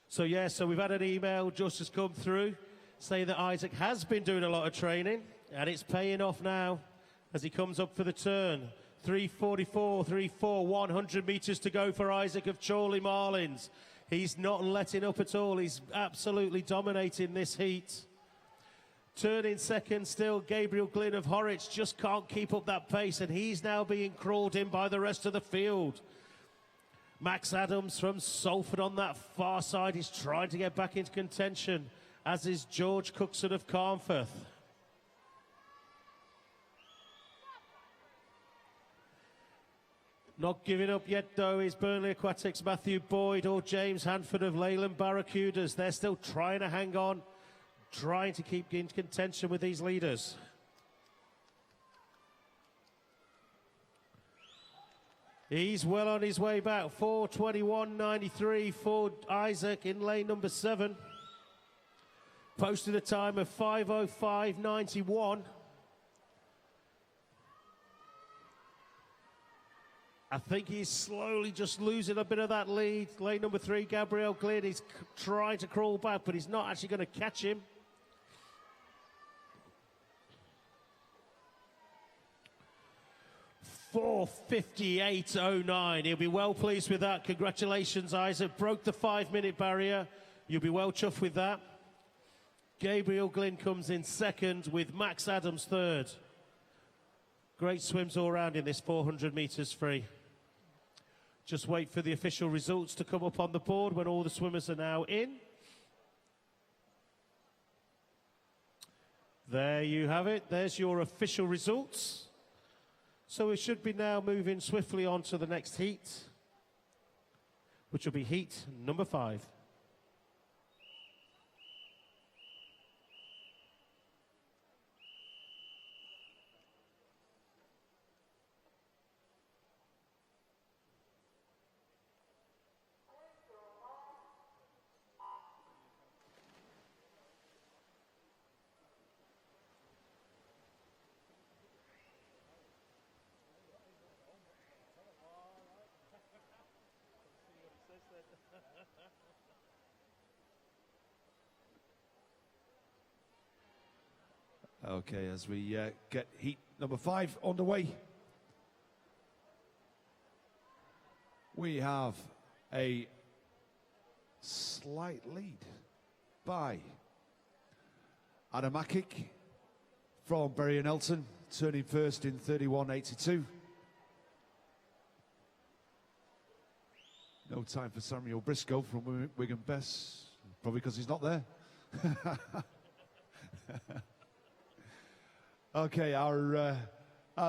So we've had an email just has come through saying that Isaac has been doing a lot of training and it's paying off now as he comes up for the turn. 3:44, 3:4, 100 metres to go for Isaac of Chorley Marlins. He's not letting up at all. He's absolutely dominating this heat. Turning second still, Gabriel Glynn of Horwich just can't keep up that pace and he's now being crawled in by the rest of the field. Max Adams from Salford on that far side is trying to get back into contention, as is George Cookson of Carnforth. Not giving up yet, though, is Burnley Aquatics' Matthew Boyd or James Hanford of Leyland Barracudas. They're still trying to hang on, trying to keep in contention with these leaders. He's well on his way back. 4:21.93 for Isaac in lane number 7. Posted a time of 5:05.91. I think he's slowly just losing a bit of that lead. Lane number 3, Gabriel Glynn, he's trying to crawl back, but he's not actually going to catch him. $4:58.09. He'll be well pleased with that. Congratulations, Isaac. Broke the 5-minute barrier. You'll be well chuffed with that. Gabriel Glynn comes in second with Max Adams third. Great swims all round in this 400 metres free. Just wait for the official results to come up on the board when all the swimmers are now in. There you have it. There's your official results. So we should be now moving swiftly on to the next heat, which will be heat number 5. Okay, as we get heat number 5 underway, we have a slight lead by Adam Akic from Bury and Elton, turning first in 31.82. No time for Samuel Briscoe from Wigan Bess, probably because he's not there. Okay, our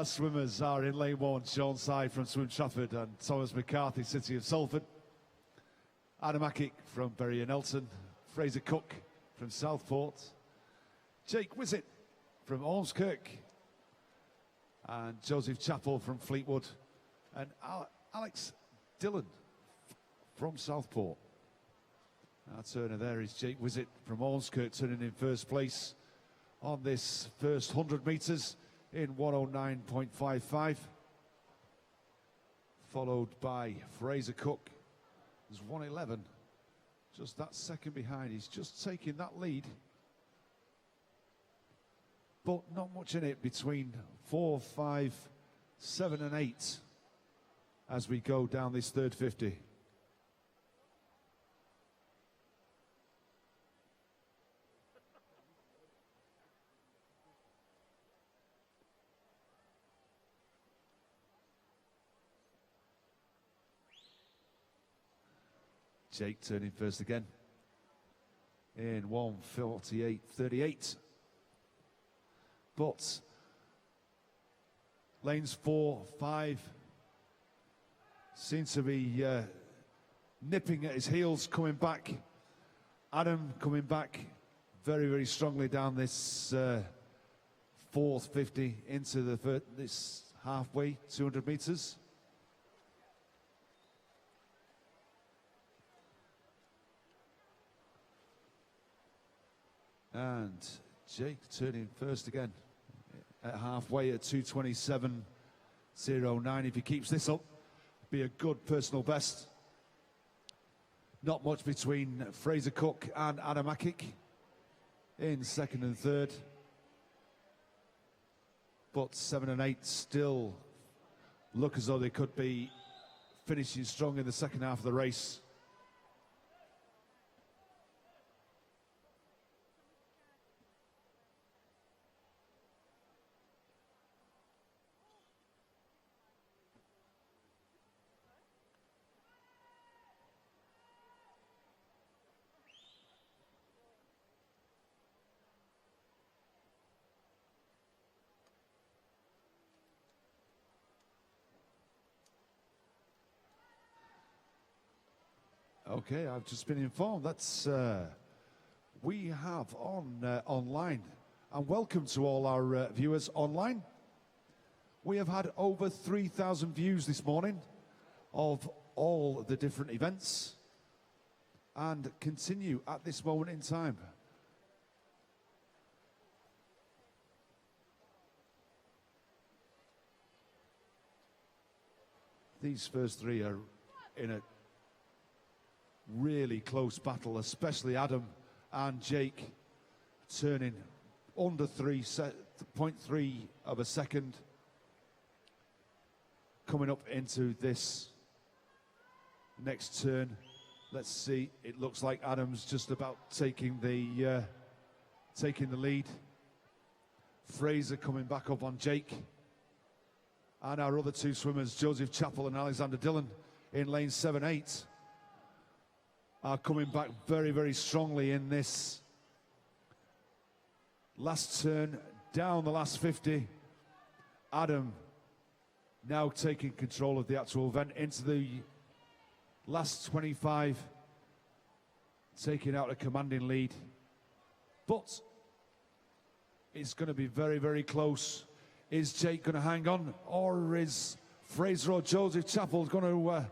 swimmers are in lane 1, Sean Sy from Swim Trafford and Thomas McCarthy, City of Salford. Adam Akic from Bury and Elton, Fraser Cook from Southport, Jake Wizard from Ormskirk, and Joseph Chappell from Fleetwood, and Alex Dillon from Southport. Our turner there is Jake Wizard from Ormskirk, turning in first place on this first 100 metres in 109.55. Followed by Fraser Cook, who's 111. Just that second behind. He's just taking that lead. But not much in it between 4, 5, 7 and 8 as we go down this third 50. Jake turning first again in 1:48.38. But lanes 4, 5 seem to be nipping at his heels, coming back. Adam coming back very, very strongly down this fourth 50 into this halfway, 200 metres. And Jake turning first again at halfway at 2:27.09. If he keeps this up, be a good personal best. Not much between Fraser Cook and Adam Akic in second and third. But 7 and 8 still look as though they could be finishing strong in the second half of the race. Okay, I've just been informed that's we have on online, and welcome to all our viewers online. We have had over 3,000 views this morning of all the different events, and continue at this moment in time. These first three are in a really close battle, especially Adam and Jake, turning under 0.3 of a second coming up into this next turn. Let's see, it looks like Adam's just about taking the lead. Fraser coming back up on Jake, and our other two swimmers, Joseph Chappell and Alexander Dillon, in lane 7-8 are coming back very, very strongly in this last turn down the last 50. Adam now taking control of the actual event into the last 25, taking out a commanding lead. But it's going to be very, very close. Is Jake going to hang on, or is Fraser or Joseph Chappell going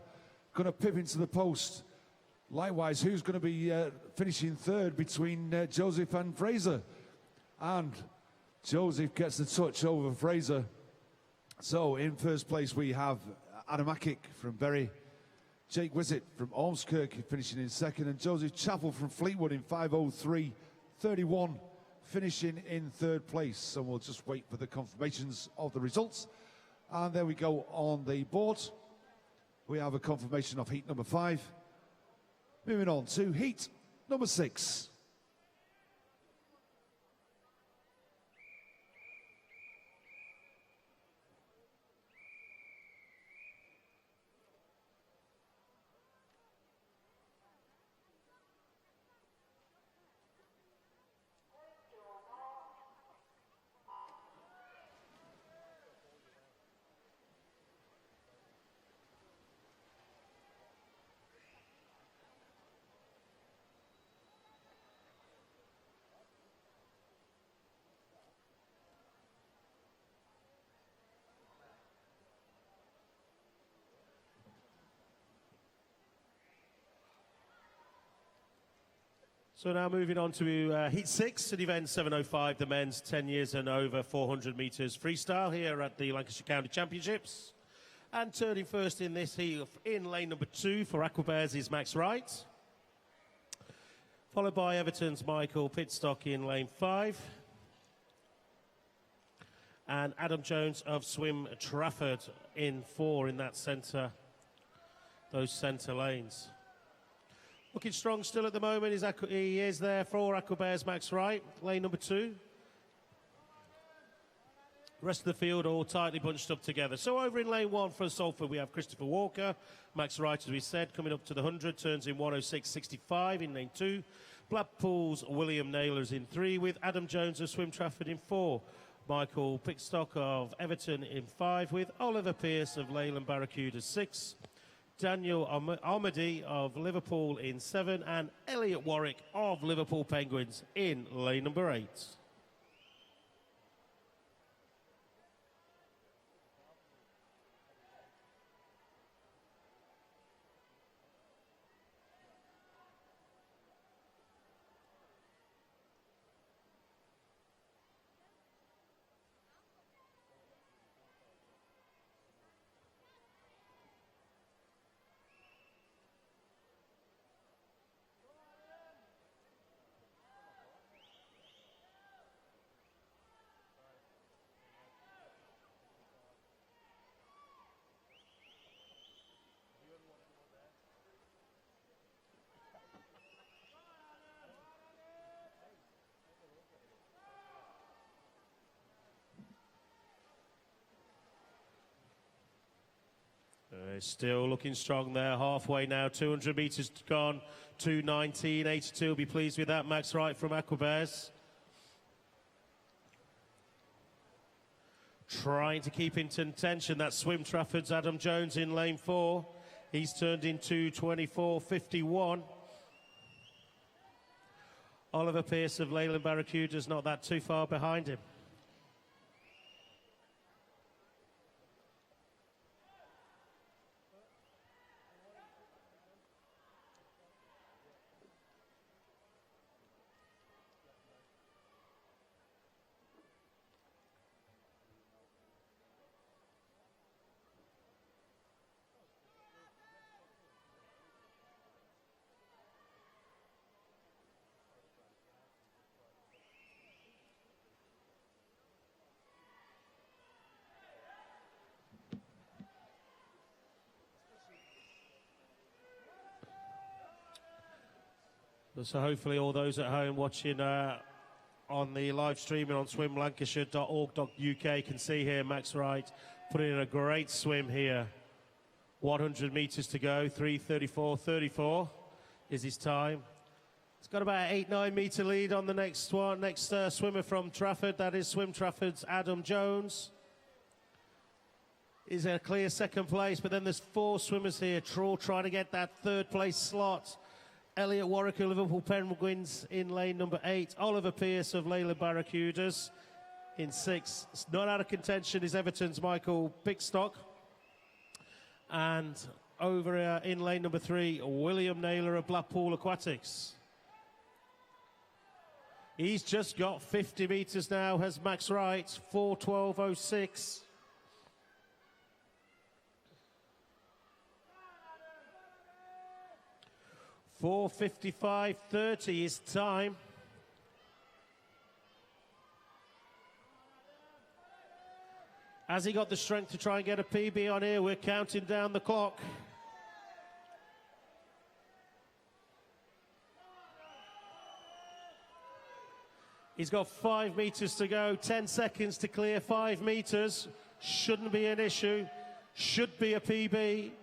to pip into the post? Likewise, who's going to be finishing third between Joseph and Fraser? And Joseph gets the touch over Fraser. So in first place we have Adam Akic from Bury, Jake Wizard from Ormskirk finishing in second, and Joseph Chappell from Fleetwood in 5:03.31, finishing in third place. So we'll just wait for the confirmations of the results. And there we go on the board. We have a confirmation of heat number 5. Moving on to heat number 6. So now moving on to Heat 6 at event 705, the men's 10 years and over 400 metres freestyle here at the Lancashire County Championships. And turning first in this heat in lane number 2 for Aquabears is Max Wright. Followed by Everton's Michael Pitstock in lane 5. And Adam Jones of Swim Trafford in 4 in that centre, those centre lanes. Looking strong still at the moment. He is there for Aquabears, Max Wright, lane number 2. The rest of the field all tightly bunched up together. So over in lane 1 for Salford, we have Christopher Walker. Max Wright, as we said, coming up to the 100, turns in 106.65 in lane 2. Blackpool's William Naylor's in 3, with Adam Jones of Swim Trafford in 4. Michael Pitstock of Everton in 5, with Oliver Pearce of Leyland Barracuda 6. Daniel Armady of Liverpool in 7, and Elliot Warwick of Liverpool Penguins in lane number 8. Still looking strong there, halfway now, 200 metres gone, 2:19.82. Will be pleased with that, Max Wright from Aquabears. Trying to keep in contention, that Swim Trafford's Adam Jones in lane 4. He's turned in 2:24.51. Oliver Pearce of Leyland Barracuda's not that too far behind him. So hopefully all those at home watching on the live streaming on swimlancashire.org.uk can see here Max Wright putting in a great swim here. 100 metres to go, 3:34.34 is his time. He's got about an 8-9 metre lead on the next one, swimmer from Trafford. That is Swim Trafford's Adam Jones. Is a clear second place, but then there's 4 swimmers here, all trying to get that third place slot. Elliot Warwick of Liverpool Penguins in lane number 8. Oliver Pearce of Leyland Barracudas in 6. Not out of contention is Everton's Michael Pitstock. And over in lane number 3, William Naylor of Blackpool Aquatics. He's just got 50 metres now, has Max Wright, 4:12.06. .4:55.30 is time. Has he got the strength to try and get a PB on here? We're counting down the clock. He's got 5 meters to go, 10 seconds to clear 5 meters. Shouldn't be an issue. Should be a PB.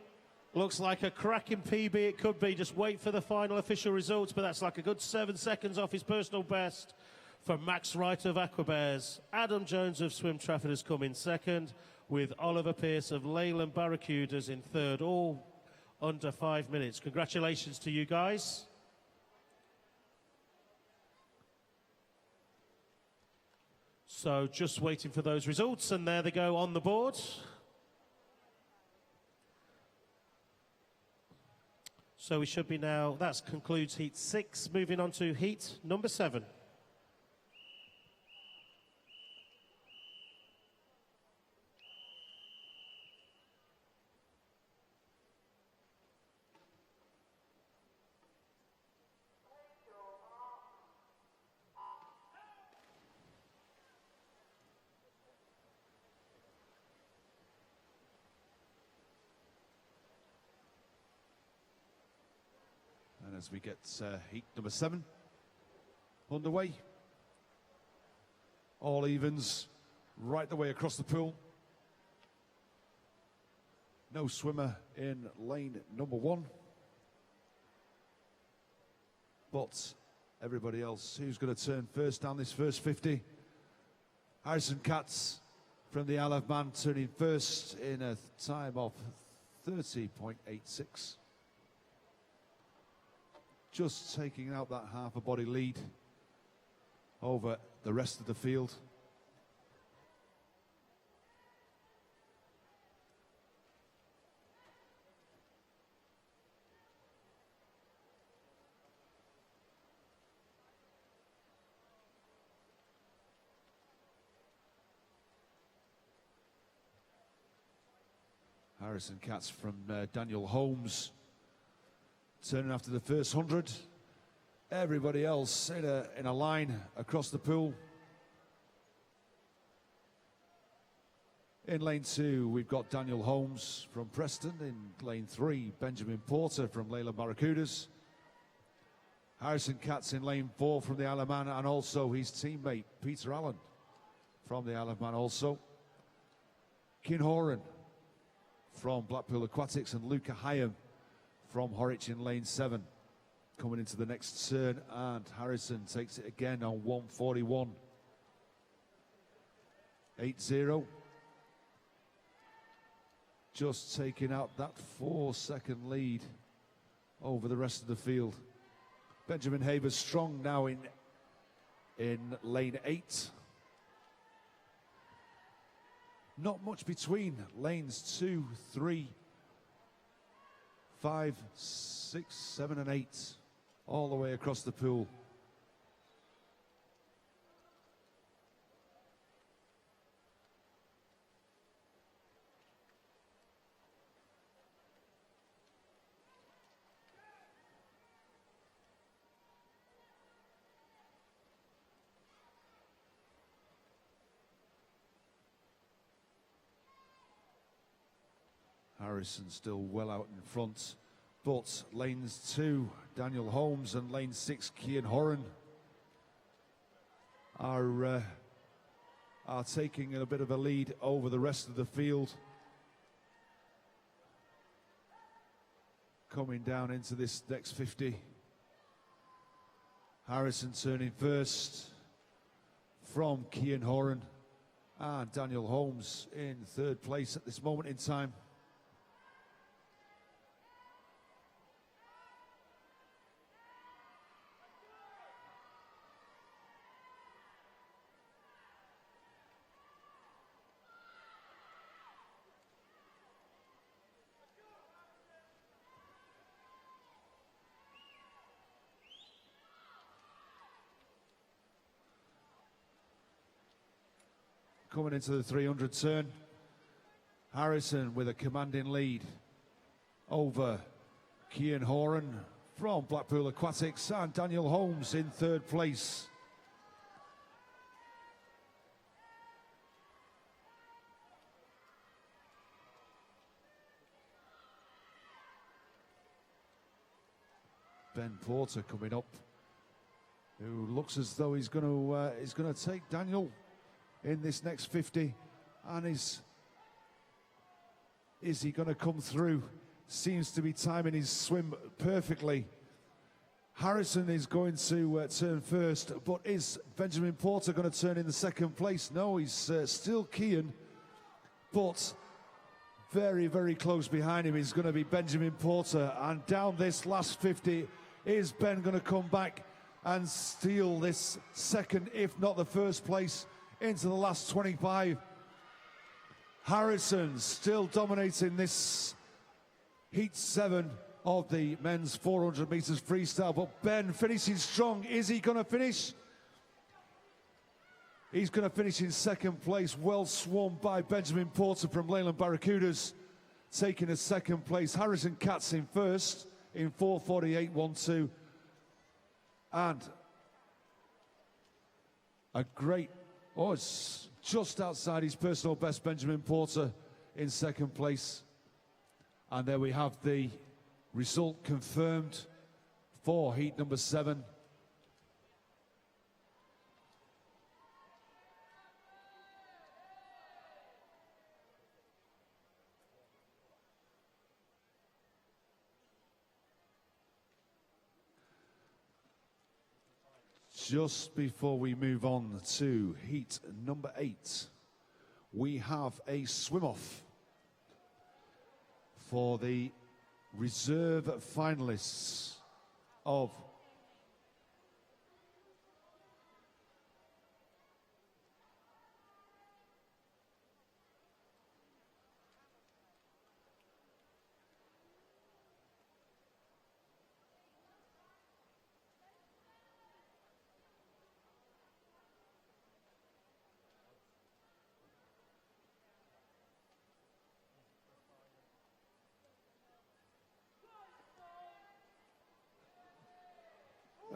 Looks like a cracking PB it could be. Just wait for the final official results, but that's like a good 7 seconds off his personal best for Max Wright of Aquabears. Adam Jones of Swim Trafford has come in second, with Oliver Pearce of Leyland Barracudas in third, all under 5 minutes. Congratulations to you guys. So just waiting for those results, and there they go on the board. So we should be now, that concludes heat 6, moving on to heat number 7. As we get heat number 7 underway. All evens right the way across the pool. No swimmer in lane number 1. But everybody else, who's going to turn first down this first 50? Harrison Katz from the Isle of Man turning first in a time of 30.86. Just taking out that half a body lead over the rest of the field. Harrison Katz from Daniel Holmes turning after the first 100. Everybody else in a line across the pool. In lane 2, we've got Daniel Holmes from Preston. In lane 3, Benjamin Porter from Leyland Barracudas. Harrison Katz in lane 4 from the Isle of Man, and also his teammate Peter Allen from the Isle of Man also. Cian Horan from Blackpool Aquatics, and Luca Hyam from Horwich in lane 7. Coming into the next turn, and Harrison takes it again on 1:41.80. Just taking out that 4-second lead over the rest of the field. Benjamin Havers strong now in lane 8. Not much between lanes 2, 3, 5, 6, 7, and 8, all the way across the pool. Harrison still well out in front, but lanes 2, Daniel Holmes, and lane 6, Cian Horan are taking a bit of a lead over the rest of the field. Coming down into this next 50. Harrison turning first from Cian Horan, and Daniel Holmes in third place at this moment in time. Coming into the 300 turn, Harrison with a commanding lead over Cian Horan from Blackpool Aquatics, and Daniel Holmes in third place. Ben Porter coming up, who looks as though he's going to take Daniel in this next 50, and is he going to come through? Seems to be timing his swim perfectly. Harrison is going to turn first, but is Benjamin Porter going to turn in the second place? No, he's still Kean, but very, very close behind him is going to be Benjamin Porter. And down this last 50, is Ben going to come back and steal this second, if not the first place, into the last 25? Harrison still dominating this Heat 7 of the men's 400 meters freestyle, but Ben finishing strong. Is he going to finish? He's going to finish in second place, well swarmed by Benjamin Porter from Leyland Barracudas, taking a second place. Harrison Katz in first in 4:48.12, and a great, it's just outside his personal best, Benjamin Porter in second place. And there we have the result confirmed for heat number 7. Just before we move on to heat number 8, we have a swim-off for the reserve finalists of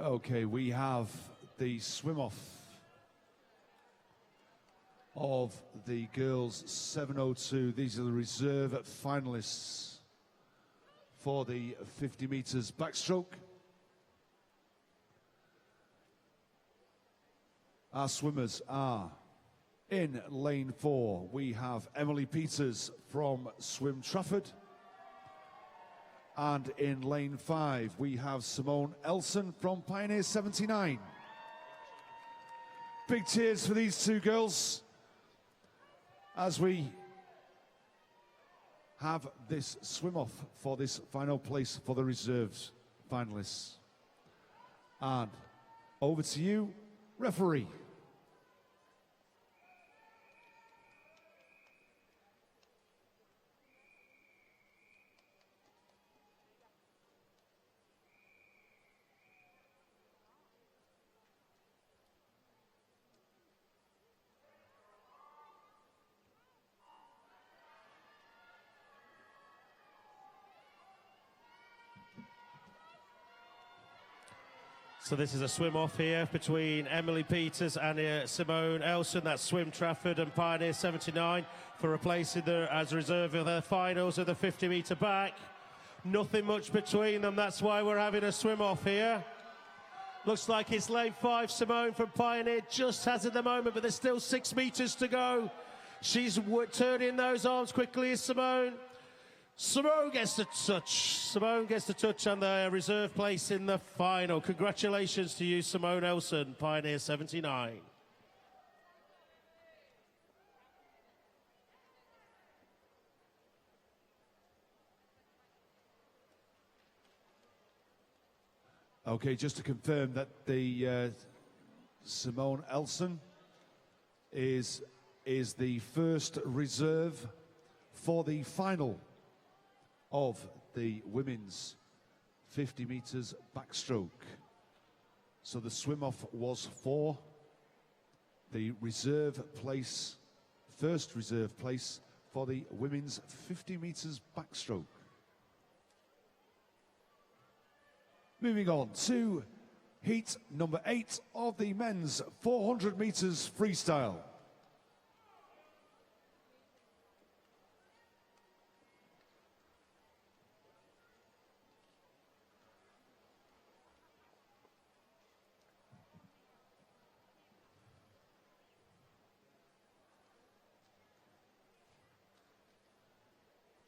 okay, we have the swim-off of the girls 702. These are the reserve finalists for the 50 meters backstroke. Our swimmers are in lane 4. We have Emily Peters from Swim Trafford. And in lane 5, we have Simone Elson from Pioneer 79. Big cheers for these two girls as we have this swim-off for this final place for the reserves finalists. And over to you, referee. So this is a swim-off here between Emily Peters and Simone Elson. That's Swim Trafford and Pioneer 79 for replacing the as reserve of the finals of the 50-metre back. Nothing much between them. That's why we're having a swim-off here. Looks like it's lane 5. Simone from Pioneer just has at the moment, but there's still 6 metres to go. She's turning those arms quickly as Simone. Simone gets the touch. Simone gets the touch and the reserve place in the final. Congratulations to you, Simone Elson, Pioneer 79. Okay, just to confirm that the Simone Elson is the first reserve for the final of the women's 50 meters backstroke. So the swim-off was for the reserve place, first reserve place for the women's 50 meters backstroke. Moving on to heat number 8 of the men's 400 meters freestyle.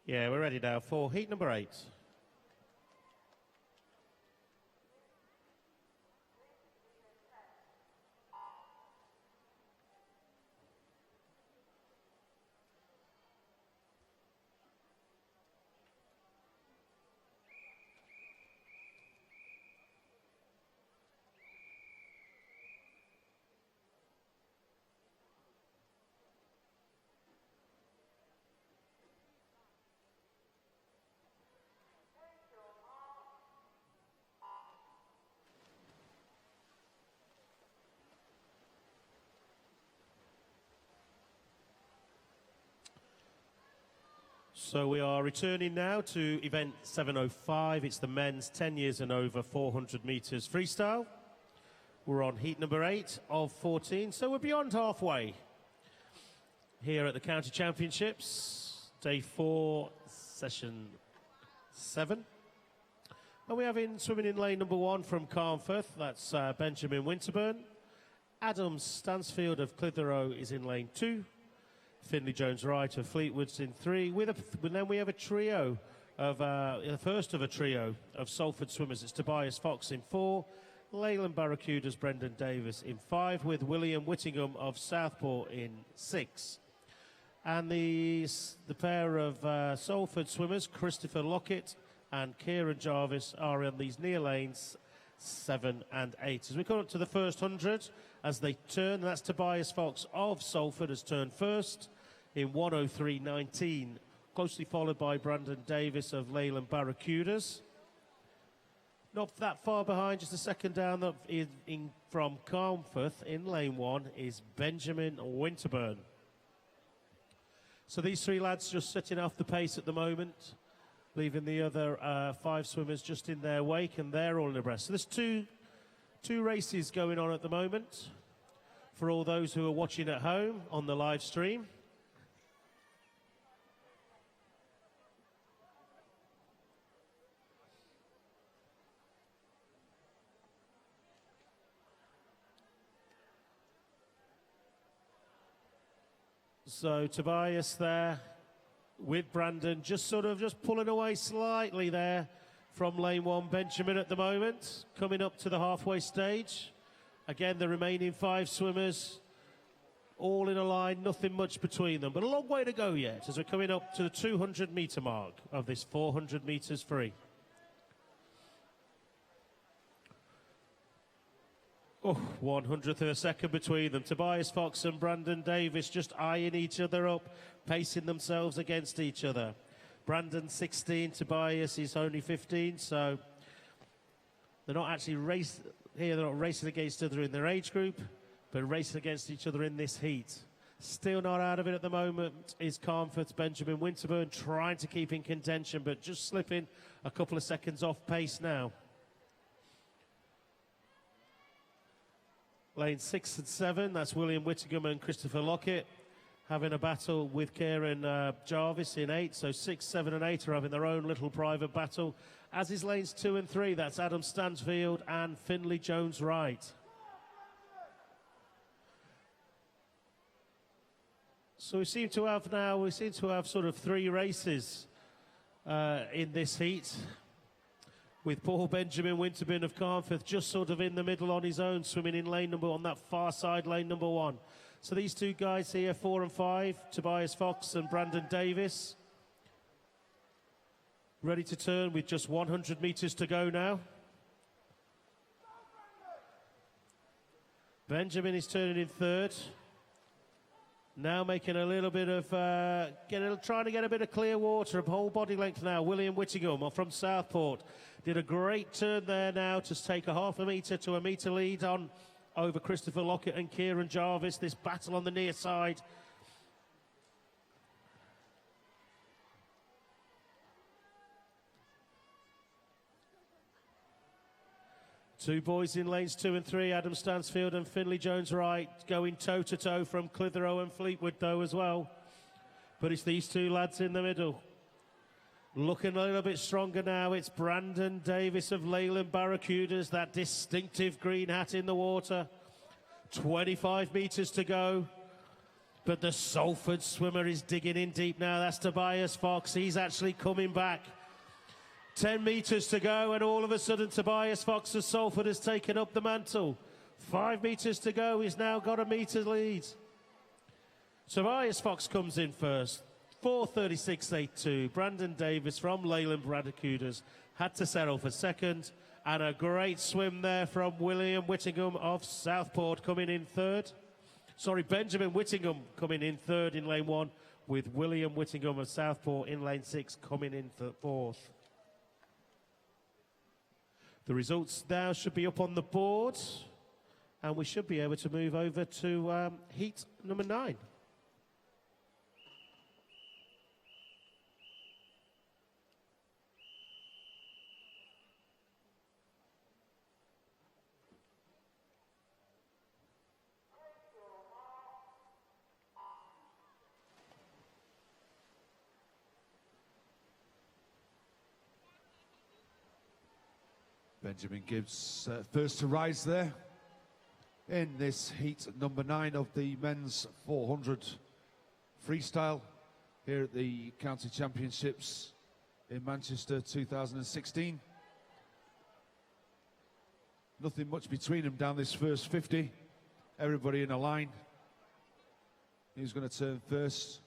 Yeah, we're ready now for heat number 8. So we are returning now to event 705. It's the men's 10 years and over 400 metres freestyle. We're on heat number 8 of 14, so we're beyond halfway here at the County Championships, day 4, session 7. And we have swimming in lane number 1 from Carnforth, that's Benjamin Winterburn. Adam Stansfield of Clitheroe is in lane 2. Finley Jones-Wright of Fleetwood's in 3. Then we have a trio of, the first of a trio of Salford swimmers. It's Tobias Fox in 4, Leyland Barracuda's Brendan Davis in 5, with William Whittingham of Southport in 6. And the pair of Salford swimmers, Christopher Lockett and Kieran Jarvis, are in these near lanes 7 and 8. As we come up to the first 100, as they turn, that's Tobias Fox of Salford has turned first in 1:03.19, closely followed by Brandon Davis of Leyland Barracudas. Not that far behind, just a second down from Carnforth in lane 1 is Benjamin Winterburn. So these 3 lads just setting off the pace at the moment, leaving the other 5 swimmers just in their wake, and they're all in abreast. So there's two races going on at the moment for all those who are watching at home on the live stream. So Tobias there with Brandon just pulling away slightly there from lane 1. Benjamin at the moment coming up to the halfway stage. Again, the remaining 5 swimmers all in a line, nothing much between them, but a long way to go yet as we're coming up to the 200 metre mark of this 400 metres free. Oh, 100th of a second between them. Tobias Fox and Brandon Davis just eyeing each other up, pacing themselves against each other. Brandon 16, Tobias is only 15, so they're not actually they're not racing against each other in their age group, but racing against each other in this heat. Still not out of it at the moment is Carnforth's Benjamin Winterburn, trying to keep in contention, but just slipping a couple of seconds off pace now. Lane 6 and 7, that's William Whittingham and Christopher Lockett having a battle with Kieran Jarvis in 8. So 6, 7 and 8 are having their own little private battle, as is lanes 2 and 3. That's Adam Stansfield and Finley Jones-Wright. So we seem to have sort of 3 races in this heat, with Paul Benjamin Winterburn of Carnforth just sort of in the middle on his own, swimming in lane number, on that far side, lane number 1. So these 2 guys here, 4 and 5, Tobias Fox and Brandon Davis, ready to turn with just 100 metres to go now. Benjamin is turning in 3rd. Now making a little bit of, trying to get a bit of clear water, a whole body length now. William Whittingham from Southport did a great turn there now to take a half a metre to a metre lead on over Christopher Lockett and Kieran Jarvis. This battle on the near side. Two boys in lanes 2 and 3, Adam Stansfield and Finley Jones-Wright, going toe-to-toe from Clitheroe and Fleetwood, though, as well. But it's these 2 lads in the middle. Looking a little bit stronger now, it's Brandon Davis of Leyland Barracudas, that distinctive green hat in the water. 25 metres to go. But the Salford swimmer is digging in deep now. That's Tobias Fox. He's actually coming back. 10 metres to go, and all of a sudden Tobias Fox of Salford has taken up the mantle. 5 metres to go. He's now got a metre lead. Tobias Fox comes in first. 4:36.82. Brandon Davis from Leyland Barracudas had to settle for second. And a great swim there from William Whittingham of Southport coming in third. Sorry, Benjamin Whittingham coming in third in lane 1, with William Whittingham of Southport in lane 6 coming in fourth. The results now should be up on the board, and we should be able to move over to heat number 9. Benjamin Gibbs first to rise there in this heat number 9 of the men's 400 freestyle here at the County Championships in Manchester 2016. Nothing much between them down this first 50. Everybody in a line. Who's going to turn first?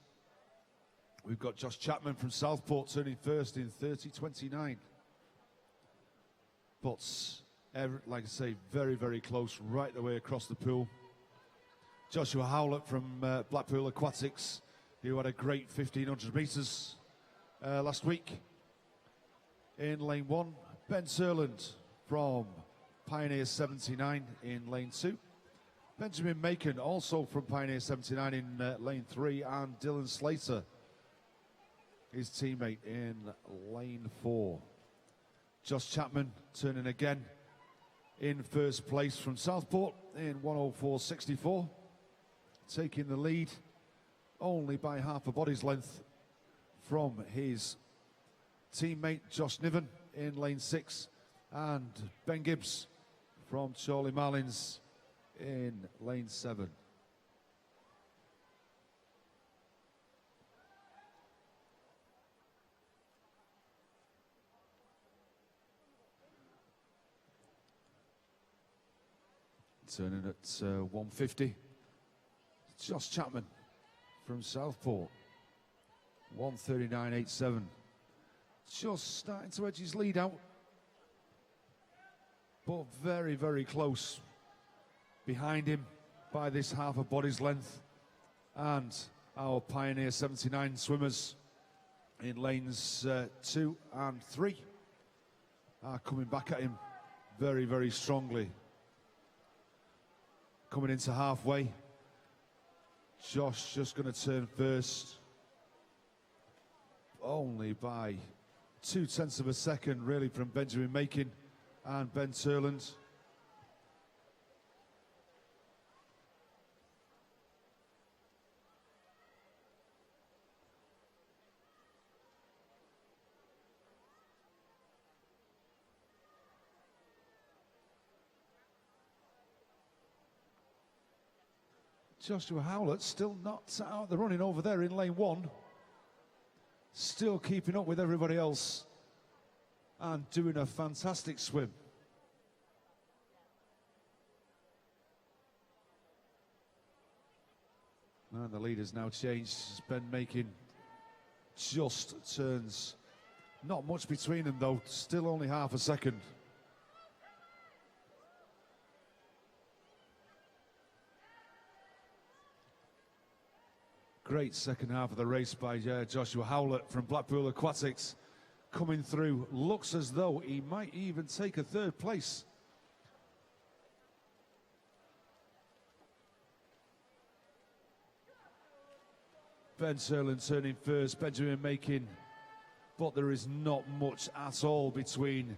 We've got Josh Chapman from Southport turning first in 30:29. But, like I say, very, very close right the way across the pool. Joshua Howlett from Blackpool Aquatics, who had a great 1,500 metres last week. In lane 1, Ben Surland from Pioneer 79 in lane 2. Benjamin Macon also from Pioneer 79 in lane 3, and Dylan Slater, his teammate, in lane 4. Josh Chapman turning again in first place from Southport in 1:04.64, taking the lead only by half a body's length from his teammate Josh Niven in lane 6, and Ben Gibbs from Charlie Marlins in lane 7. Turning at 150, Josh Chapman from Southport, 1:39.87. Just starting to edge his lead out, but very, very close behind him by this half a body's length. And our Pioneer 79 swimmers in lanes 2 and 3 are coming back at him very, very strongly. Coming into halfway, Josh just going to turn first, only by 0.2 of a second really from Benjamin Macon and Ben Turland. Joshua Howlett still not out of the running over there in lane 1. Still keeping up with everybody else and doing a fantastic swim. And the leader's now changed. Ben Macon just turns. Not much between them though, still only half a second. Great second half of the race by Joshua Howlett from Blackpool Aquatics, coming through. Looks as though he might even take a third place. Ben Turland turning first, Benjamin Macon, but there is not much at all between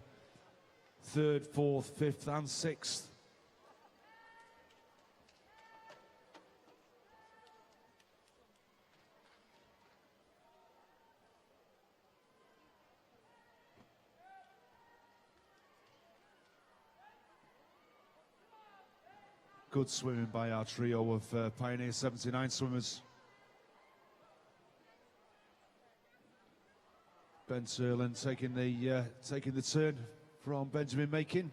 third, fourth, fifth and sixth. Good swimming by our trio of Pioneer 79 swimmers. Ben Serland taking the turn from Benjamin Makin.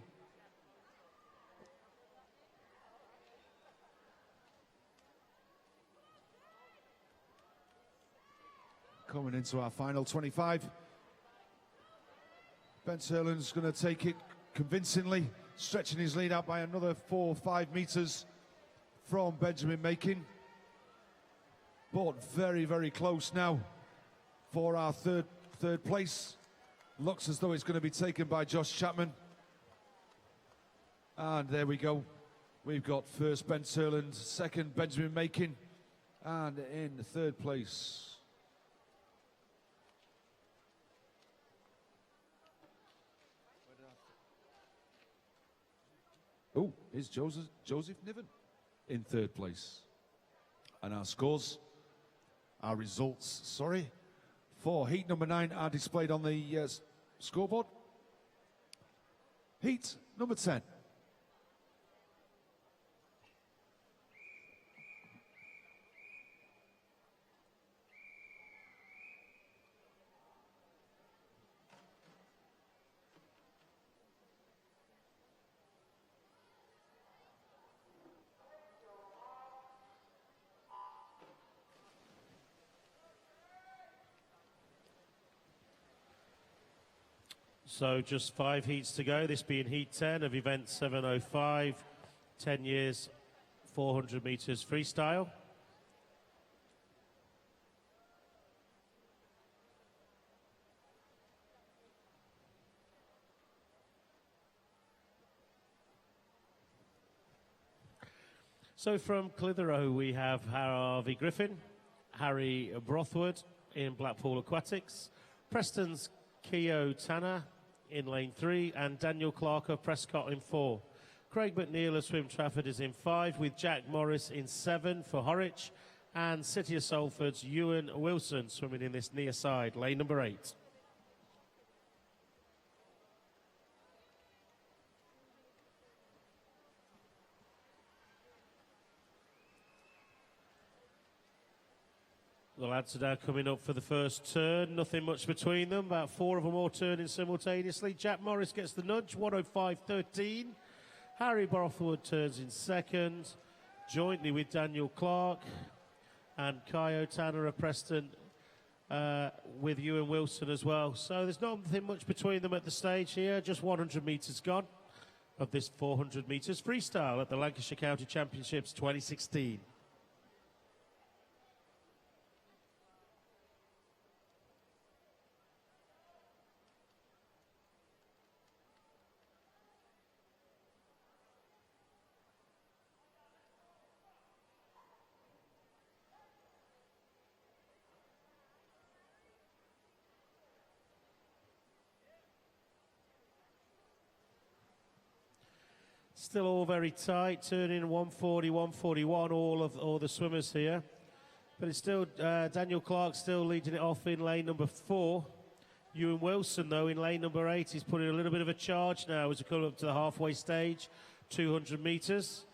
Coming into our final 25. Ben Serland's going to take it convincingly, stretching his lead out by another 4 or 5 meters from Benjamin Makin. But very, very close now for our third place. Looks as though it's going to be taken by Josh Chapman. And there we go. We've got first Ben Serland, second Benjamin Makin, and in third place, is Joseph Niven in third place. And our scores, our results, for heat number 9 are displayed on the scoreboard. Heat number 10. So just 5 heats to go, this being heat 10 of event 705, 10 years, 400 meters freestyle. So from Clitheroe we have Harvey Griffin, Harry Brothwood in Blackpool Aquatics, Preston's Keogh Tanner in lane 3, and Daniel Clark of Prescott in 4. Craig McNeil of Swim Trafford is in 5, with Jack Morris in 7 for Horwich, and City of Salford's Ewan Wilson swimming in this near side, lane number 8. The lads are now coming up for the first turn. Nothing much between them. About 4 of them all turning simultaneously. Jack Morris gets the nudge, 1:05.13. Harry Brothwood turns in second, jointly with Daniel Clark. And Keogh Tanner of Preston with Ewan Wilson as well. So there's nothing much between them at the stage here. Just 100 metres gone of this 400 metres freestyle at the Lancashire County Championships 2016. Still all very tight, turning 140, 141, all the swimmers here. But it's still Daniel Clark still leading it off in lane number 4. Ewan Wilson, though, in lane number 8, is putting a little bit of a charge now as we come up to the halfway stage, 200 metres.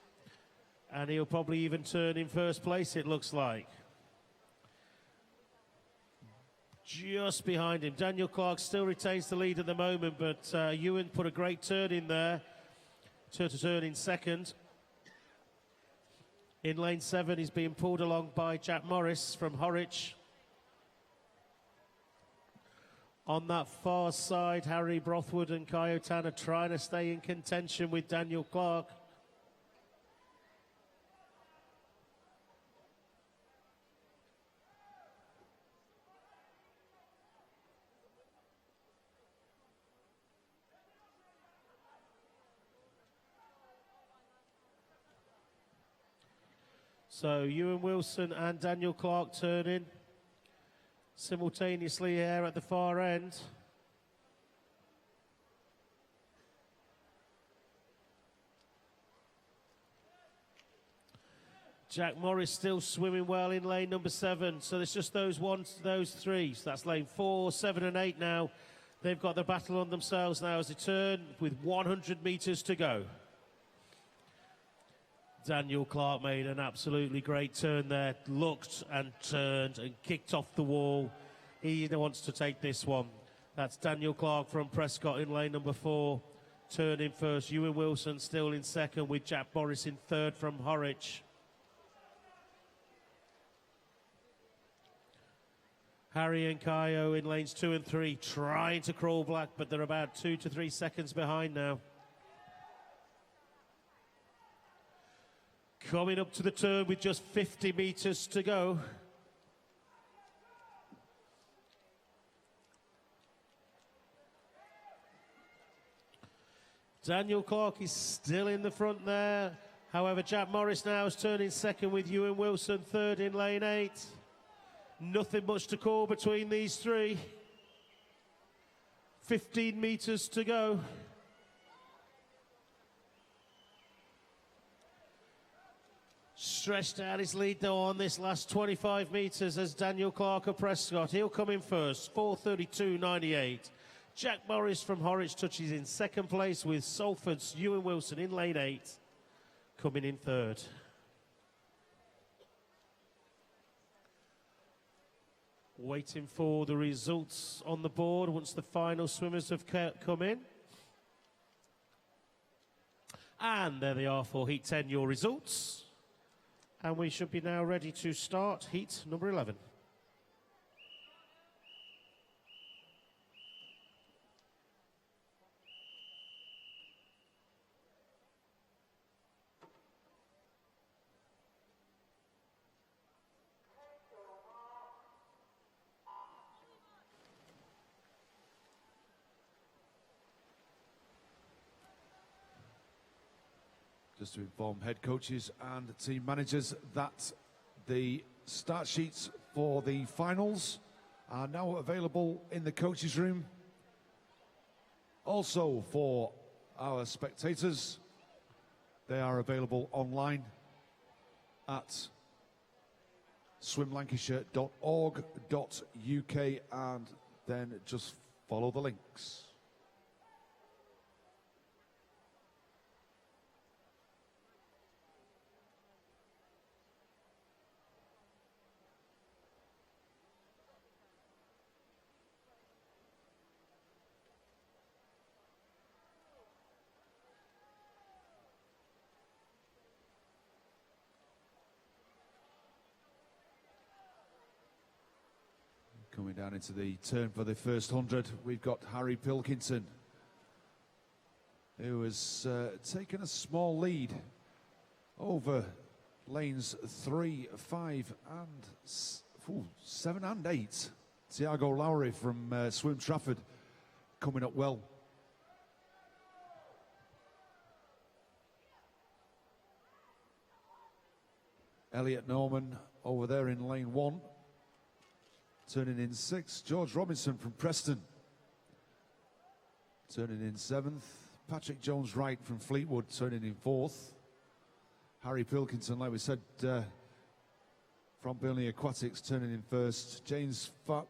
And he'll probably even turn in first place, it looks like. Just behind him. Daniel Clark still retains the lead at the moment, but Ewan put a great turn in there. To turn in second. In lane 7, he's being pulled along by Jack Morris from Horwich. On that far side, Harry Brothwood and Keogh Tanner trying to stay in contention with Daniel Clark. So Ewan Wilson and Daniel Clark turning simultaneously here at the far end. Jack Morris still swimming well in lane number 7. So there's just those 3. So that's lane 4, 7 and 8 now. They've got the battle on themselves now as they turn with 100 metres to go. Daniel Clark made an absolutely great turn there, looked and turned and kicked off the wall. He wants to take this one. That's Daniel Clark from Prescott in lane number 4. Turning first. Ewan Wilson still in second with Jack Morris in third from Horwich. Harry and Kayo in lanes 2 and 3 trying to crawl back, but they're about 2 to 3 seconds behind now. Coming up to the turn with just 50 metres to go. Daniel Clark is still in the front there. However, Jack Morris now is turning second with Ewan Wilson third in lane 8. Nothing much to call between these three. 15 metres to go. Stretched out his lead though on this last 25 metres as Daniel Clark of Prescott. He'll come in first, 4:32.98. Jack Morris from Horwich touches in second place with Salford's Ewan Wilson in lane 8, coming in third. Waiting for the results on the board once the final swimmers have come in. And there they are for Heat 10, your results. And we should be now ready to start Heat number 11. Just to inform head coaches and team managers that the start sheets for the finals are now available in the coaches' room. Also for our spectators, they are available online at swimlancashire.org.uk, and then just follow the links. Coming down into the turn for the first 100, we've got Harry Pilkington, who has taken a small lead over lanes 3, 5, and 7 and 8. Tiago Lowry from Swim Trafford coming up well. Elliot Norman over there in lane 1. Turning in 6th, George Robinson from Preston. Turning in 7th, Patrick Jones-Wright from Fleetwood, turning in 4th. Harry Pilkington, like we said, from Burnley Aquatics, turning in 1st.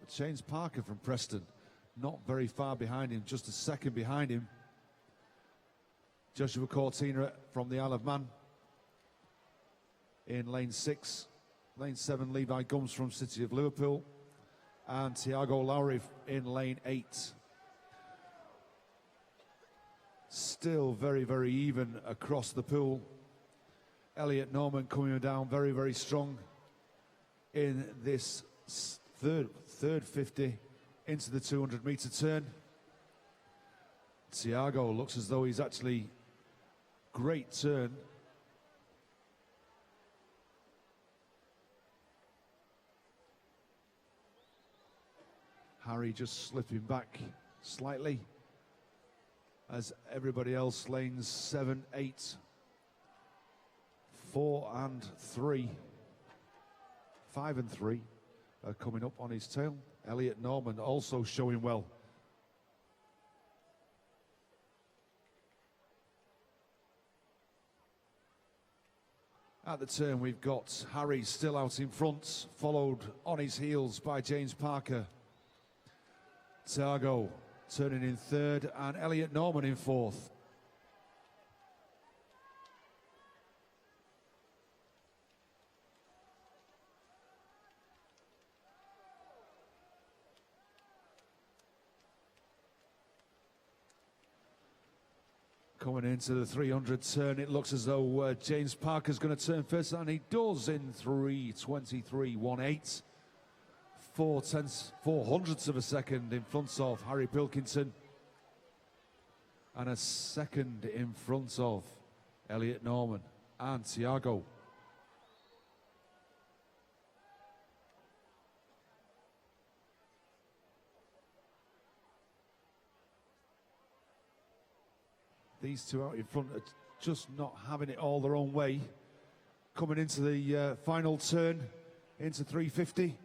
James Parker from Preston, not very far behind him, just a second behind him. Joshua Cortina from the Isle of Man in lane 6. Lane 7, Levi Gums from City of Liverpool. And Tiago Lowry in lane 8. Still very, very even across the pool. Elliot Norman coming down very, very strong in this third 50 into the 200-metre turn. Tiago looks as though he's actually great turn. Harry just slipping back slightly as everybody else, lanes 7, 8, 4 and 3, 5 and 3 are coming up on his tail. Elliot Norman also showing well. At the turn, we've got Harry still out in front, followed on his heels by James Parker. Tiago turning in 3rd and Elliot Norman in 4th. Coming into the 300 turn, it looks as though James Parker's going to turn first, and he does in 3:23.18. 4/hundredths of a second in front of Harry Pilkington, and a second in front of Elliot Norman and Thiago. These two out in front are just not having it all their own way. Coming into the final turn, into 350.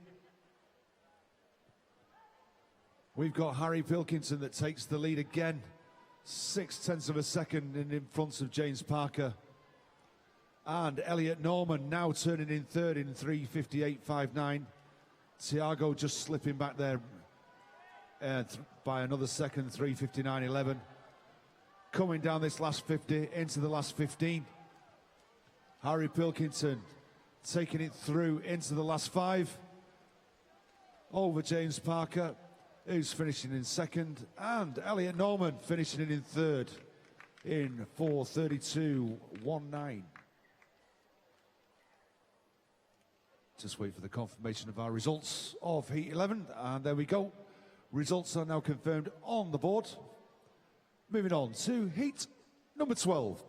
We've got Harry Pilkington that takes the lead again. 0.6 of a second in front of James Parker. And Elliot Norman now turning in third in 3:58.59. Thiago just slipping back there by another second, 3:59.11. Coming down this last 50 into the last 15. Harry Pilkington taking it through into the last 5. Over James Parker, who's finishing in second, and Elliot Norman finishing in third in 4:32.19. Just wait for the confirmation of our results of Heat 11, and there we go. Results are now confirmed on the board. Moving on to Heat number 12.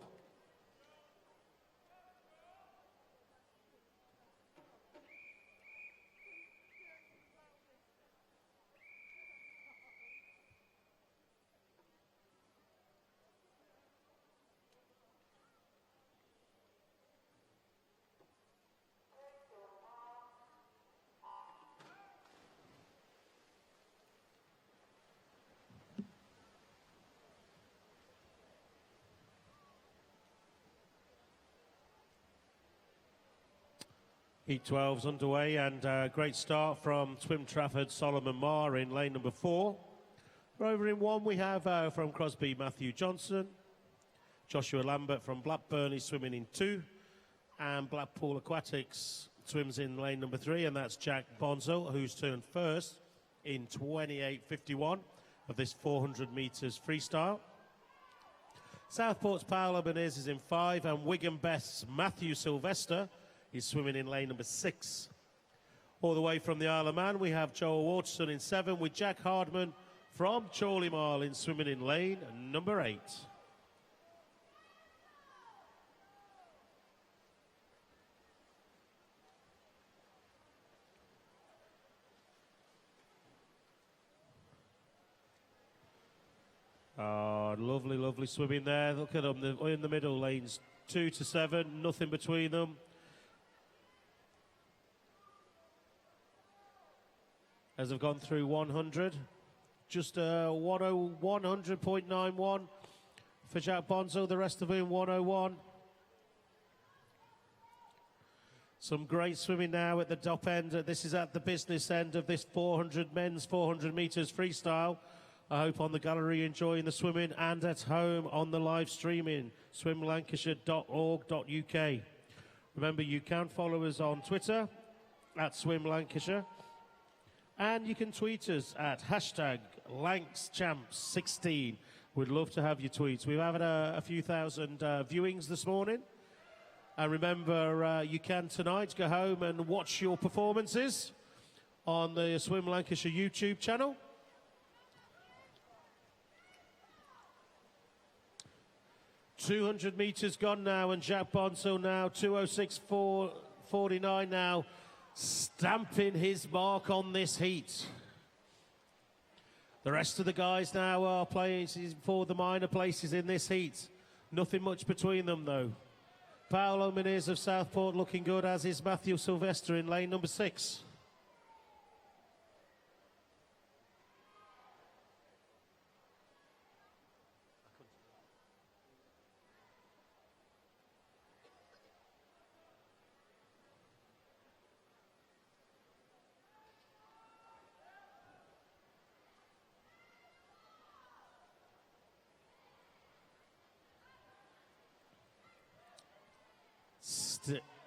Heat 12's underway, and a great start from Swim Trafford Solomon Marr in lane number 4. Over in 1 we have from Crosby Matthew Johnson. Joshua Lambert from Blackburn is swimming in 2. And Blackpool Aquatics swims in lane number 3, and that's Jack Bonzel, who's turned first in 28.51 of this 400 metres freestyle. Southport's Paolo Benez is in 5, and Wigan Best's Matthew Sylvester is swimming in lane number 6. All the way from the Isle of Man, we have Joel Waterson in 7, with Jack Hardman from Chorley Marlin swimming in lane number 8. Oh, lovely, lovely swimming there. Look at them, they're in the middle, lanes 2 to 7, nothing between them. As I've gone through 100, just 100.91 for Jack Bonzo, the rest of them 101. Some great swimming now at the top end. This is at the business end of this 400 men's 400 metres freestyle. I hope on the gallery enjoying the swimming, and at home on the live streaming, swimlancashire.org.uk. Remember, you can follow us on Twitter at swimlancashire. And you can tweet us at #LanksChamps16. We'd love to have your tweets. We've had a few thousand viewings this morning. And remember, you can tonight go home and watch your performances on the Swim Lancashire YouTube channel. .200 metres gone now, and Jack Bonso now 2:06.49 now, stamping his mark on this heat. The rest of the guys now are playing for the minor places in this heat. Nothing much between them, though. Paolo Menez of Southport looking good, as is Matthew Sylvester in lane number 6.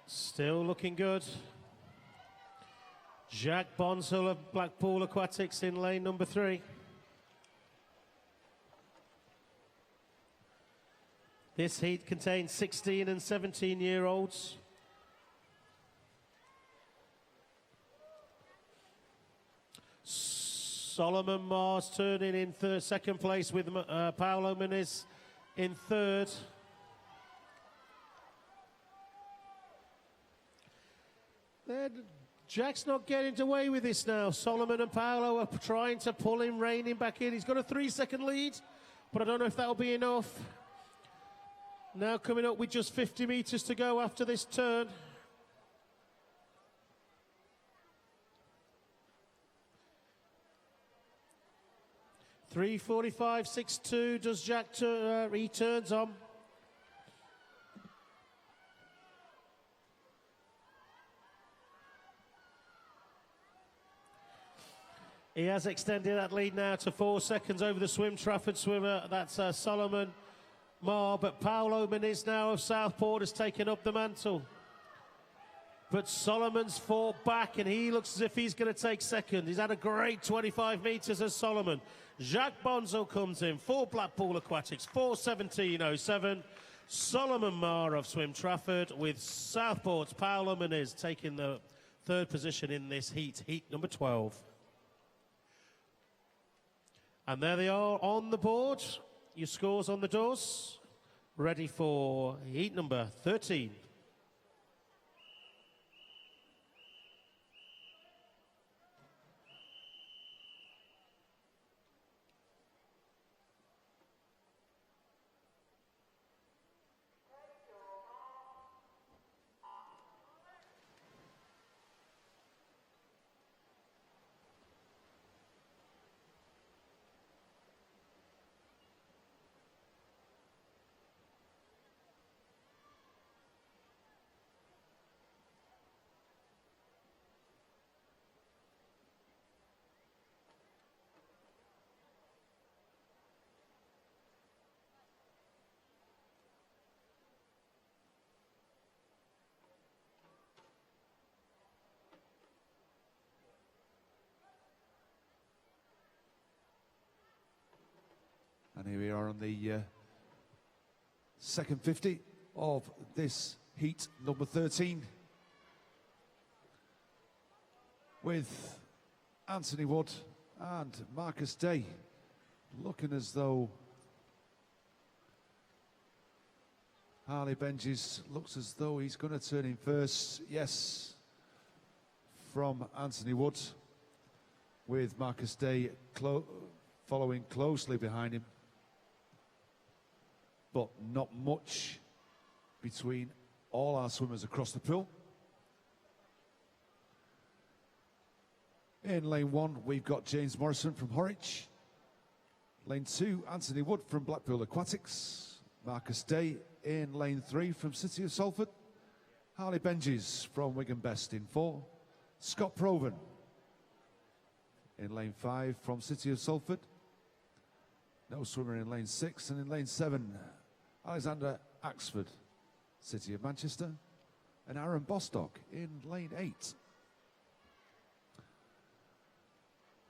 Still looking good. Jack Bonsall of Blackpool Aquatics in lane number 3. This heat contains 16 and 17-year-olds. Solomon Mars turning in second place with Paolo Muniz in third. Jack's not getting away with this now. Solomon and Paolo are trying to pull him, rein him back in. He's got a 3-second lead, but I don't know if that'll be enough. Now coming up with just 50 metres to go after this turn. .3:45.62 does Jack he turns on. He has extended that lead now to 4 seconds over the Swim Trafford swimmer. That's Solomon Mar, but Paolo Muniz now of Southport has taken up the mantle. But Solomon's fought back and he looks as if he's going to take second. He's had a great 25 metres as Solomon. Jacques Bonzo comes in for Blackpool Aquatics, 4:17.07. Solomon Mar of Swim Trafford with Southport's Paolo Muniz taking the third position in this heat number 12. And there they are on the board. Your scores on the doors. Ready for heat number 13. And here we are on the second 50 of this heat number 13 with Anthony Wood and Marcus Day looking as though Harley Benjes looks as though he's going to turn in first. Yes, from Anthony Wood, with Marcus Day following closely behind him. But not much between all our swimmers across the pool. In lane 1, we've got James Morrison from Horwich. Lane 2, Anthony Wood from Blackpool Aquatics. Marcus Day in lane 3 from City of Salford. Harley Benjes from Wigan Best in 4. Scott Proven in lane 5 from City of Salford. No swimmer in lane 6, and in lane 7, Alexander Axford, City of Manchester, and Aaron Bostock in lane 8.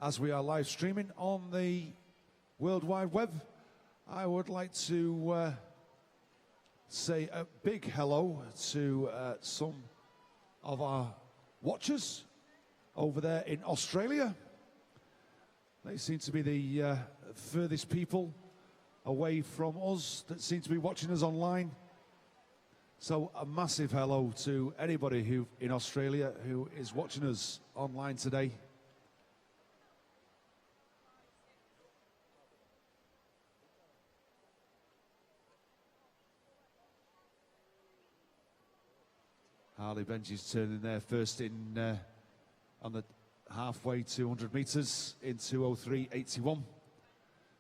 As we are live streaming on the World Wide Web, I would like to say a big hello to some of our watchers over there in Australia. They seem to be the furthest people away from us that seem to be watching us online. So a massive hello to anybody who in Australia who is watching us online today. Harley Benjes turning there first in on the halfway 200 metres in 2:03.81.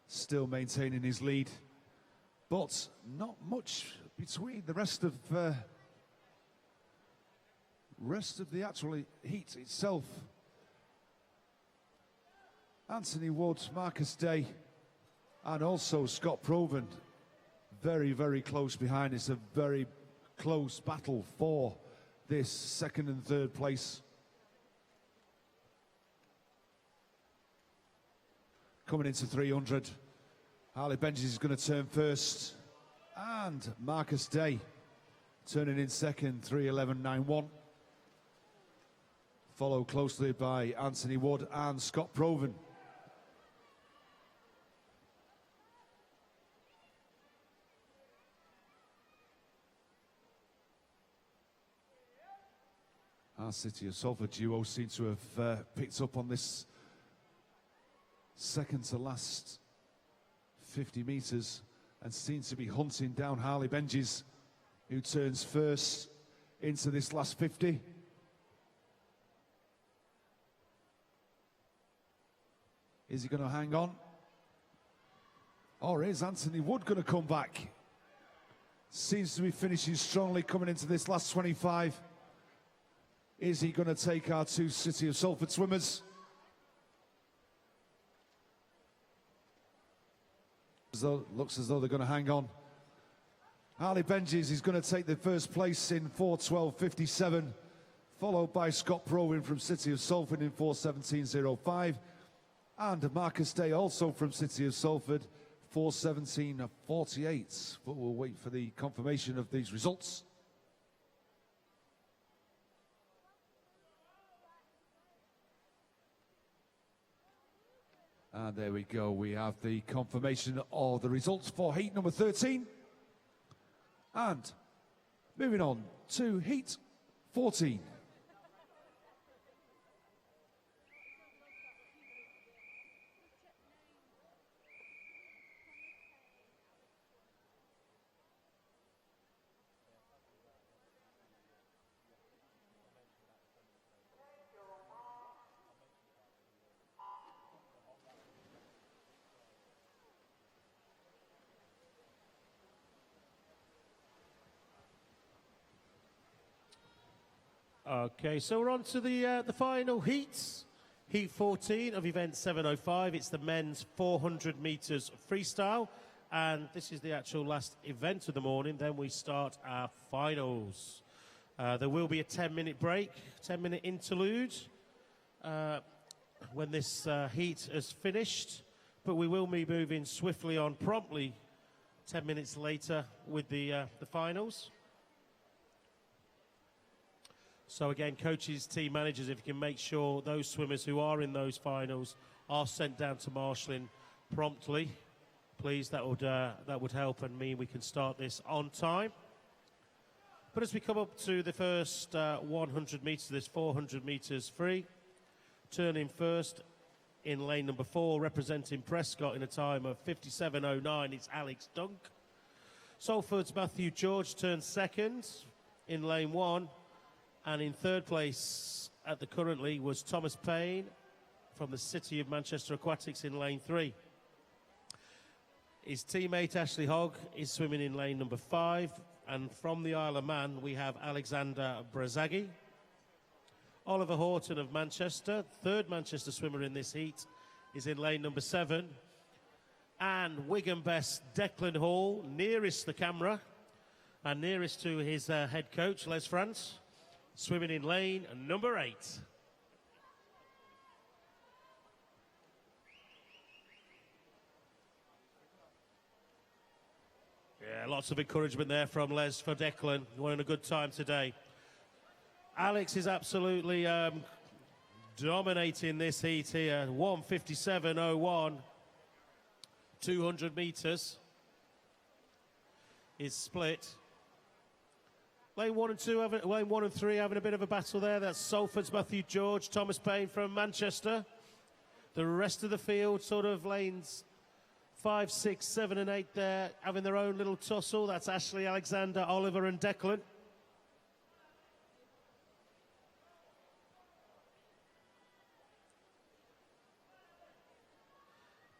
Still maintaining his lead, but not much between the rest of the actual heat itself. Anthony Wood, Marcus Day, and also Scott Proven very, very close behind. It's a very close battle for this second and third place. Coming into 300, Harley Benjes is going to turn first, And Marcus Day turning in second, 3:11.91. Followed closely by Anthony Wood and Scott Proven. Our City of Salford duo seem to have picked up on this second to last 50 metres and seems to be hunting down Harley Benjes, who turns first into this last 50. Is he going to hang on? Or is Anthony Wood going to come back? Seems to be finishing strongly coming into this last 25. Is he going to take our two City of Salford swimmers? Looks as though they're going to hang on. Harley Benjes is going to take the first place in 4:12.57, followed by Scott Proven from City of Salford in 4:17.05, and Marcus Day also from City of Salford, 4:17.48. But we'll wait for the confirmation of these results. And there we go, we have the confirmation of the results for heat number 13. And moving on to heat 14. Okay, so we're on to the final heats. Heat 14 of event 705. It's the men's 400 metres freestyle. And this is the actual last event of the morning. Then we start our finals. There will be a 10-minute break, 10-minute interlude when this heat has finished. But we will be moving swiftly on promptly 10 minutes later with the finals. So again, coaches, team managers, if you can make sure those swimmers who are in those finals are sent down to marshalling promptly, please, that would help and mean we can start this on time. But as we come up to the first 100 metres, this 400 metres free, turning first in lane number 4, representing Prescott in a time of 57.09, it's Alex Dunk. Salford's Matthew George turns second in lane 1. And in third place at the currently was Thomas Payne from the City of Manchester Aquatics in lane 3. His teammate Ashley Hogg is swimming in lane number 5. And from the Isle of Man, we have Alexander Brazaghi. Oliver Horton of Manchester, third Manchester swimmer in this heat, is in lane number 7. And Wigan best Declan Hall, nearest the camera and nearest to his head coach, Les France, swimming in lane number 8. Yeah, lots of encouragement there from Les for Declan. We're in a good time today. Alex is absolutely dominating this heat here. 1:57.01, 200 metres is split. Lane 1 and 3 having a bit of a battle there. That's Salford's Matthew George, Thomas Payne from Manchester. The rest of the field, sort of lanes 5, 6, 7 and 8 there, having their own little tussle. That's Ashley, Alexander, Oliver and Declan.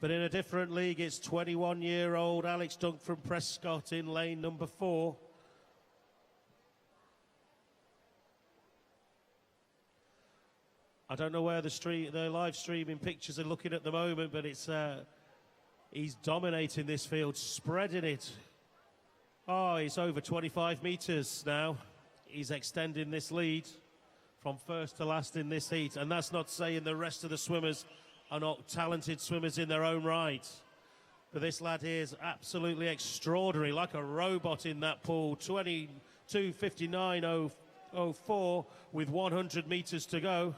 But in a different league, it's 21-year-old Alex Dunk from Prescott in lane number 4. I don't know where the live streaming pictures are looking at the moment, but it's he's dominating this field, spreading it. Oh, he's over 25 metres now. He's extending this lead from first to last in this heat, and that's not saying the rest of the swimmers are not talented swimmers in their own right. But this lad here is absolutely extraordinary, like a robot in that pool. 22:59.04 with 100 metres to go.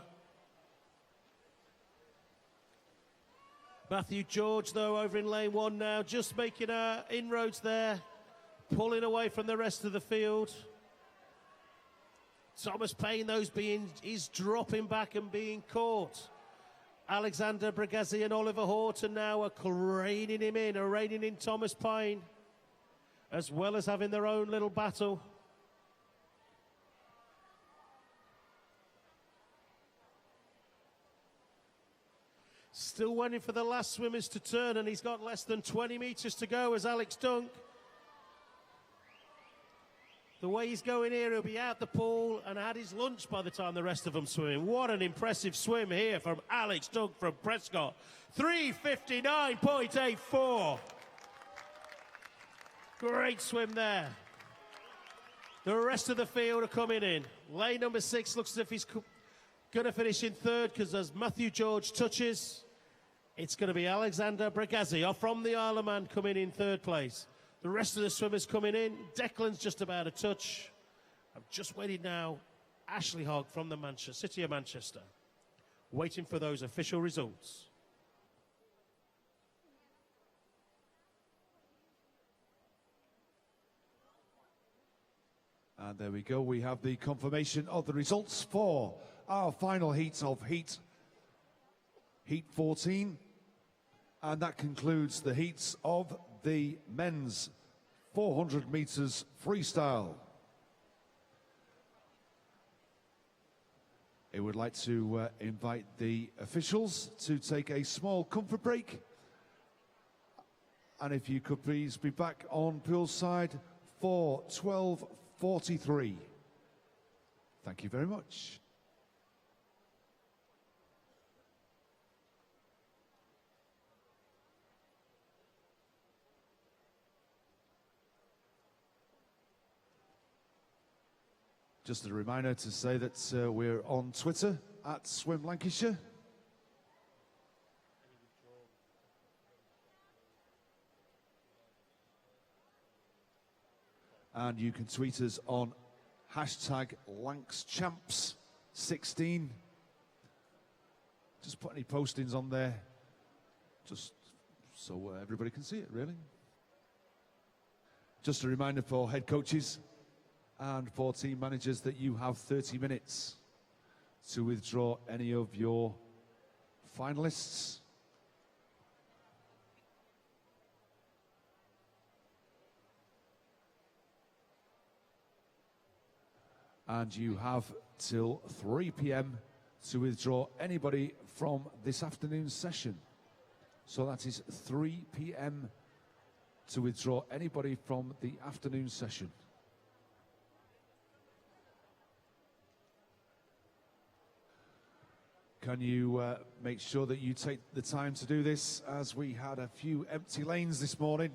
Matthew George, though, over in lane one now, just making inroads there, pulling away from the rest of the field. Thomas Payne, is dropping back and being caught. Alexander Bregazi and Oliver Horton now are reining in Thomas Payne, as well as having their own little battle. Still waiting for the last swimmers to turn, and he's got less than 20 metres to go as Alex Dunk. The way he's going here, he'll be out the pool and had his lunch by the time the rest of them swim. What an impressive swim here from Alex Dunk from Prescott. 3:59.84. Great swim there. The rest of the field are coming in. Lane number 6 looks as if he's going to finish in third, because as Matthew George touches, it's going to be Alexander Bregazi off from the Isle of Man coming in third place. The rest of the swimmers coming in. Declan's just about a touch. I'm just waiting now. Ashley Hogg from the City of Manchester, waiting for those official results. And there we go. We have the confirmation of the results for our final heat of Heat 14. And that concludes the heats of the men's 400 metres freestyle. I would like to invite the officials to take a small comfort break. And if you could please be back on poolside for 12:43. Thank you very much. Just a reminder to say that we're on Twitter at Swim Lancashire. And you can tweet us on hashtag LanksChamps16. Just put any postings on there, just so everybody can see it, really. Just a reminder for head coaches and for team managers that you have 30 minutes to withdraw any of your finalists. And you have till 3 p.m. to withdraw anybody from this afternoon's session. So that is 3 p.m. to withdraw anybody from the afternoon session. Can you make sure that you take the time to do this, as we had a few empty lanes this morning?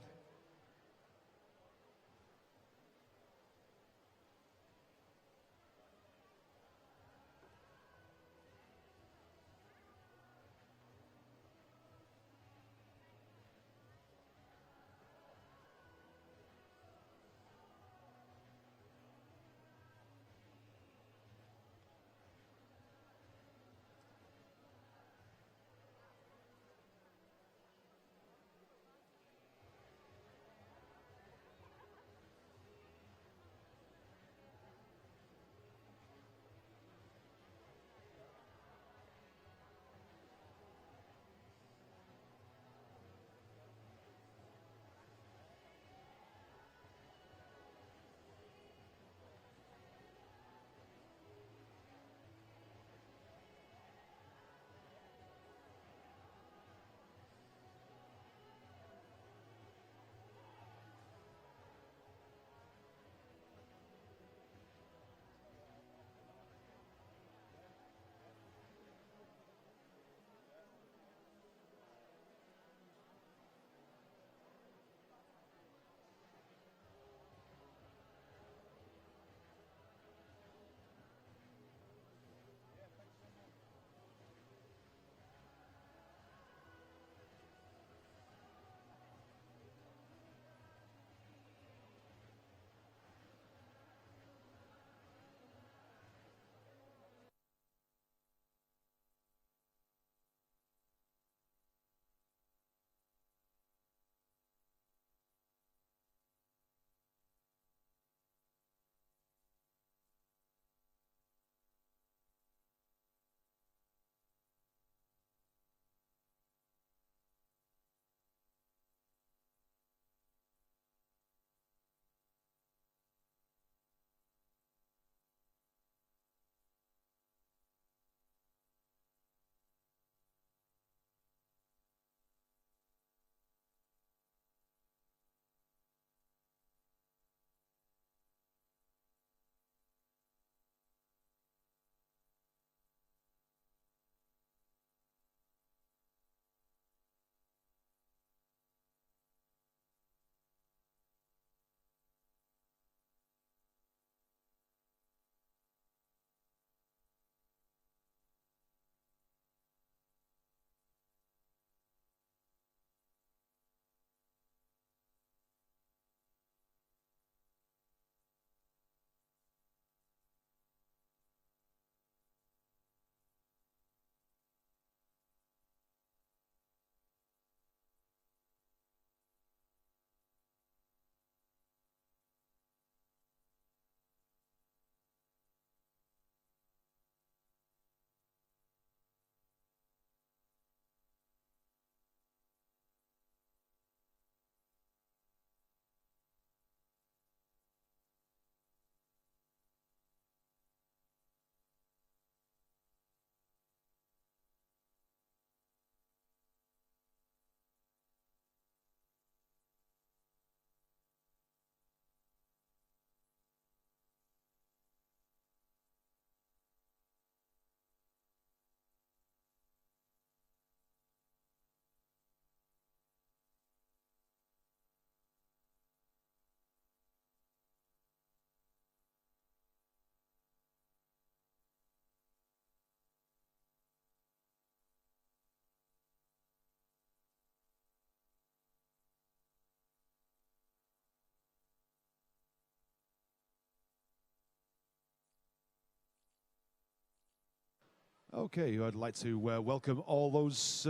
Okay, I'd like to welcome all those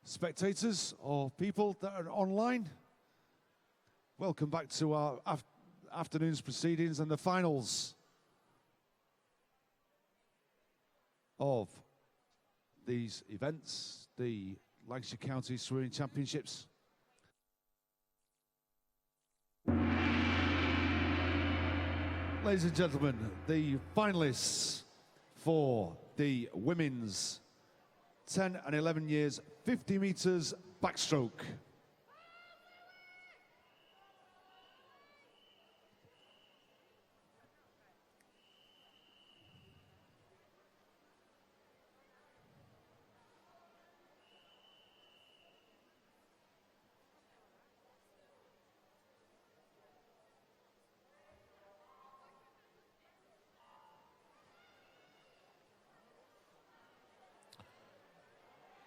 spectators or people that are online. Welcome back to our afternoon's proceedings and the finals of these events, the Lancashire County Swimming Championships. Ladies and gentlemen, the finalists for the women's 10 and 11 years 50 meters backstroke.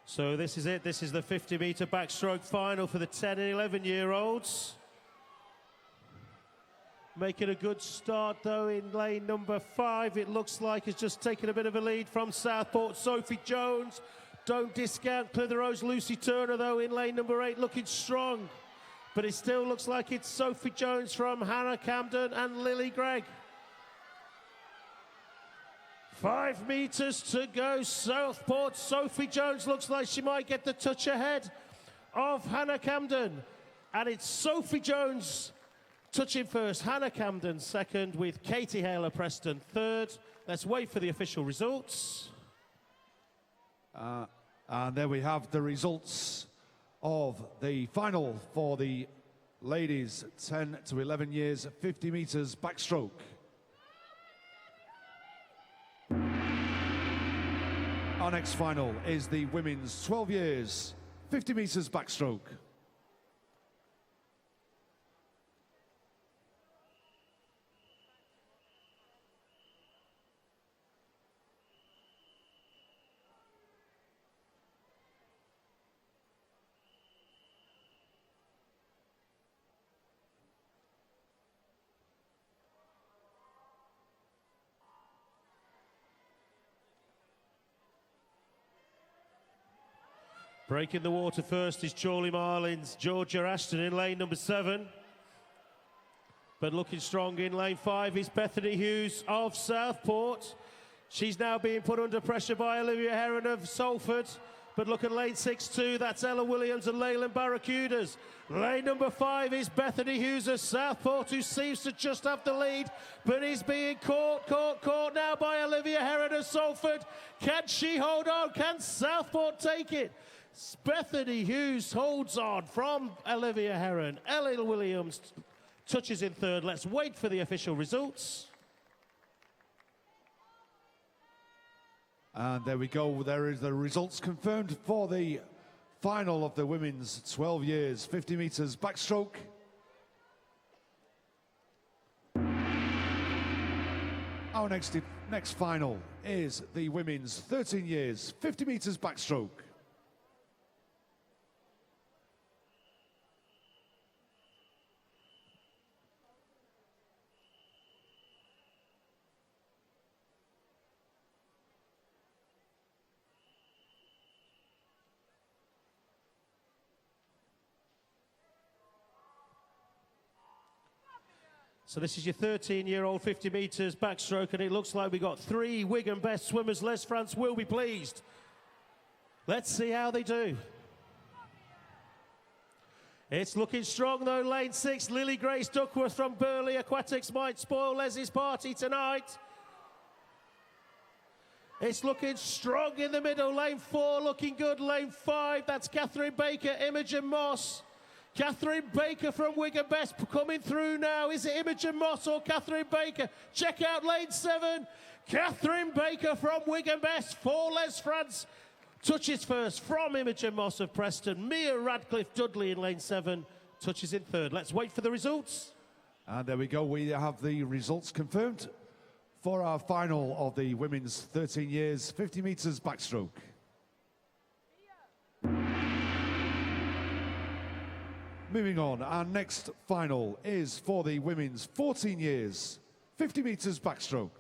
So this is it. This is the 50-meter backstroke final for the 10 and 11-year-olds. Making a good start, though, in lane number 5. It looks like it's just taken a bit of a lead from Southport. Sophie Jones, don't discount Clitheroe's Lucy Turner, though, in lane number 8, looking strong. But it still looks like it's Sophie Jones from Hannah Camden and Lily Gregg. 5 meters to go. Southport, Sophie Jones looks like she might get the touch ahead of Hannah Camden. And it's Sophie Jones touching first, Hannah Camden second, with Katie Haler-Preston third. Let's wait for the official results. And there we have the results of the final for the ladies 10 to 11 years 50 meters backstroke. Our next final is the women's 12 years 50 meters backstroke. Breaking the water first is Chorley Marlin's Georgia Ashton in lane number 7. But looking strong in lane 5 is Bethany Hughes of Southport. She's now being put under pressure by Olivia Heron of Salford. But look at lane 6 too, that's Ella Williams and Leyland Barracudas. Lane number 5 is Bethany Hughes of Southport, who seems to just have the lead, but is being caught now by Olivia Heron of Salford. Can she hold on? Can Southport take it? Bethany Hughes holds on from Olivia Heron. Ella Williams touches in third. Let's wait for the official results. And there we go. There is the results confirmed for the final of the women's 12 years 50 meters backstroke. Our next final is the women's 13 years 50 meters backstroke. So this is your 13-year-old 50 metres backstroke, and it looks like we got 3 Wigan best swimmers. Les France will be pleased. Let's see how they do. It's looking strong, though. Lane 6, Lily Grace Duckworth from Burley Aquatics might spoil Leslie's party tonight. It's looking strong in the middle. Lane 4 looking good. Lane 5, that's Catherine Baker, Imogen Moss. Catherine Baker from Wigan Best coming through now. Is it Imogen Moss or Catherine Baker? Check out lane 7. Catherine Baker from Wigan Best for Les France. Touches first from Imogen Moss of Preston. Mia Radcliffe Dudley in lane 7. Touches in third. Let's wait for the results. And there we go. We have the results confirmed for our final of the women's 13 years 50 meters backstroke. Moving on, our next final is for the women's 14 years 50 meters backstroke.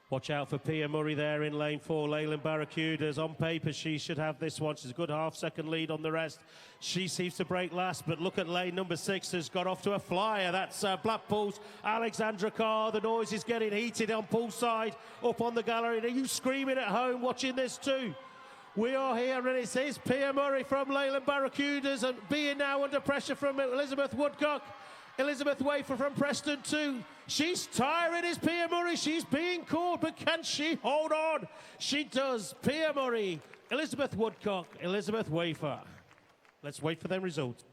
Watch out for Pia Murray there in lane 4. Leyland Barracudas. On paper, she should have this one. She's a good half-second lead on the rest. She seems to break last, but look at lane number 6 has got off to a flyer. That's Blackpool's Alexandra Carr. The noise is getting heated on poolside, up on the gallery. Are you screaming at home watching this too? We are here, and it says Pia Murray from Leyland Barracudas, and being now under pressure from Elizabeth Woodcock. Elizabeth Wafer from Preston too. She's tiring, is Pia Murray. She's being caught, but can she hold on? She does. Pia Murray, Elizabeth Woodcock, Elizabeth Wafer. Let's wait for them results.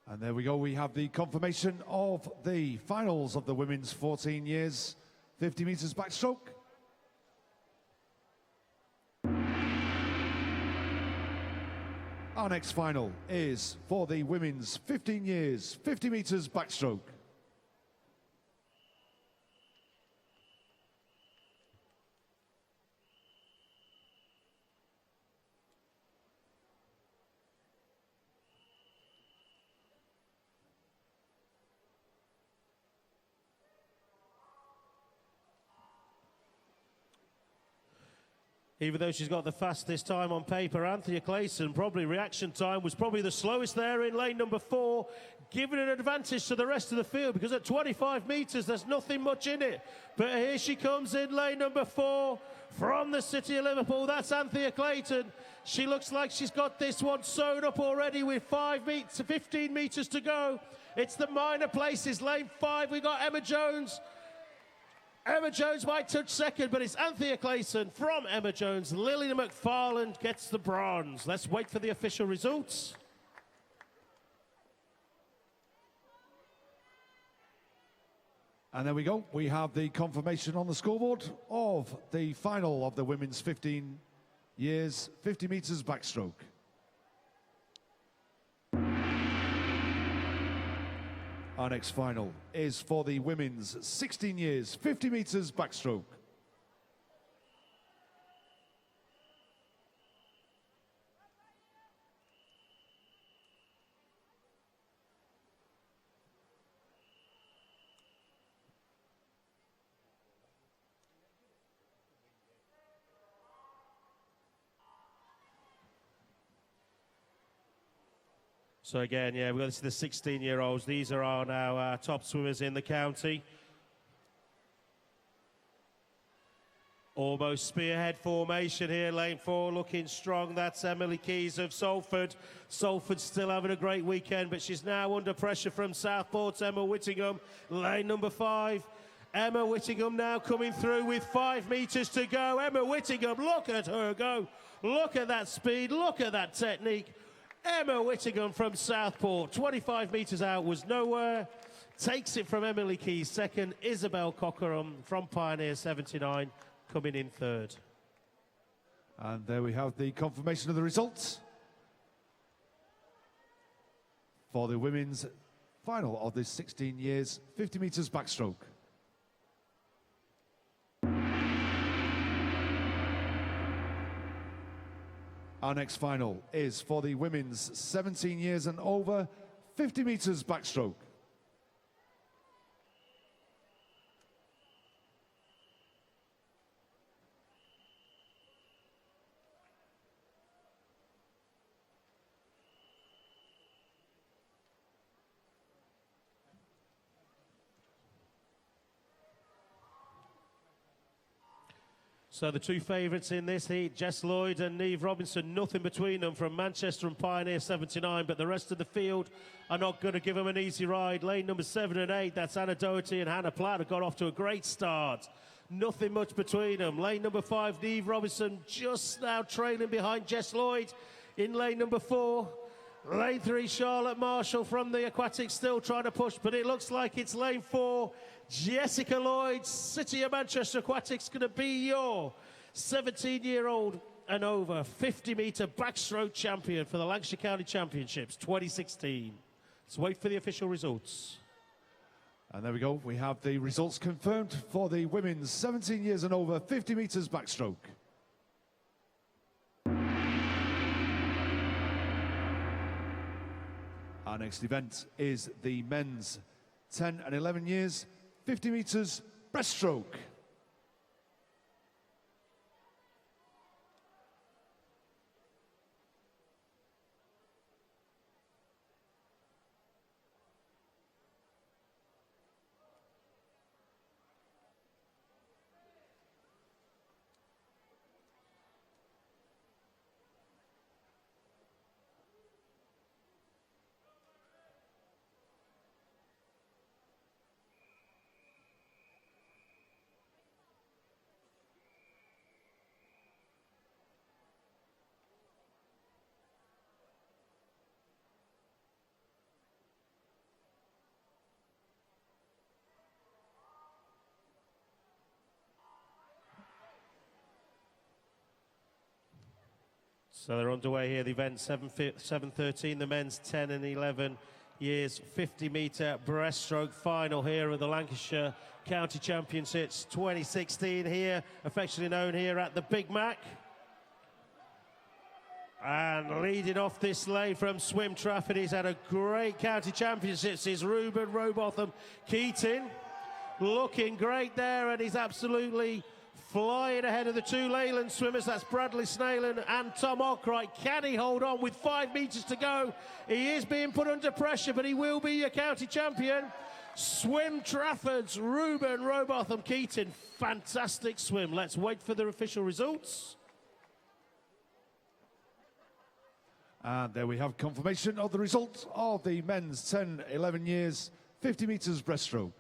And there we go. We have the confirmation of the finals of the women's 14 years, 50 metres backstroke. Our next final is for the women's 15 years, 50 metres backstroke. Even though she's got the fastest time on paper, Anthea Clayson, probably reaction time was probably the slowest there in lane number 4, giving an advantage to the rest of the field, because at 25 metres, there's nothing much in it. But here she comes in lane number 4 from the city of Liverpool. That's Anthea Clayton. She looks like she's got this one sewn up already with 15 metres to go. It's the minor places, lane 5, we got Emma Jones. Emma Jones might touch second, but it's Anthea Clayson from Emma Jones. Lillian McFarland gets the bronze. Let's wait for the official results. And there we go. We have the confirmation on the scoreboard of the final of the women's 15 years, 50 metres backstroke. Our next final is for the women's 16 years, 50 metres backstroke. So again, yeah, we've got the 16-year-olds. These are our now top swimmers in the county. Almost spearhead formation here, lane 4 looking strong. That's Emily Keys of Salford. Salford's still having a great weekend, but she's now under pressure from Southport's Emma Whittingham. Lane number 5. Emma Whittingham now coming through with 5 metres to go. Emma Whittingham, look at her go. Look at that speed, look at that technique. Emma Whittingham from Southport, 25 metres out, was nowhere. Takes it from Emily Keys second. Isabel Cockerham from Pioneer 79 coming in third. And there we have the confirmation of the results for the women's final of this 16 years, 50 metres backstroke. Our next final is for the women's 17 years and over, 50 metres backstroke. So the two favourites in this heat, Jess Lloyd and Neve Robinson, nothing between them from Manchester and Pioneer 79, but the rest of the field are not going to give them an easy ride. Lane number 7 and 8, that's Anna Doherty and Hannah Platt, have got off to a great start. Nothing much between them. Lane number 5, Neve Robinson, just now trailing behind Jess Lloyd in lane number 4. Lane 3, Charlotte Marshall from the Aquatics still trying to push, but it looks like it's lane 4. Jessica Lloyd, City of Manchester Aquatics, going to be your 17-year-old and over 50-metre backstroke champion for the Lancashire County Championships 2016. Let's wait for the official results. And there we go. We have the results confirmed for the women's 17 years and over 50 metres backstroke. Our next event is the men's 10 and 11 years, 50 meters breaststroke. So they're underway here, the event 7:13, the men's 10 and 11 years 50-metre breaststroke final here at the Lancashire County Championships 2016 here, affectionately known here at the Big Mac. And leading off this lane from Swim Trafford, he's had a great county championships, is Ruben Robotham Keating. Looking great there, and he's absolutely flying ahead of the two Leyland swimmers. That's Bradley Snailin and Tom Arkwright. Can he hold on with 5 metres to go? He is being put under pressure, but he will be your county champion. Swim Trafford's Ruben Robotham Keating. Fantastic swim. Let's wait for the official results. And there we have confirmation of the result of the men's 10, 11 years, 50 metres breaststroke.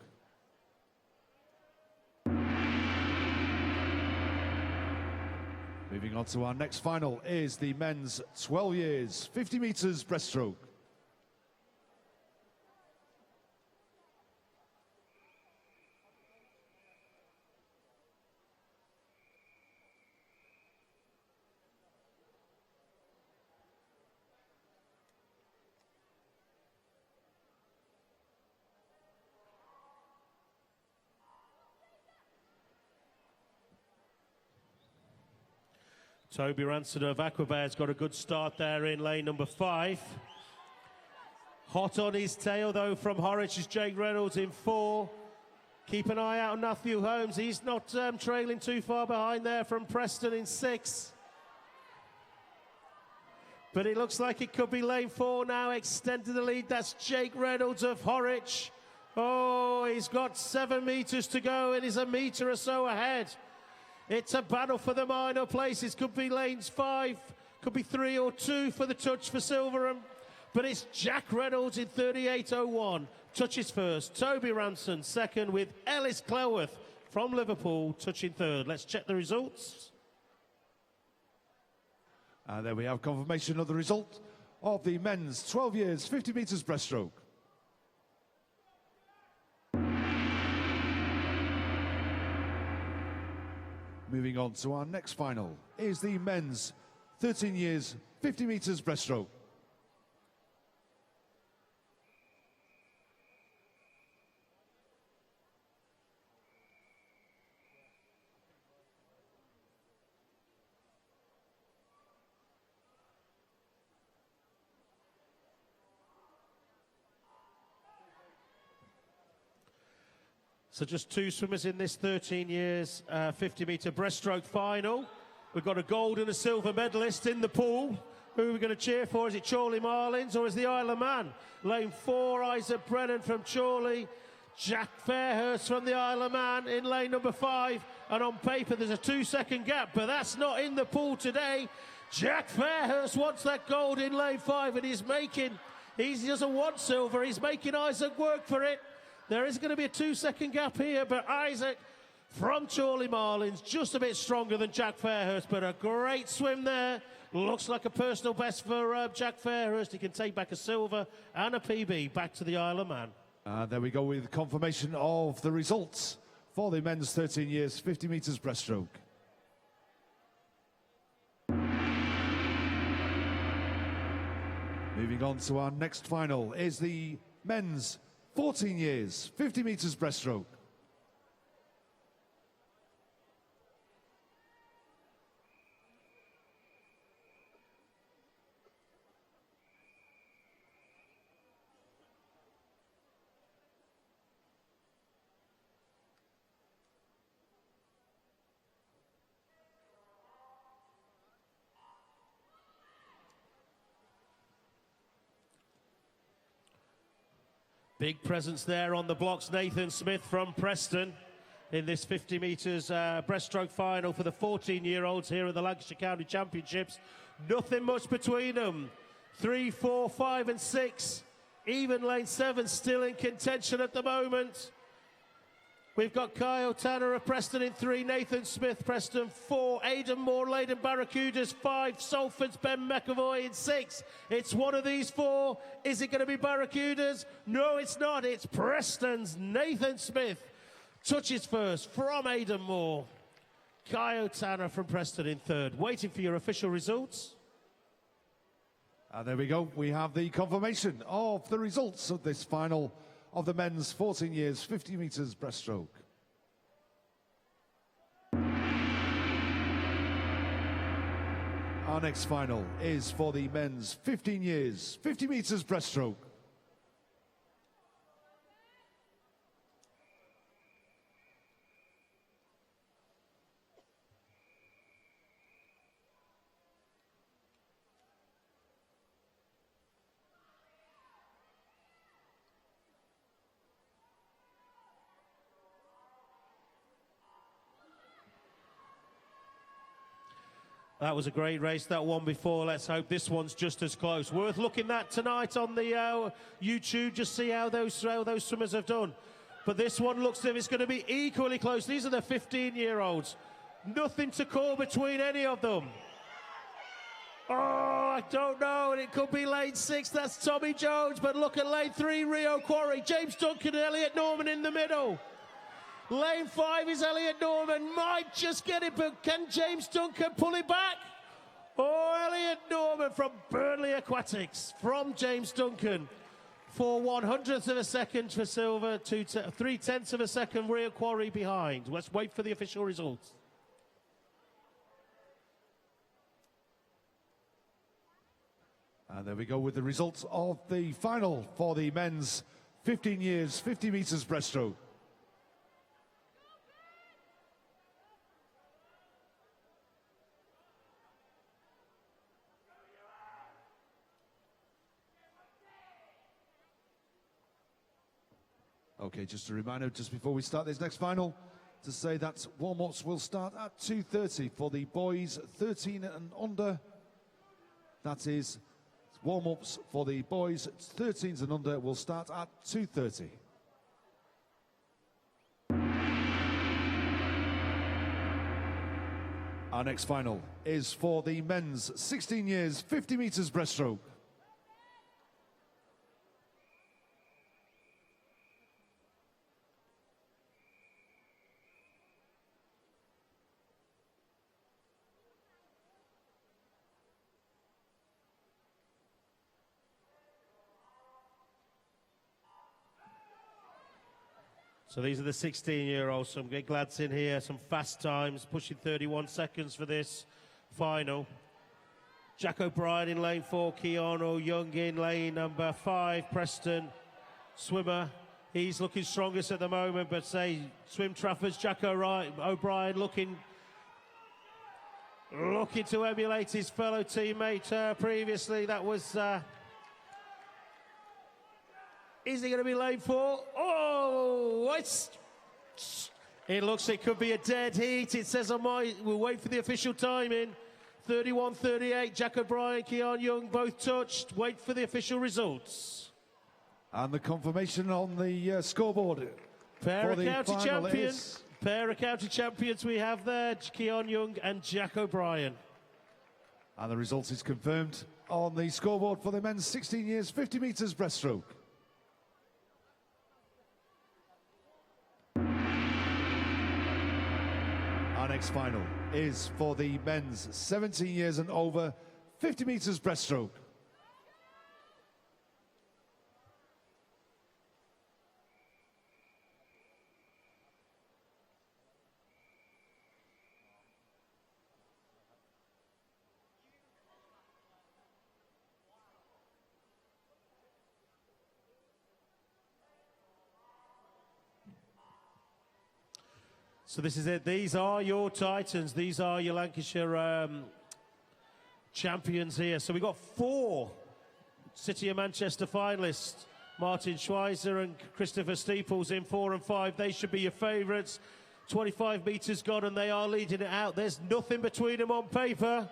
Moving on to our next final is the men's 12 years, 50 metres breaststroke. Toby Ranson of Aquabear's got a good start there in lane number 5. Hot on his tail, though, from Horwich is Jake Reynolds in 4. Keep an eye out on Matthew Holmes. He's not trailing too far behind there from Preston in 6. But it looks like it could be lane 4 now, extending the lead. That's Jake Reynolds of Horwich. Oh, he's got 7 metres to go and he's a metre or so ahead. It's a battle for the minor places. Could be lanes 5, could be 3 or 2 for the touch for Silverham. But it's Jack Reynolds in 38.01. Touches first. Toby Ranson second, with Ellis Cleworth from Liverpool touching third. Let's check the results. And there we have confirmation of the result of the men's 12 years, 50 metres breaststroke. Moving on to our next final is the men's 13 years, 50 metres breaststroke. So just 2 swimmers in this 13 years 50-metre breaststroke final. We've got a gold and a silver medalist in the pool. Who are we going to cheer for? Is it Chorley Marlins or is the Isle of Man? Lane 4, Isaac Brennan from Chorley. Jack Fairhurst from the Isle of Man in lane number 5. And on paper there's a 2-second gap, but that's not in the pool today. Jack Fairhurst wants that gold in lane 5, and he doesn't want silver. He's making Isaac work for it. There is going to be a 2-second gap here, but Isaac from Chorley Marlins, just a bit stronger than Jack Fairhurst, but a great swim there. Looks like a personal best for Jack Fairhurst. He can take back a silver and a PB back to the Isle of Man. There we go with confirmation of the results for the men's 13 years, 50 metres breaststroke. Moving on to our next final is the men's 14 years, 50 metres breaststroke. Big presence there on the blocks. Nathan Smith from Preston in this 50 metres breaststroke final for the 14-year-olds here at the Lancashire County Championships. Nothing much between them. 3, 4, 5 and 6. Even lane 7 still in contention at the moment. We've got Kyle Tanner of Preston in 3, Nathan Smith, Preston 4, Aidan Moore, Leyden Barracudas 5, Salford's Ben McAvoy in 6. It's one of these 4. Is it going to be Barracudas? No, it's not. It's Preston's Nathan Smith. Touches first from Aidan Moore. Kyle Tanner from Preston in 3rd. Waiting for your official results. And there we go. We have the confirmation of the results of this final of the men's 14 years 50 metres breaststroke. Our next final is for the men's 15 years 50 metres breaststroke. That was a great race, that one before. Let's hope this one's just as close. Worth looking at tonight on the YouTube, just see how those swimmers have done. But this one looks as if it's going to be equally close. These are the 15-year-olds. Nothing to call between any of them. Oh, I don't know, and it could be lane 6, that's Tommy Jones. But look at lane 3, Rio Quarry. James Duncan and Elliot Norman in the middle. Lane 5 is Elliot Norman, might just get it, but can James Duncan pull it back? Oh, Elliot Norman from Burnley Aquatics, from James Duncan. 4/100th of a second for silver, 3/10 of a second Rio Quarry behind. Let's wait for the official results. And there we go with the results of the final for the men's 15 years 50 metres breaststroke. Okay, just a reminder, just before we start this next final, to say that warm-ups will start at 2:30 for the boys 13 and under. That is, warm-ups for the boys 13s and under will start at 2:30. Our next final is for the men's 16 years 50 metres breaststroke. So these are the 16-year-olds, some big lads in here, some fast times, pushing 31 seconds for this final. Jack O'Brien in lane 4, Keanu Young in lane number 5, Preston swimmer. He's looking strongest at the moment, but say Swim Trafford's Jack O'Brien looking to emulate his fellow teammate previously. That was... Is he going to be lane 4? Oh, it looks it could be a dead heat. It says we'll wait for the official timing. 31:38, Jack O'Brien, Keanu Young, both touched. Wait for the official results. And the confirmation on the scoreboard. Pair of county champions. Pair of county champions we have there, Keanu Young and Jack O'Brien. And the result is confirmed on the scoreboard for the men's 16 years 50 metres breaststroke. Our next final is for the men's 17 years and over 50 metres breaststroke. So this is it. These are your Titans. These are your Lancashire champions here. So we've got 4 City of Manchester finalists Martin Schweizer and Christopher Steeples in 4 and 5. They should be your favourites. 25 metres gone and they are leading it out. There's nothing between them on paper.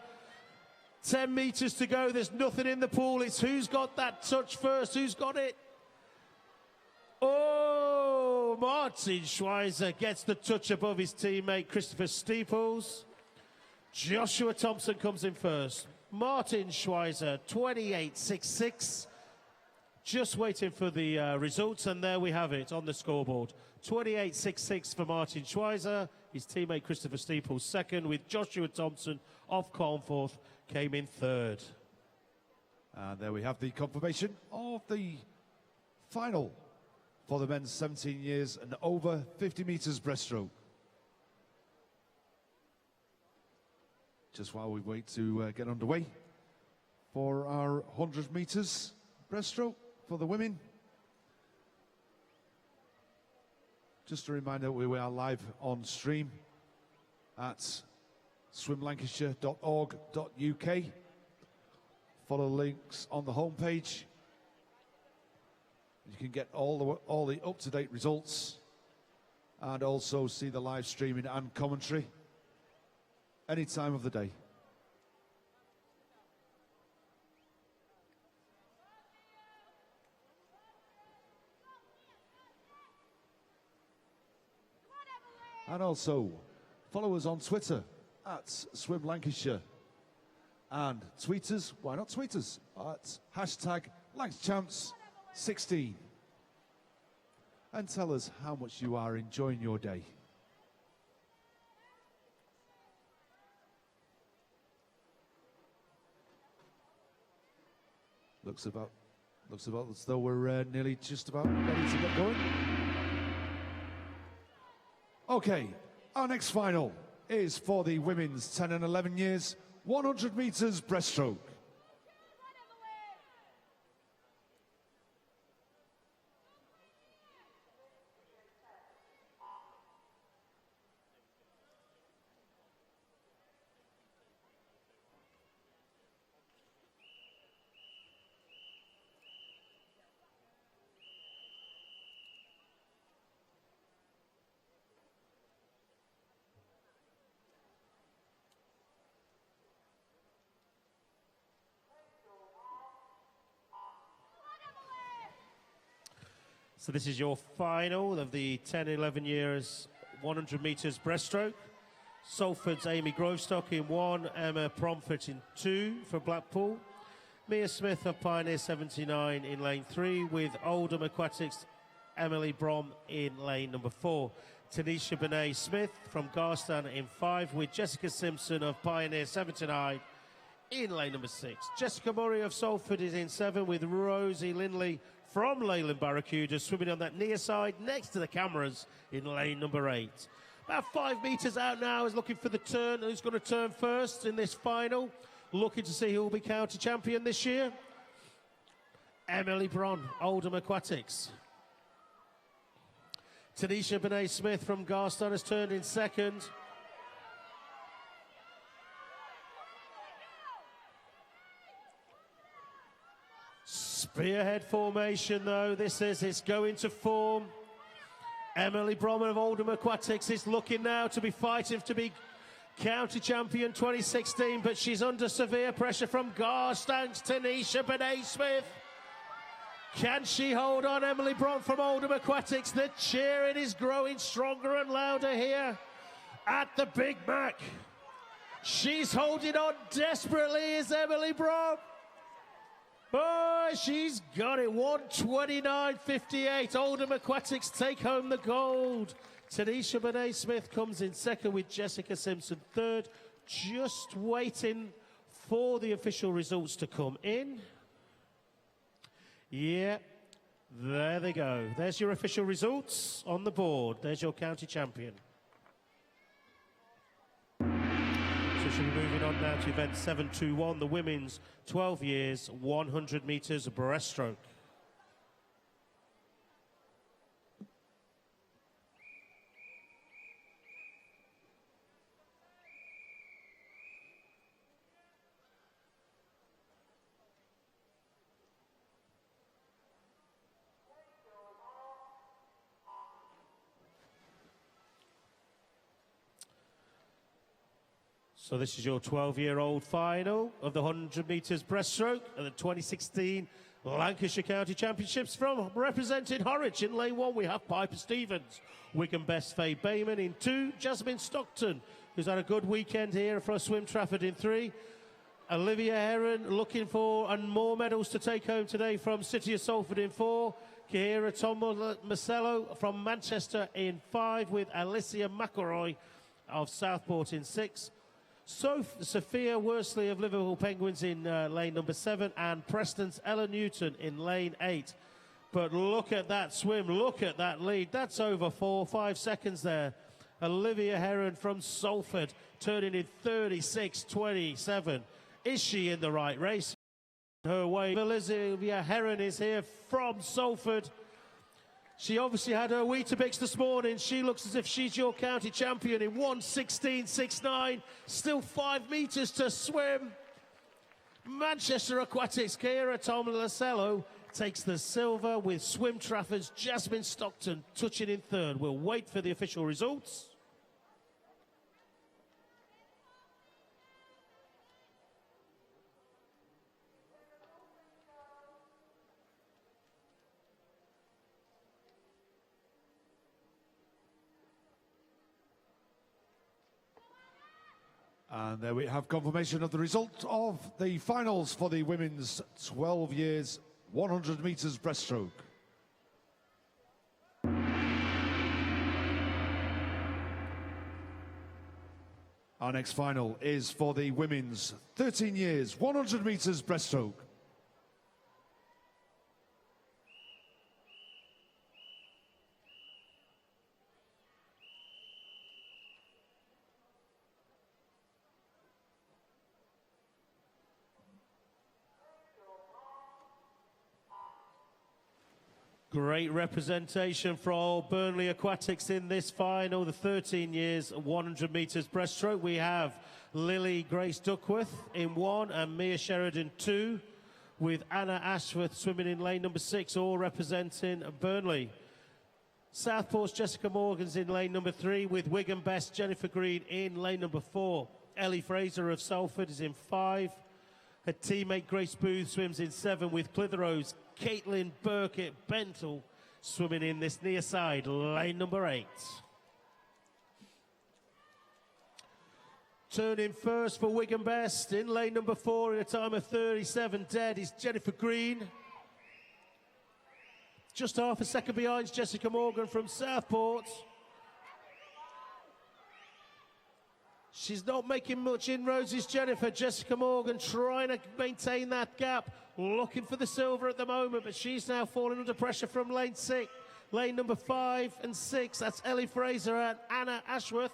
10 metres to go. There's nothing in the pool. It's who's got that touch first. Who's got it? Oh, Martin Schweizer gets the touch above his teammate Christopher Steeples. Joshua Thompson comes in first. Martin Schweizer, 28.66. Just waiting for the results, and there we have it on the scoreboard. 28.66 for Martin Schweizer. His teammate Christopher Steeples second, with Joshua Thompson of Cornforth came in third. And there we have the confirmation of the final for the men's 17 years and over 50 metres breaststroke. Just while we wait to get underway for our 100 metres breaststroke for the women. Just a reminder, we are live on stream at swimlancashire.org.uk. Follow the links on the homepage. You can get all the up-to-date results and also see the live streaming and commentary any time of the day. And also follow us on Twitter at Swim Lancashire, and tweet us, why not tweet us, at hashtag LancsChamps16, and tell us how much you are enjoying your day. Looks about as though we're nearly just about ready to get going. Okay, our next final is for the women's 10 and 11 years, 100 metres breaststroke. So this is your final of the 10-11 years 100 metres breaststroke. Salford's Amy Grovestock in 1, Emma Promford in 2 for Blackpool. Mia Smith of Pioneer 79 in lane 3, with Oldham Aquatics' Emily Brom in lane number 4. Tanisha Benet Smith from Garston in 5, with Jessica Simpson of Pioneer 79 in lane number 6. Jessica Murray of Salford is in 7, with Rosie Lindley from Leyland Barracuda swimming on that near side next to the cameras in lane number 8. About 5 metres out now, is looking for the turn. Who's going to turn first in this final? Looking to see who will be county champion this year. Emily Bron, Oldham Aquatics. Tanisha Benet Smith from Garston has turned in second. Spearhead formation, though. It's going to form. Emily Bromman of Oldham Aquatics is looking now to be fighting to be county champion 2016, but she's under severe pressure from Garstan's Tanisha Benet Smith. Can she hold on? Emily Brom from Oldham Aquatics. The cheering is growing stronger and louder here at the Big Mac. She's holding on desperately, is Emily Brom. Oh, she's got it. 1:29.58. Oldham Aquatics take home the gold. Tanisha Benet Smith comes in second, with Jessica Simpson third. Just waiting for the official results to come in. Yeah, there they go. There's your official results on the board. There's your county champion. So she'll be moving on now to event 721, the women's 12 years, 100 metres breaststroke. So this is your 12-year-old final of the 100 metres breaststroke at the 2016 Lancashire County Championships. From representing Horwich in lane 1, we have Piper Stevens. Wigan Best Faye Bayman in 2. Jasmine Stockton, who's had a good weekend here for Swim Trafford in 3. Olivia Heron looking for and more medals to take home today from City of Salford in 4. Kihira Marcello from Manchester in 5, with Alicia McElroy of Southport in 6. Sophia Worsley of Liverpool Penguins in lane number 7, and Preston's Ella Newton in lane 8. But look at that swim, look at that lead. That's over 4-5 seconds there. Olivia Heron from Salford turning in 36.27. Is she in the right race? Her way. Olivia Heron is here from Salford. She obviously had her Weetabix this morning. She looks as if she's your county champion in 1:16.69. Still 5 metres to swim. Manchester Aquatics' Kira Tomlasello takes the silver, with Swim Trafford's Jasmine Stockton touching in 3rd. We'll wait for the official results. And there we have confirmation of the result of the finals for the women's 12 years 100 metres breaststroke. Our next final is for the women's 13 years 100 metres breaststroke. Great representation for Burnley Aquatics in this final, the 13 years 100 metres breaststroke. We have Lily Grace Duckworth in 1 and Mia Sheridan 2, with Anna Ashworth swimming in lane number 6, all representing Burnley. Southport's Jessica Morgan's in lane number 3, with Wigan Best Jennifer Green in lane number 4. Ellie Fraser of Salford is in 5. Her teammate Grace Booth swims in 7, with Clitheroe's Caitlin Burkett Bentle swimming in this near side, lane number 8. Turning first for Wigan Best in lane number 4 in a time of 37 dead is Jennifer Green. Just half a second behind is Jessica Morgan from Southport. She's not making much inroads, is Jennifer. Jessica Morgan trying to maintain that gap, looking for the silver at the moment, but she's now falling under pressure from lane 6. Lane number 5 and 6, that's Ellie Fraser and Anna Ashworth.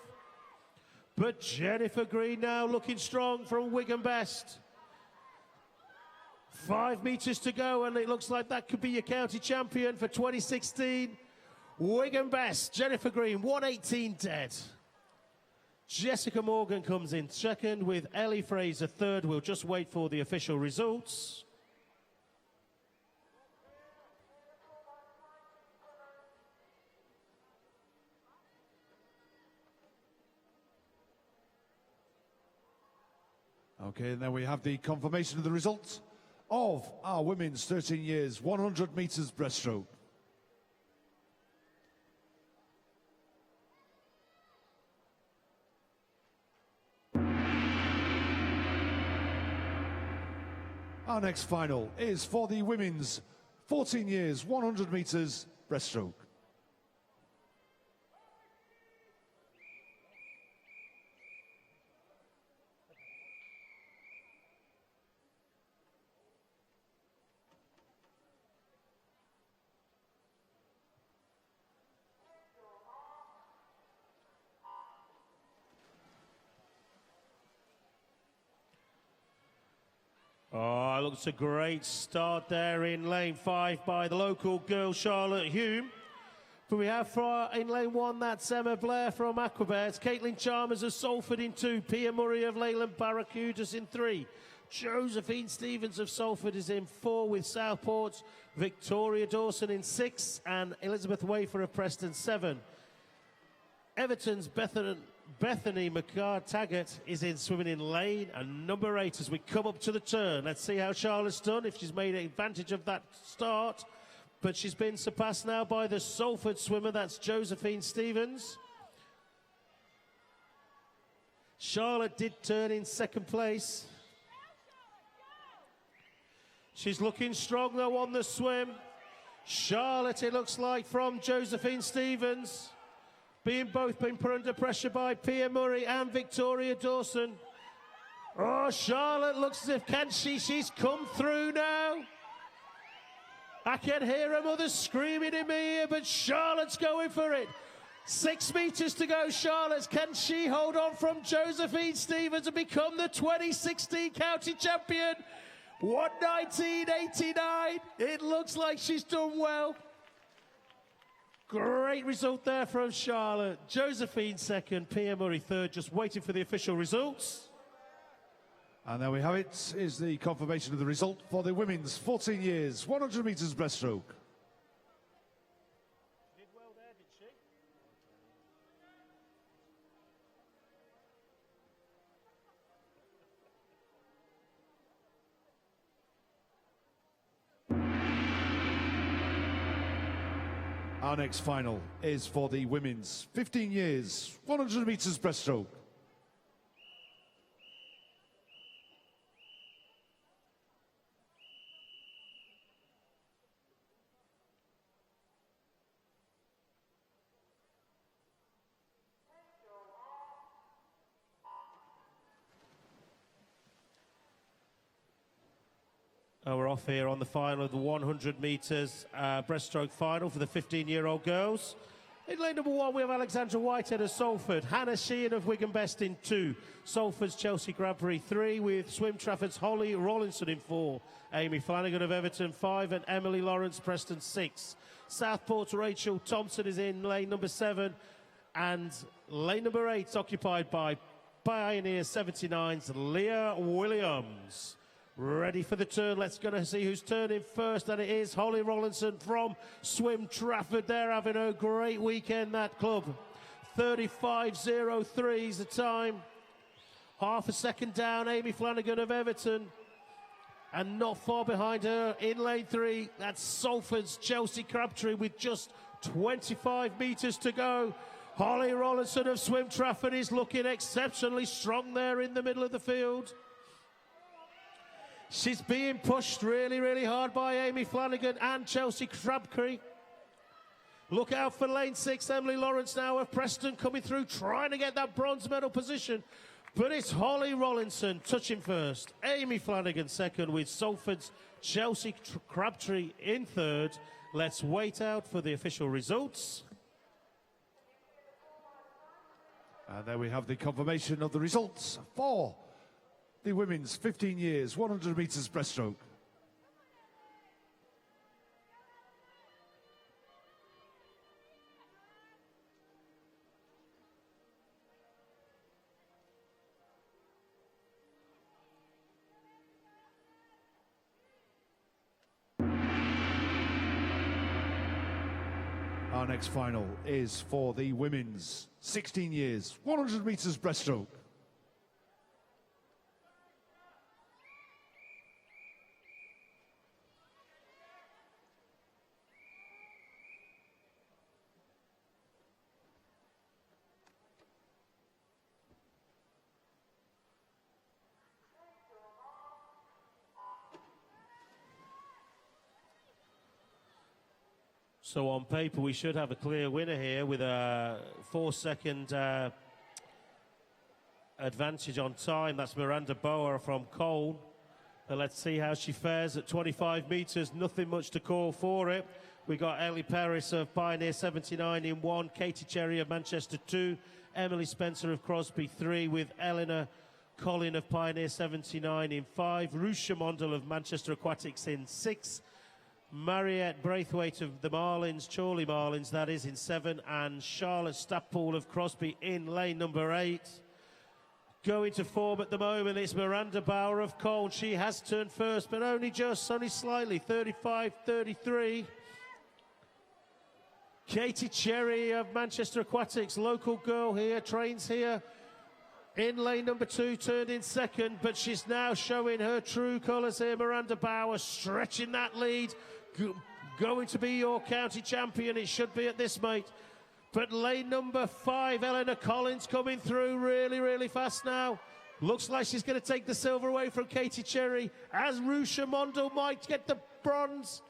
But Jennifer Green now looking strong from Wigan Best. 5 metres to go, and it looks like that could be your county champion for 2016. Wigan Best, Jennifer Green, 1:18 dead. Jessica Morgan comes in 2nd, with Ellie Fraser 3rd. We'll just wait for the official results. Okay, and then we have the confirmation of the results of our women's 13 years 100 metres breaststroke. Our next final is for the women's 14 years 100 metres breaststroke. Oh, it looks a great start there in lane 5 by the local girl Charlotte Hume. But we have in lane 1, that's Emma Blair from Aquabets, Caitlin Chalmers of Salford in 2, Pia Murray of Leyland Barracudas in 3, Josephine Stevens of Salford is in 4, with Southport's Victoria Dawson in 6, and Elizabeth Wafer of Preston 7. Everton's Bethany McCard-Taggart is in swimming in lane and number 8 as we come up to the turn. Let's see how Charlotte's done, if she's made advantage of that start. But she's been surpassed now by the Salford swimmer, that's Josephine Stevens. Charlotte did turn in second place. She's looking strong though on the swim. Charlotte, it looks like, from Josephine Stevens. Both been put under pressure by Pia Murray and Victoria Dawson. Oh, Charlotte looks as if, she's come through now. I can hear her mother screaming in my ear, but Charlotte's going for it. 6 meters to go, Charlotte. Can she hold on from Josephine Stevens and become the 2016 county champion? 1:19.89. It looks like she's done well. Great result there from Charlotte. Josephine second, Pia Murray third, just waiting for the official results. And there we have it, is the confirmation of the result for the women's 14 years, 100 metres breaststroke. Did well there, did she? Our next final is for the women's 15 years, 100 metres breaststroke. We're off here on the final of the 100 metres breaststroke final for the 15-year-old girls. In lane number 1, we have Alexandra Whitehead of Salford, Hannah Sheehan of Wigan Best in 2, Salford's Chelsea Grabbury 3, with Swim Trafford's Holly Rollinson in 4, Amy Flanagan of Everton 5, and Emily Lawrence Preston 6. Southport's Rachel Thompson is in lane number 7, and lane number 8 is occupied by Pioneer 79's Leah Williams. Ready for the turn. Let's go to see who's turning first, and it is Holly Rollinson from Swim Trafford. They're having a great weekend, that club. 35.03 is the time. Half a second down, Amy Flanagan of Everton. And not far behind her in lane 3, that's Salford's Chelsea Crabtree with just 25 metres to go. Holly Rollinson of Swim Trafford is looking exceptionally strong there in the middle of the field. She's being pushed really, really hard by Amy Flanagan and Chelsea Crabtree. Look out for lane 6, Emily Lawrence now of Preston coming through, trying to get that bronze medal position. But it's Holly Rollinson touching first. Amy Flanagan second, with Salford's Chelsea Crabtree in third. Let's wait out for the official results. And there we have the confirmation of the results for the women's 15 years, 100 metres breaststroke. Our next final is for the women's 16 years, 100 metres breaststroke. So on paper, we should have a clear winner here with a 4-second advantage on time. That's Miranda Boer from Cole. But let's see how she fares at 25 metres. Nothing much to call for it. We got Ellie Paris of Pioneer 79 in 1, Katie Cherry of Manchester 2, Emily Spencer of Crosby 3, with Eleanor Collin of Pioneer 79 in 5, Rusha Mondal of Manchester Aquatics in 6, Mariette Braithwaite of the Marlins, Chorley Marlins, that is, in 7, and Charlotte Stackpool of Crosby in lane number 8. Going to form at the moment, it's Miranda Bauer of Cole. She has turned first, but only slightly, 35.33. Katie Cherry of Manchester Aquatics, local girl here, trains here in lane number 2, turned in second, but she's now showing her true colours here. Miranda Bauer stretching that lead, going to be your county champion. It should be at this, mate. But lane number 5, Eleanor Collins coming through really, really fast now. Looks like she's going to take the silver away from Katie Cherry, as Rusha Mondel might get the bronze.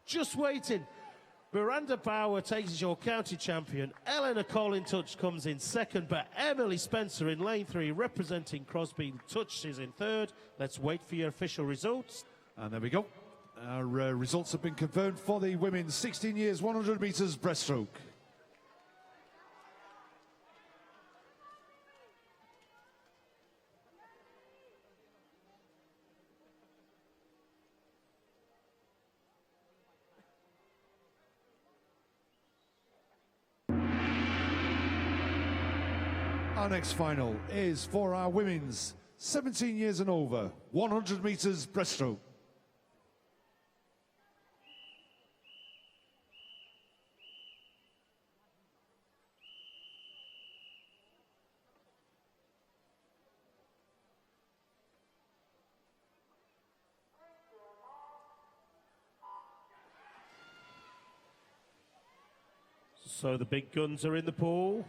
Just waiting. Miranda Bauer takes your county champion. Eleanor Collins Touch comes in second, but Emily Spencer in lane 3 representing Crosby Touch is in third. Let's wait for your official results. And there we go. Our results have been confirmed for the women's 16 years 100 metres breaststroke. Our next final is for our women's 17 years and over 100 metres breaststroke. So the big guns are in the pool.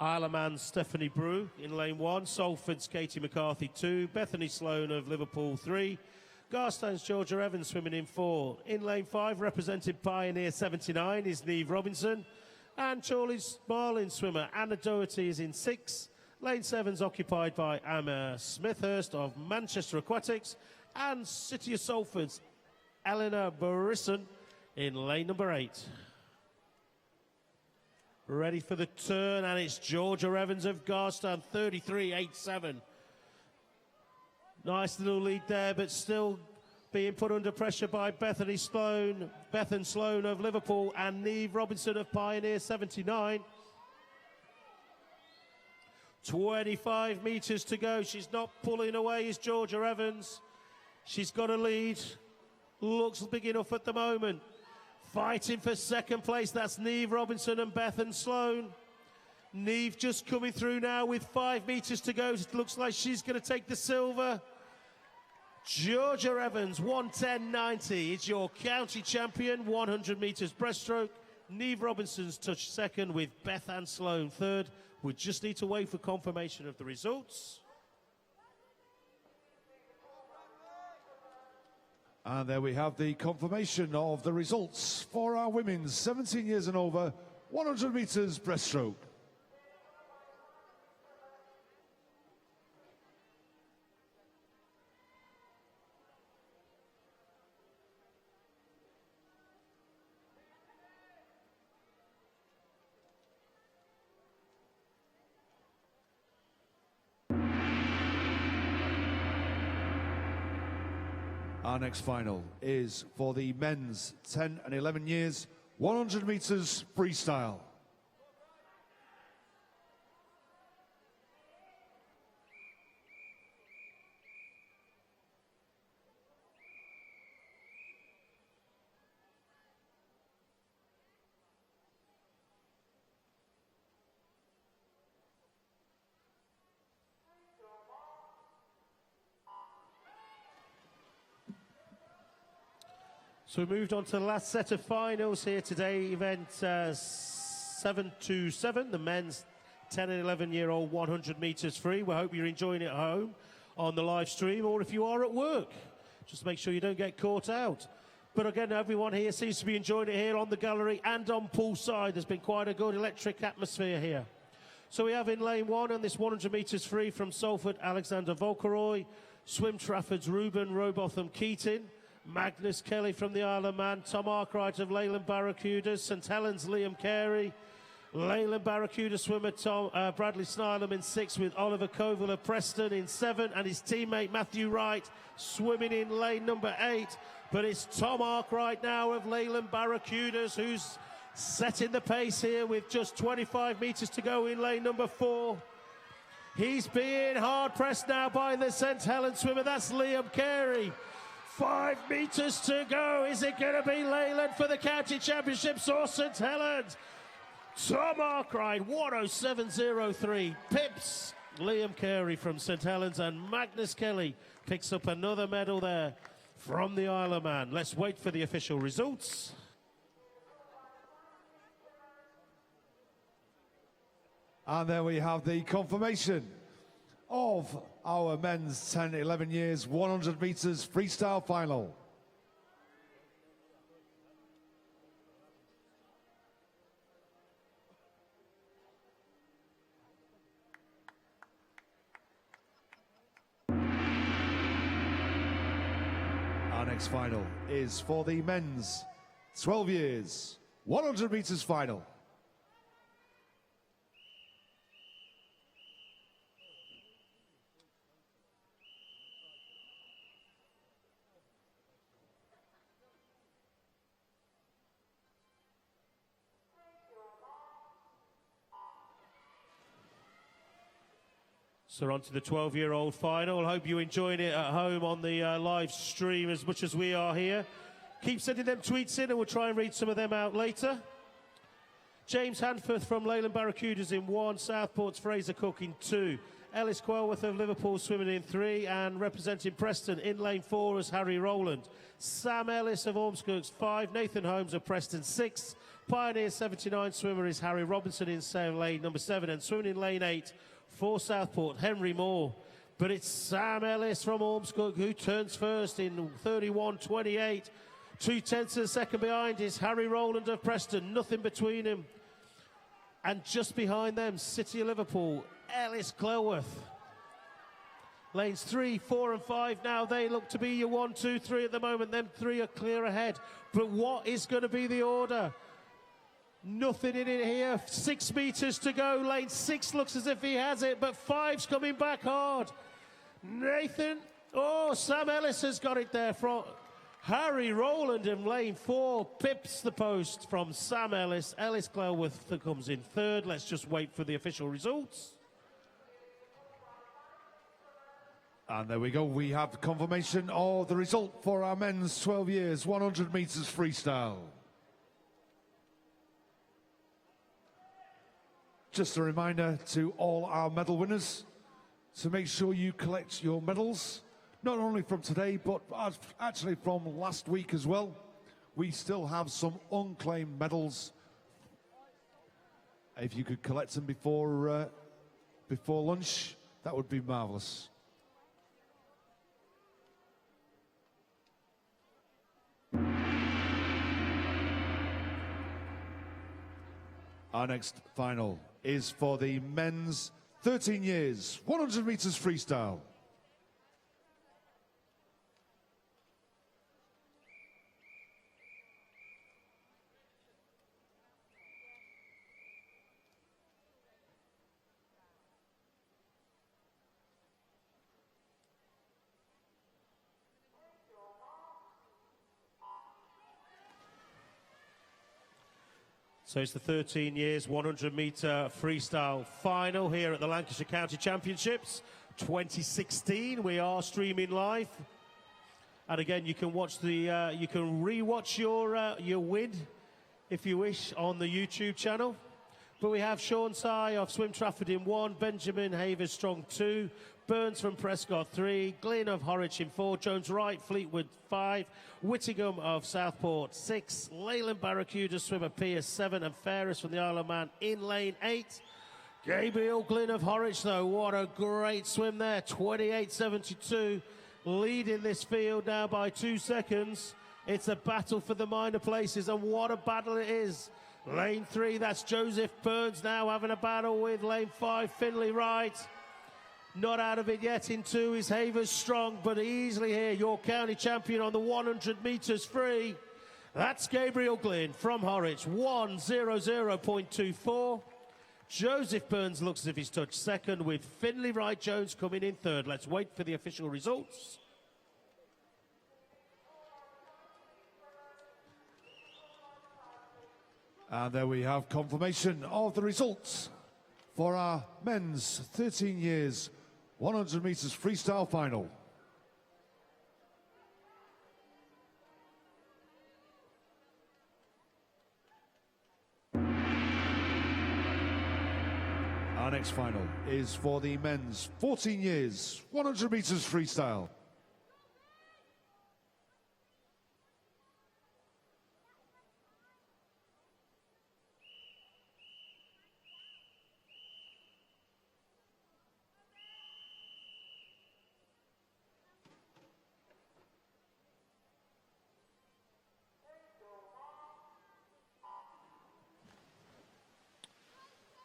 Isle of Man's Stephanie Brew in lane 1, Salford's Katie McCarthy 2, Bethany Sloan of Liverpool 3, Garstone's Georgia Evans swimming in 4. In lane 5, represented Pioneer 79 is Neve Robinson, and Chorley's Marlin swimmer Anna Doherty is in 6. Lane 7's occupied by Emma Smithhurst of Manchester Aquatics, and City of Salford's Eleanor Burrison in lane number 8. Ready for the turn, and it's Georgia Evans of Garstone, 33.87. Nice little lead there, but still being put under pressure by Bethan Sloan of Liverpool and Neve Robinson of Pioneer 79. 25 metres to go. She's not pulling away, is Georgia Evans. She's got a lead. Looks big enough at the moment. Fighting for second place, that's Neve Robinson and Bethan Sloan. Neve just coming through now with 5 metres to go. It looks like she's going to take the silver. Georgia Evans, 1:10.90, is your county champion, 100 metres breaststroke. Neve Robinson's touch second with Bethan Sloan third. We just need to wait for confirmation of the results. And there we have the confirmation of the results for our women's 17 years and over 100 metres breaststroke. Our next final is for the men's 10 and 11 years, 100 metres freestyle. So we moved on to the last set of finals here today, event 7-7, the men's 10 and 11-year-old 100 metres free. We hope you're enjoying it at home on the live stream, or if you are at work, just make sure you don't get caught out. But again, everyone here seems to be enjoying it here on the gallery and on poolside. There's been quite a good electric atmosphere here. So we have in lane 1 on this 100 metres free from Salford, Alexander Volkeroy, Swim Trafford's Ruben Robotham Keating, Magnus Kelly from the Isle of Man, Tom Arkwright of Leyland Barracudas, St Helens Liam Carey, Leyland Barracuda swimmer Bradley Snylem in 6 with Oliver Coville of Preston in 7, and his teammate Matthew Wright swimming in lane number 8. But it's Tom Arkwright now of Leyland Barracudas who's setting the pace here with just 25 metres to go in lane number 4. He's being hard pressed now by the St Helens swimmer, that's Liam Carey. 5 metres to go. Is it going to be Leyland for the county championships or St Helens? Tom Arkwright, 107.03. Pips Liam Carey from St Helens, and Magnus Kelly picks up another medal there from the Isle of Man. Let's wait for the official results. And there we have the confirmation of our men's 10, 11 years, 100 metres freestyle final. Our next final is for the men's 12 years, 100 metres final. So on to the 12-year-old final. Hope you enjoyed it at home on the live stream as much as we are here. Keep sending them tweets in and we'll try and read some of them out later. James Hanforth from Leyland Barracudas in 1, Southport's Fraser Cook in 2, Ellis Quellworth of Liverpool swimming in 3, and representing Preston in lane 4 as Harry Rowland. Sam Ellis of Ormskirk's 5, Nathan Holmes of Preston 6, Pioneer 79 swimmer is Harry Robinson in lane number 7, and swimming in lane 8 for Southport, Henry Moore. But it's Sam Ellis from Ormskirk who turns first in 31.28. 2/10 of the second behind is Harry Rowland of Preston, nothing between him. And just behind them, City of Liverpool, Ellis Quellworth. Lanes 3, 4 and 5 now, they look to be your 1, 2, 3 at the moment. Them 3 are clear ahead. But what is going to be the order? Nothing in it here. 6 metres to go. Lane 6 looks as if he has it, but 5's coming back hard. Sam Ellis has got it there from Harry Rowland in lane 4. Pips the post from Sam Ellis. Ellis Quellworth comes in 3rd. Let's just wait for the official results. And there we go. We have confirmation of the result for our men's 12 years, 100 metres freestyle. Just a reminder to all our medal winners to make sure you collect your medals, not only from today, but actually from last week as well. We still have some unclaimed medals. If you could collect them before lunch, that would be marvellous. Our next final is for the men's 13 years, 100 metres freestyle. So it's the 13 years, 100 metre freestyle final here at the Lancashire County Championships 2016. We are streaming live. And again, you can watch you can re-watch your win, if you wish, on the YouTube channel. But we have Sean Sy of Swim Trafford in 1, Benjamin Havers Strong 2, Burns from Prescott 3, Glyn of Horwich in 4, Jones Wright, Fleetwood 5, Whittingham of Southport 6, Leyland Barracuda swimmer Pierce 7, and Ferris from the Isle of Man in lane 8. Gabriel Glyn of Horwich, though, what a great swim there, 28.72, leading this field now by 2 seconds. It's a battle for the minor places, and what a battle it is. Lane 3, that's Joseph Burns now having a battle with lane 5, Finlay Wright. Not out of it yet. In 2 is Havers Strong, but easily here, your county champion on the 100 metres free. That's Gabriel Glyn from Horwich, 1:00.24. Joseph Burns looks as if he's touched 2nd, with Finlay Wright Jones coming in 3rd. Let's wait for the official results. And there we have confirmation of the results for our men's 13 years, 100 metres freestyle final. Our next final is for the men's 14 years, 100 meters freestyle.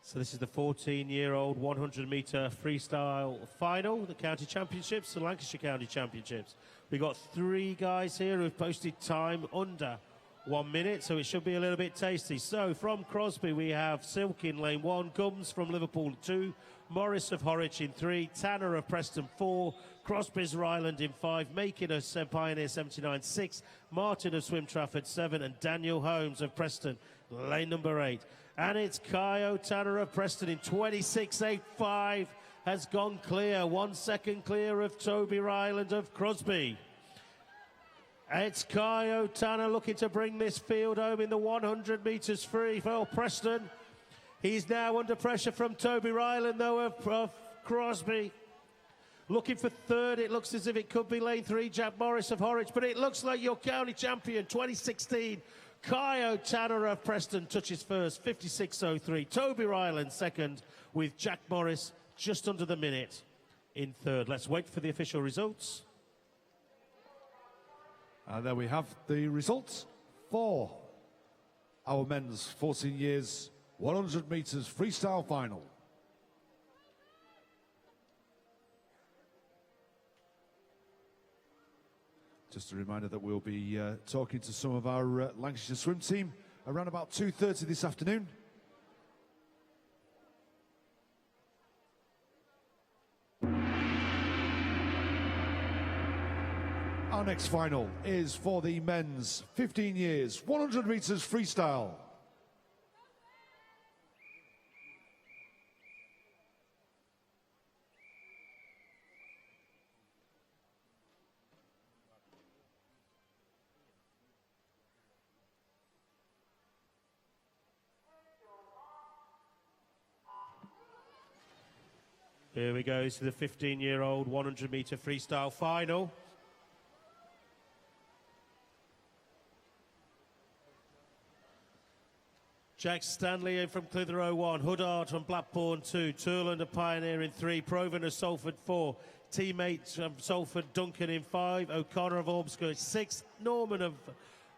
So this is the 14-year-old 100-metre freestyle final, the county championships, the Lancashire County Championships. We've got 3 guys here who've posted time under 1 minute, so it should be a little bit tasty. So from Crosby, we have Silk in lane 1, Gums from Liverpool 2, Morris of Horwich in 3, Tanner of Preston 4, Crosby's Ryland in 5, Making of Pioneer 79 6, Martin of Swim Trafford 7, and Daniel Holmes of Preston, lane number 8. And it's Kyo Tanner of Preston in 26.85, has gone clear, 1 second clear of Toby Ryland of Crosby. It's Kyo Tanner looking to bring this field home in the 100 metres free for Preston. He's now under pressure from Toby Ryland, though, of Crosby. Looking for third, it looks as if it could be lane 3, Jack Morris of Horwich, but it looks like your county champion, 2016. Kyo Tanner of Preston touches first, 56.03. Toby Ryland second, with Jack Morris just under the minute in third. Let's wait for the official results. And there we have the results for our men's 14 years, 100 metres freestyle final. Just a reminder that we'll be talking to some of our Lancashire swim team around about 2:30 this afternoon. Our next final is for the men's 15 years, 100 metres freestyle. Here we go, to the 15-year-old 100-metre freestyle final. Jack Stanley in from Clitheroe 1, Huddard from Blackburn 2, Turland of Pioneer in 3, Proven of Salford 4, teammates from Salford Duncan in 5, O'Connor of Ormskirk 6, Norman of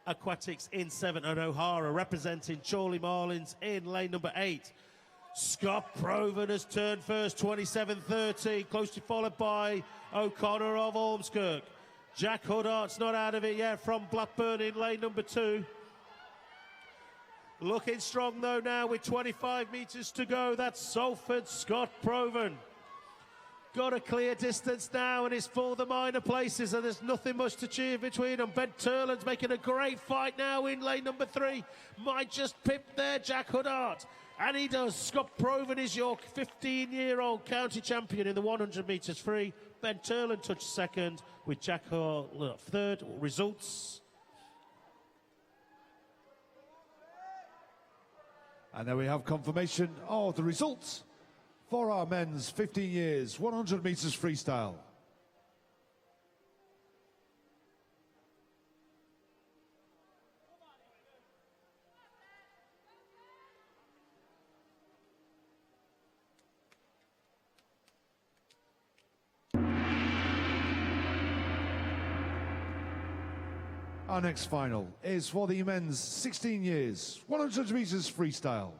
Aquatics in 7, and O'Hara representing Chorley Marlins in lane number 8. Scott Proven has turned first, 27.30, closely followed by O'Connor of Ormskirk. Jack Huddard's not out of it yet from Blackburn in lane number 2. Looking strong though now with 25 metres to go. That's Salford Scott Proven. Got a clear distance now and it's for the minor places and there's nothing much to cheer between them. Ben Turland's making a great fight now in lane number 3. Might just pip there Jack Huddard. And he does. Scott Proven is your 15-year-old county champion in the 100 metres free. Ben Turland touched second with Jack Huddard third. Results. And then we have confirmation of the results for our men's 15 years, 100 metres freestyle. Our next final is for the men's 16 years, 100 metres freestyle.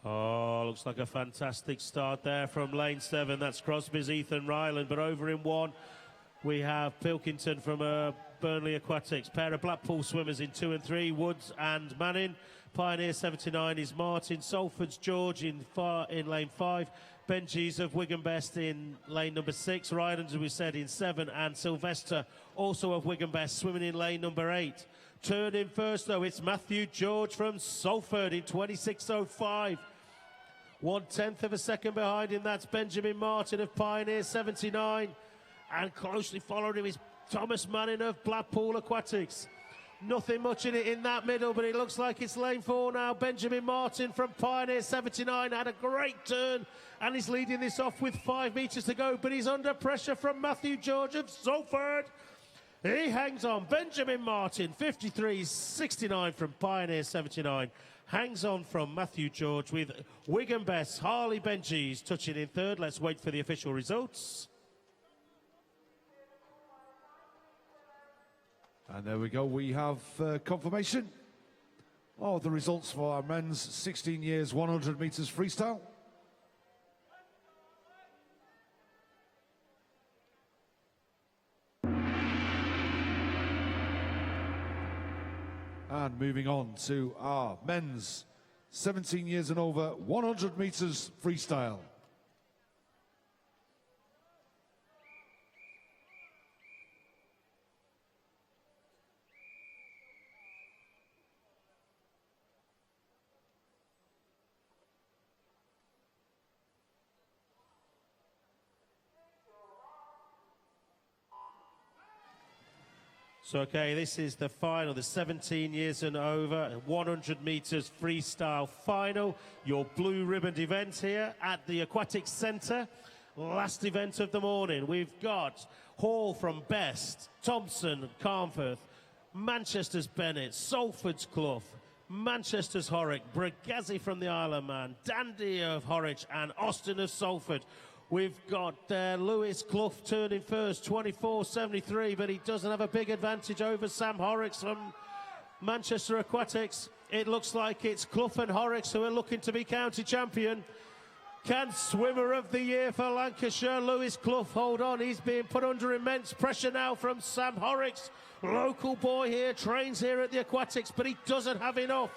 Oh, looks like a fantastic start there from lane 7. That's Crosby's Ethan Ryland, but over in 1, we have Pilkington from Burnley Aquatics. Pair of Blackpool swimmers in 2 and 3, Woods and Manning. Pioneer 79 is Martin. Salford's George in lane 5. Benji's of Wigan Best in lane number 6. Rylands, as we said, in 7. And Sylvester, also of Wigan Best, swimming in lane number 8. Turning first, though, it's Matthew George from Salford in 26.05. 1/10 of a second behind him, that's Benjamin Martin of Pioneer 79. And closely following him is Thomas Manning of Blackpool Aquatics. Nothing much in it in that middle, but it looks like it's lane 4 now. Benjamin Martin from Pioneer 79 had a great turn, and he's leading this off with 5 metres to go, but he's under pressure from Matthew George of Salford. He hangs on. Benjamin Martin, 53.69 from Pioneer 79. Hangs on from Matthew George with Wigan Best, Harley Benjis touching in third. Let's wait for the official results. And there we go, we have confirmation of the results for our men's 16 years 100 metres freestyle. And moving on to our men's 17 years and over 100 metres freestyle. So, okay, this is the final, the 17 years and over, 100 metres freestyle final. Your blue ribboned event here at the Aquatic Centre. Last event of the morning. We've got Hall from Best, Thompson, Carnforth, Manchester's Bennett, Salford's Clough, Manchester's Horwick, Bragazzi from the Isle of Man, Dandy of Horwich, and Austin of Salford. We've got Lewis Clough turning first, 24.73, but he doesn't have a big advantage over Sam Horrocks from Manchester Aquatics. It looks like it's Clough and Horrocks who are looking to be county champion. Can swimmer of the year for Lancashire, Lewis Clough, hold on. He's being put under immense pressure now from Sam Horrocks. Local boy here, trains here at the Aquatics, but he doesn't have enough.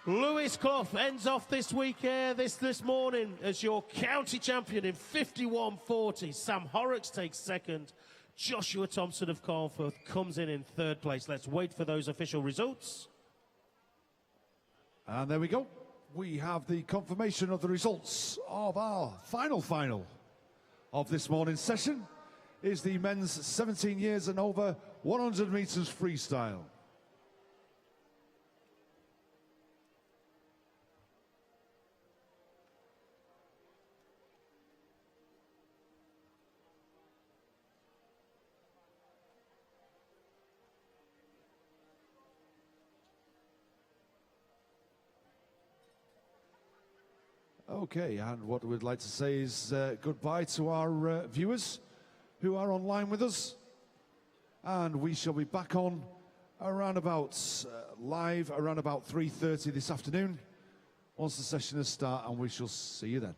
Lewis Clough ends off this week this morning as your county champion in 51.40. Sam Horrocks takes second. Joshua Thompson of Carnforth comes in third place. Let's wait for those official results. And there we go. We have the confirmation of the results of our final of this morning's session. Is the men's 17 years and over 100 metres freestyle. Okay, and what we'd like to say is goodbye to our viewers who are online with us. And we shall be back on around about live around about 3:30 this afternoon once the session has started, and we shall see you then.